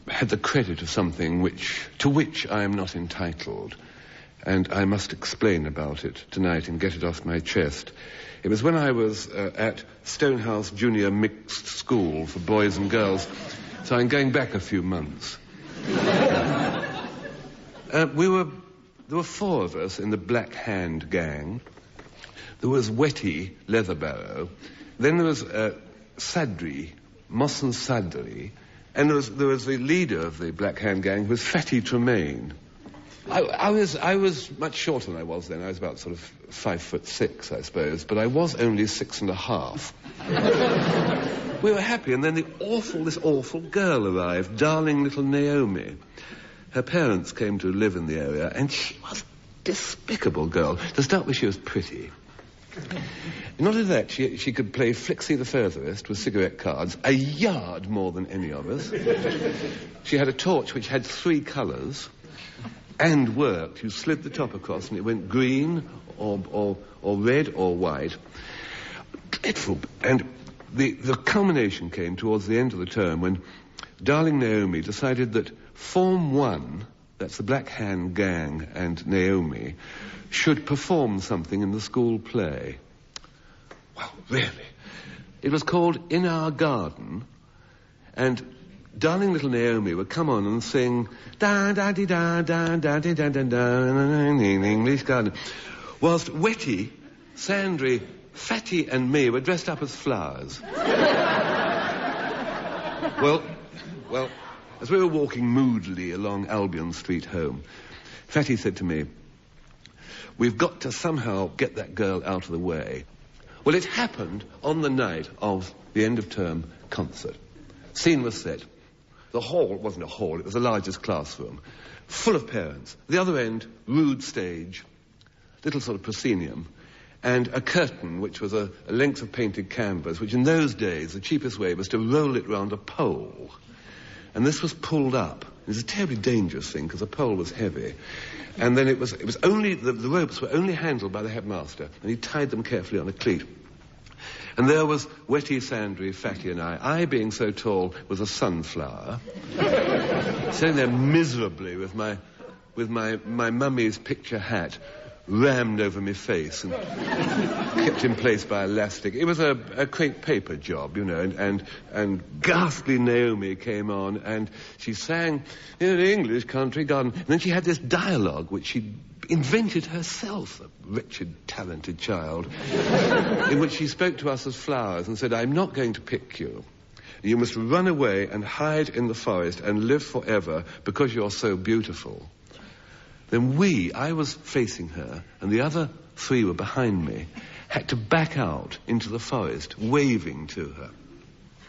had the credit of something to which I am not entitled, and I must explain about it tonight and get it off my chest. It was when I was at Stonehouse Junior Mixed School for boys and girls, so I'm going back a few months. There were 4 of us in the Black Hand gang. There was Wetty Leatherbarrow. Then there was Sadri, Mossen Sadri. And there was the leader of the Black Hand gang, who was Fatty Tremaine. I was much shorter than I was then. I was about sort of 5'6", I suppose, but I was only 6.5. We were happy, and then this awful girl arrived, darling little Naomi. Her parents came to live in the area, and she was a despicable girl. To start with, she was pretty. Not only that, she could play Flixie the Furthest with cigarette cards a yard more than any of us. She had a torch which had 3 colours and worked. You slid the top across and it went green or red or white. Dreadful. And the culmination came towards the end of the term when darling Naomi decided that Form 1, that's the Black Hand gang and Naomi, should perform something in the school play. Well, really. It was called In Our Garden, and darling little Naomi would come on and sing da-da-dee-da-da-da-dee-da-da-da in the English garden, whilst Wetty, Sandry Fatty and me were dressed up as flowers. Well, as we were walking moodily along Albion Street home, Fatty said to me, "We've got to somehow get that girl out of the way." Well, it happened on the night of the end-of-term concert. Scene was set. The hall wasn't a hall, it was the largest classroom, full of parents. The other end, rude stage, little sort of proscenium, and a curtain, which was a length of painted canvas, which in those days, the cheapest way was to roll it round a pole. And this was pulled up. It was a terribly dangerous thing, because the pole was heavy. And then it was only, the ropes were only handled by the headmaster, and he tied them carefully on a cleat. And there was Wetty, Sandry, Fatty and I being so tall, was a sunflower, sitting there miserably with my mummy's picture hat rammed over my face and kept in place by elastic. It was a crepe paper job, you know, and ghastly Naomi came on and she sang in an English country garden. And then she had this dialogue which she'd invented herself, a wretched, talented child, in which she spoke to us as flowers and said, "I'm not going to pick you. You must run away and hide in the forest and live forever because you're so beautiful." Then I was facing her, and the other three were behind me, had to back out into the forest, waving to her.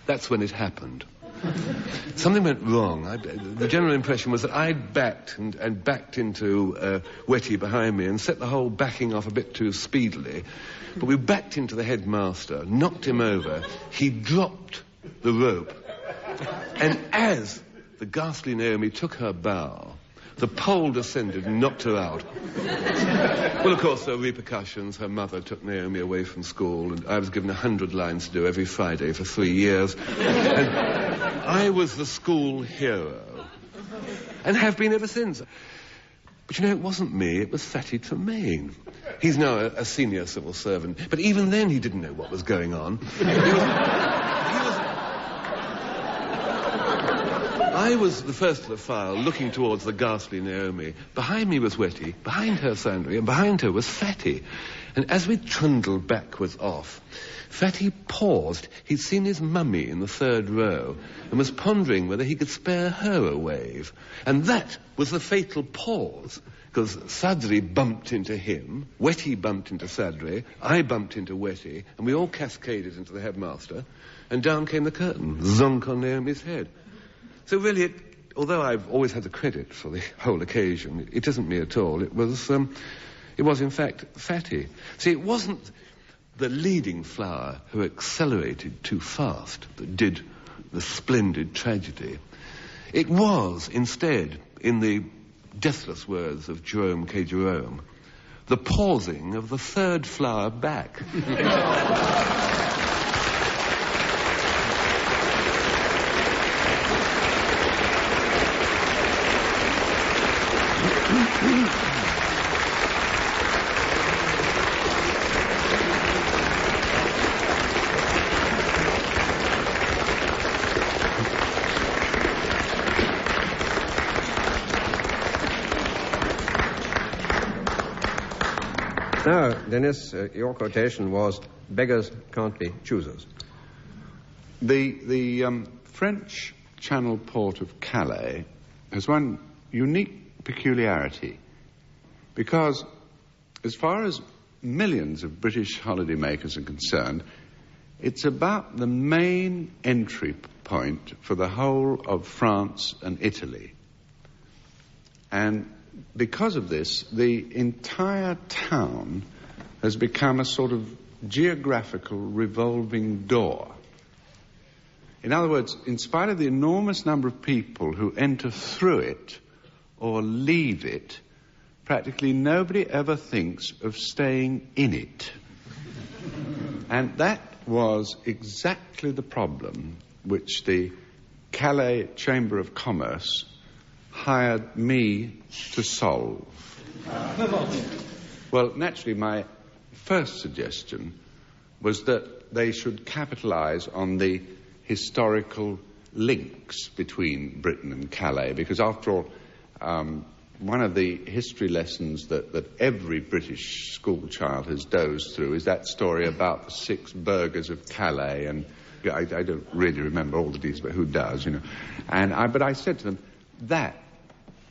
That's when it happened. Something went wrong. The general impression was that I'd backed and backed into Wetty behind me and set the whole backing off a bit too speedily. But we backed into the headmaster, knocked him over. He dropped the rope. And as the ghastly Naomi took her bow, the pole descended and knocked her out. Well, of course, there were repercussions. Her mother took Naomi away from school, and I was given 100 lines to do every Friday for 3 years. And I was the school hero, and have been ever since. But you know, it wasn't me, it was Fatty Tremaine. He's now a senior civil servant, but even then he didn't know what was going on. I was the first of the file, looking towards the ghastly Naomi. Behind me was Wetty, behind her Sandry, and behind her was Fatty. And as we trundled backwards off, Fatty paused. He'd seen his mummy in the third row and was pondering whether he could spare her a wave. And that was the fatal pause, because Sadri bumped into him, Wetty bumped into Sadri, I bumped into Wetty, and we all cascaded into the headmaster, and down came the curtain, zonk on Naomi's head. So really, although I've always had the credit for the whole occasion, it isn't me at all. It was in fact Fatty. See, it wasn't the leading flower who accelerated too fast that did the splendid tragedy. It was, instead, in the deathless words of Jerome K. Jerome, the pausing of the third flower back. Now, Denis, your quotation was, "Beggars can't be choosers." The French Channel port of Calais has one unique peculiarity, because as far as millions of British holidaymakers are concerned, it's about the main entry point for the whole of France and Italy. And because of this, the entire town has become a sort of geographical revolving door. In other words, in spite of the enormous number of people who enter through it or leave it, practically nobody ever thinks of staying in it. And that was exactly the problem which the Calais Chamber of Commerce hired me to solve. Well, naturally, my first suggestion was that they should capitalize on the historical links between Britain and Calais, because after all, one of the history lessons that every British school child has dozed through is that story about the 6 burghers of Calais, and I don't really remember all the details, but who does, you know. But I said to them, that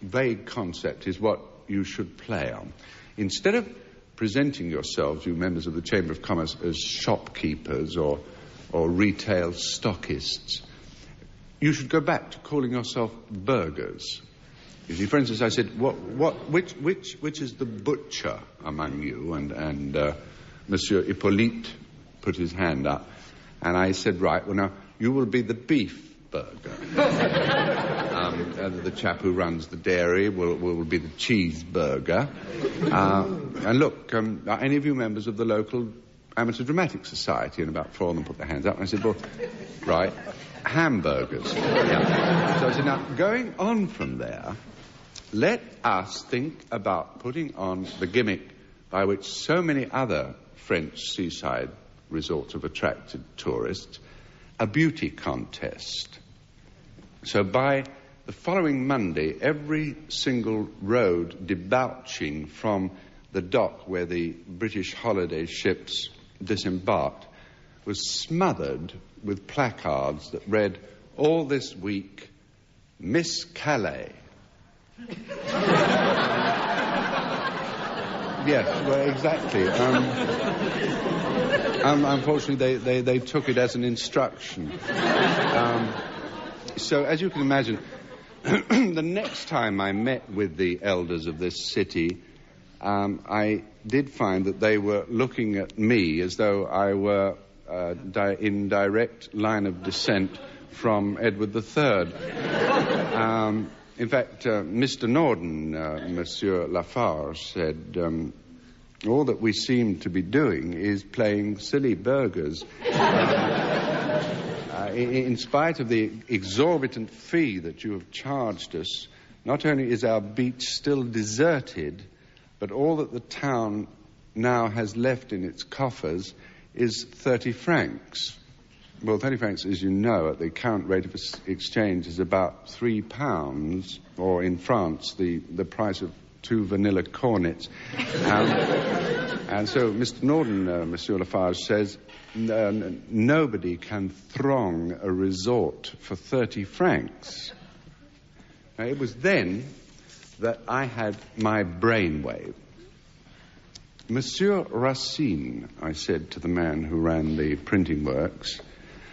vague concept is what you should play on. Instead of presenting yourselves, you members of the Chamber of Commerce, as shopkeepers or retail stockists, you should go back to calling yourself burghers. You see, for instance, I said, which is the butcher among you? And Monsieur Hippolyte put his hand up, and I said, right, well, now, you will be the beef burger. The chap who runs the dairy will be the cheeseburger. And look, are any of you members of the local amateur dramatic society? And about 4 of them put their hands up, and I said, well, right, hamburgers. Yeah. So I said, now, going on from there, let us think about putting on the gimmick by which so many other French seaside resorts have attracted tourists, a beauty contest. So by the following Monday, every single road debouching from the dock where the British holiday ships disembarked was smothered with placards that read, all this week, Miss Calais. Yes, well, exactly. Unfortunately, they took it as an instruction. So, as you can imagine, the next time I met with the elders of this city, I did find that they were looking at me as though I were in direct line of descent from Edward III. In fact, Mr. Norden, Monsieur Lafarge, said, all that we seem to be doing is playing silly burgers. In spite of the exorbitant fee that you have charged us, not only is our beach still deserted, but all that the town now has left in its coffers is 30 francs. Well, 30 francs, as you know, at the current rate of exchange is about £3, or in France, the price of 2 vanilla cornets. And so Mr. Norden, Monsieur Lafarge, says nobody can throng a resort for 30 francs. Now, it was then that I had my brainwave. Monsieur Racine, I said to the man who ran the printing works,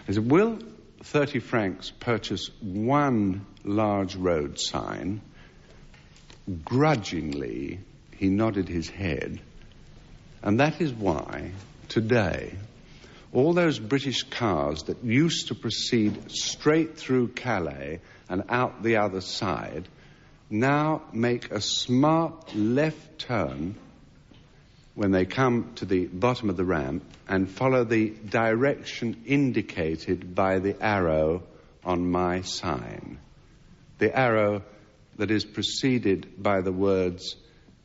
I said, will 30 francs purchase one large road sign? Grudgingly, he nodded his head. And that is why, today, all those British cars that used to proceed straight through Calais and out the other side now make a smart left turn when they come to the bottom of the ramp and follow the direction indicated by the arrow on my sign. The arrow that is preceded by the words,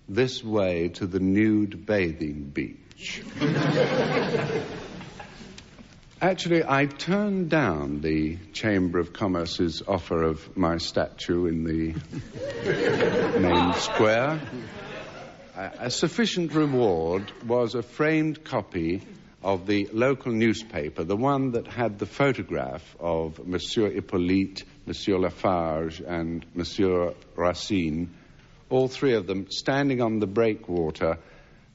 this way to the nude bathing beach. Actually, I turned down the Chamber of Commerce's offer of my statue in the main square. A sufficient reward was a framed copy of the local newspaper, the one that had the photograph of Monsieur Hippolyte, Monsieur Lafarge, and Monsieur Racine, all 3 of them standing on the breakwater,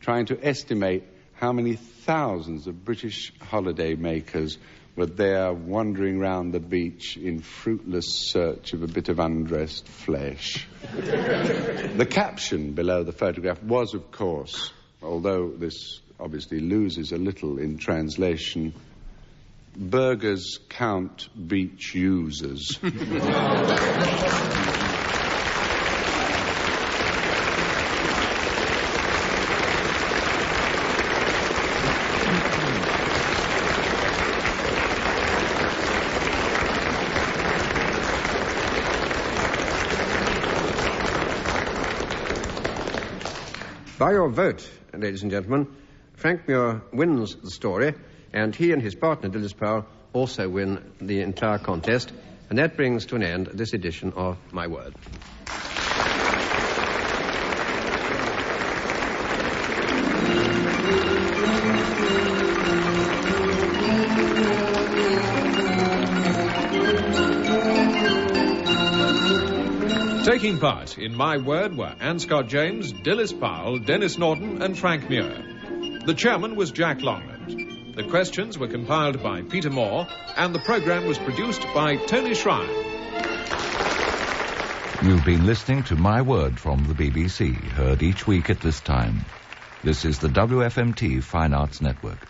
trying to estimate how many thousands of British holiday makers were there wandering round the beach in fruitless search of a bit of undressed flesh. The caption below the photograph was, of course, although this obviously loses a little in translation, burgers count beach users. By your vote, ladies and gentlemen, Frank Muir wins the story, and he and his partner, Dilys Powell, also win the entire contest, and that brings to an end this edition of My Word. Taking part in My Word were Anne Scott James, Dilys Powell, Denis Norden and Frank Muir. The chairman was Jack Longland. The questions were compiled by Peter Moore, and the programme was produced by Tony Schrein. You've been listening to My Word from the BBC, heard each week at this time. This is the WFMT Fine Arts Network.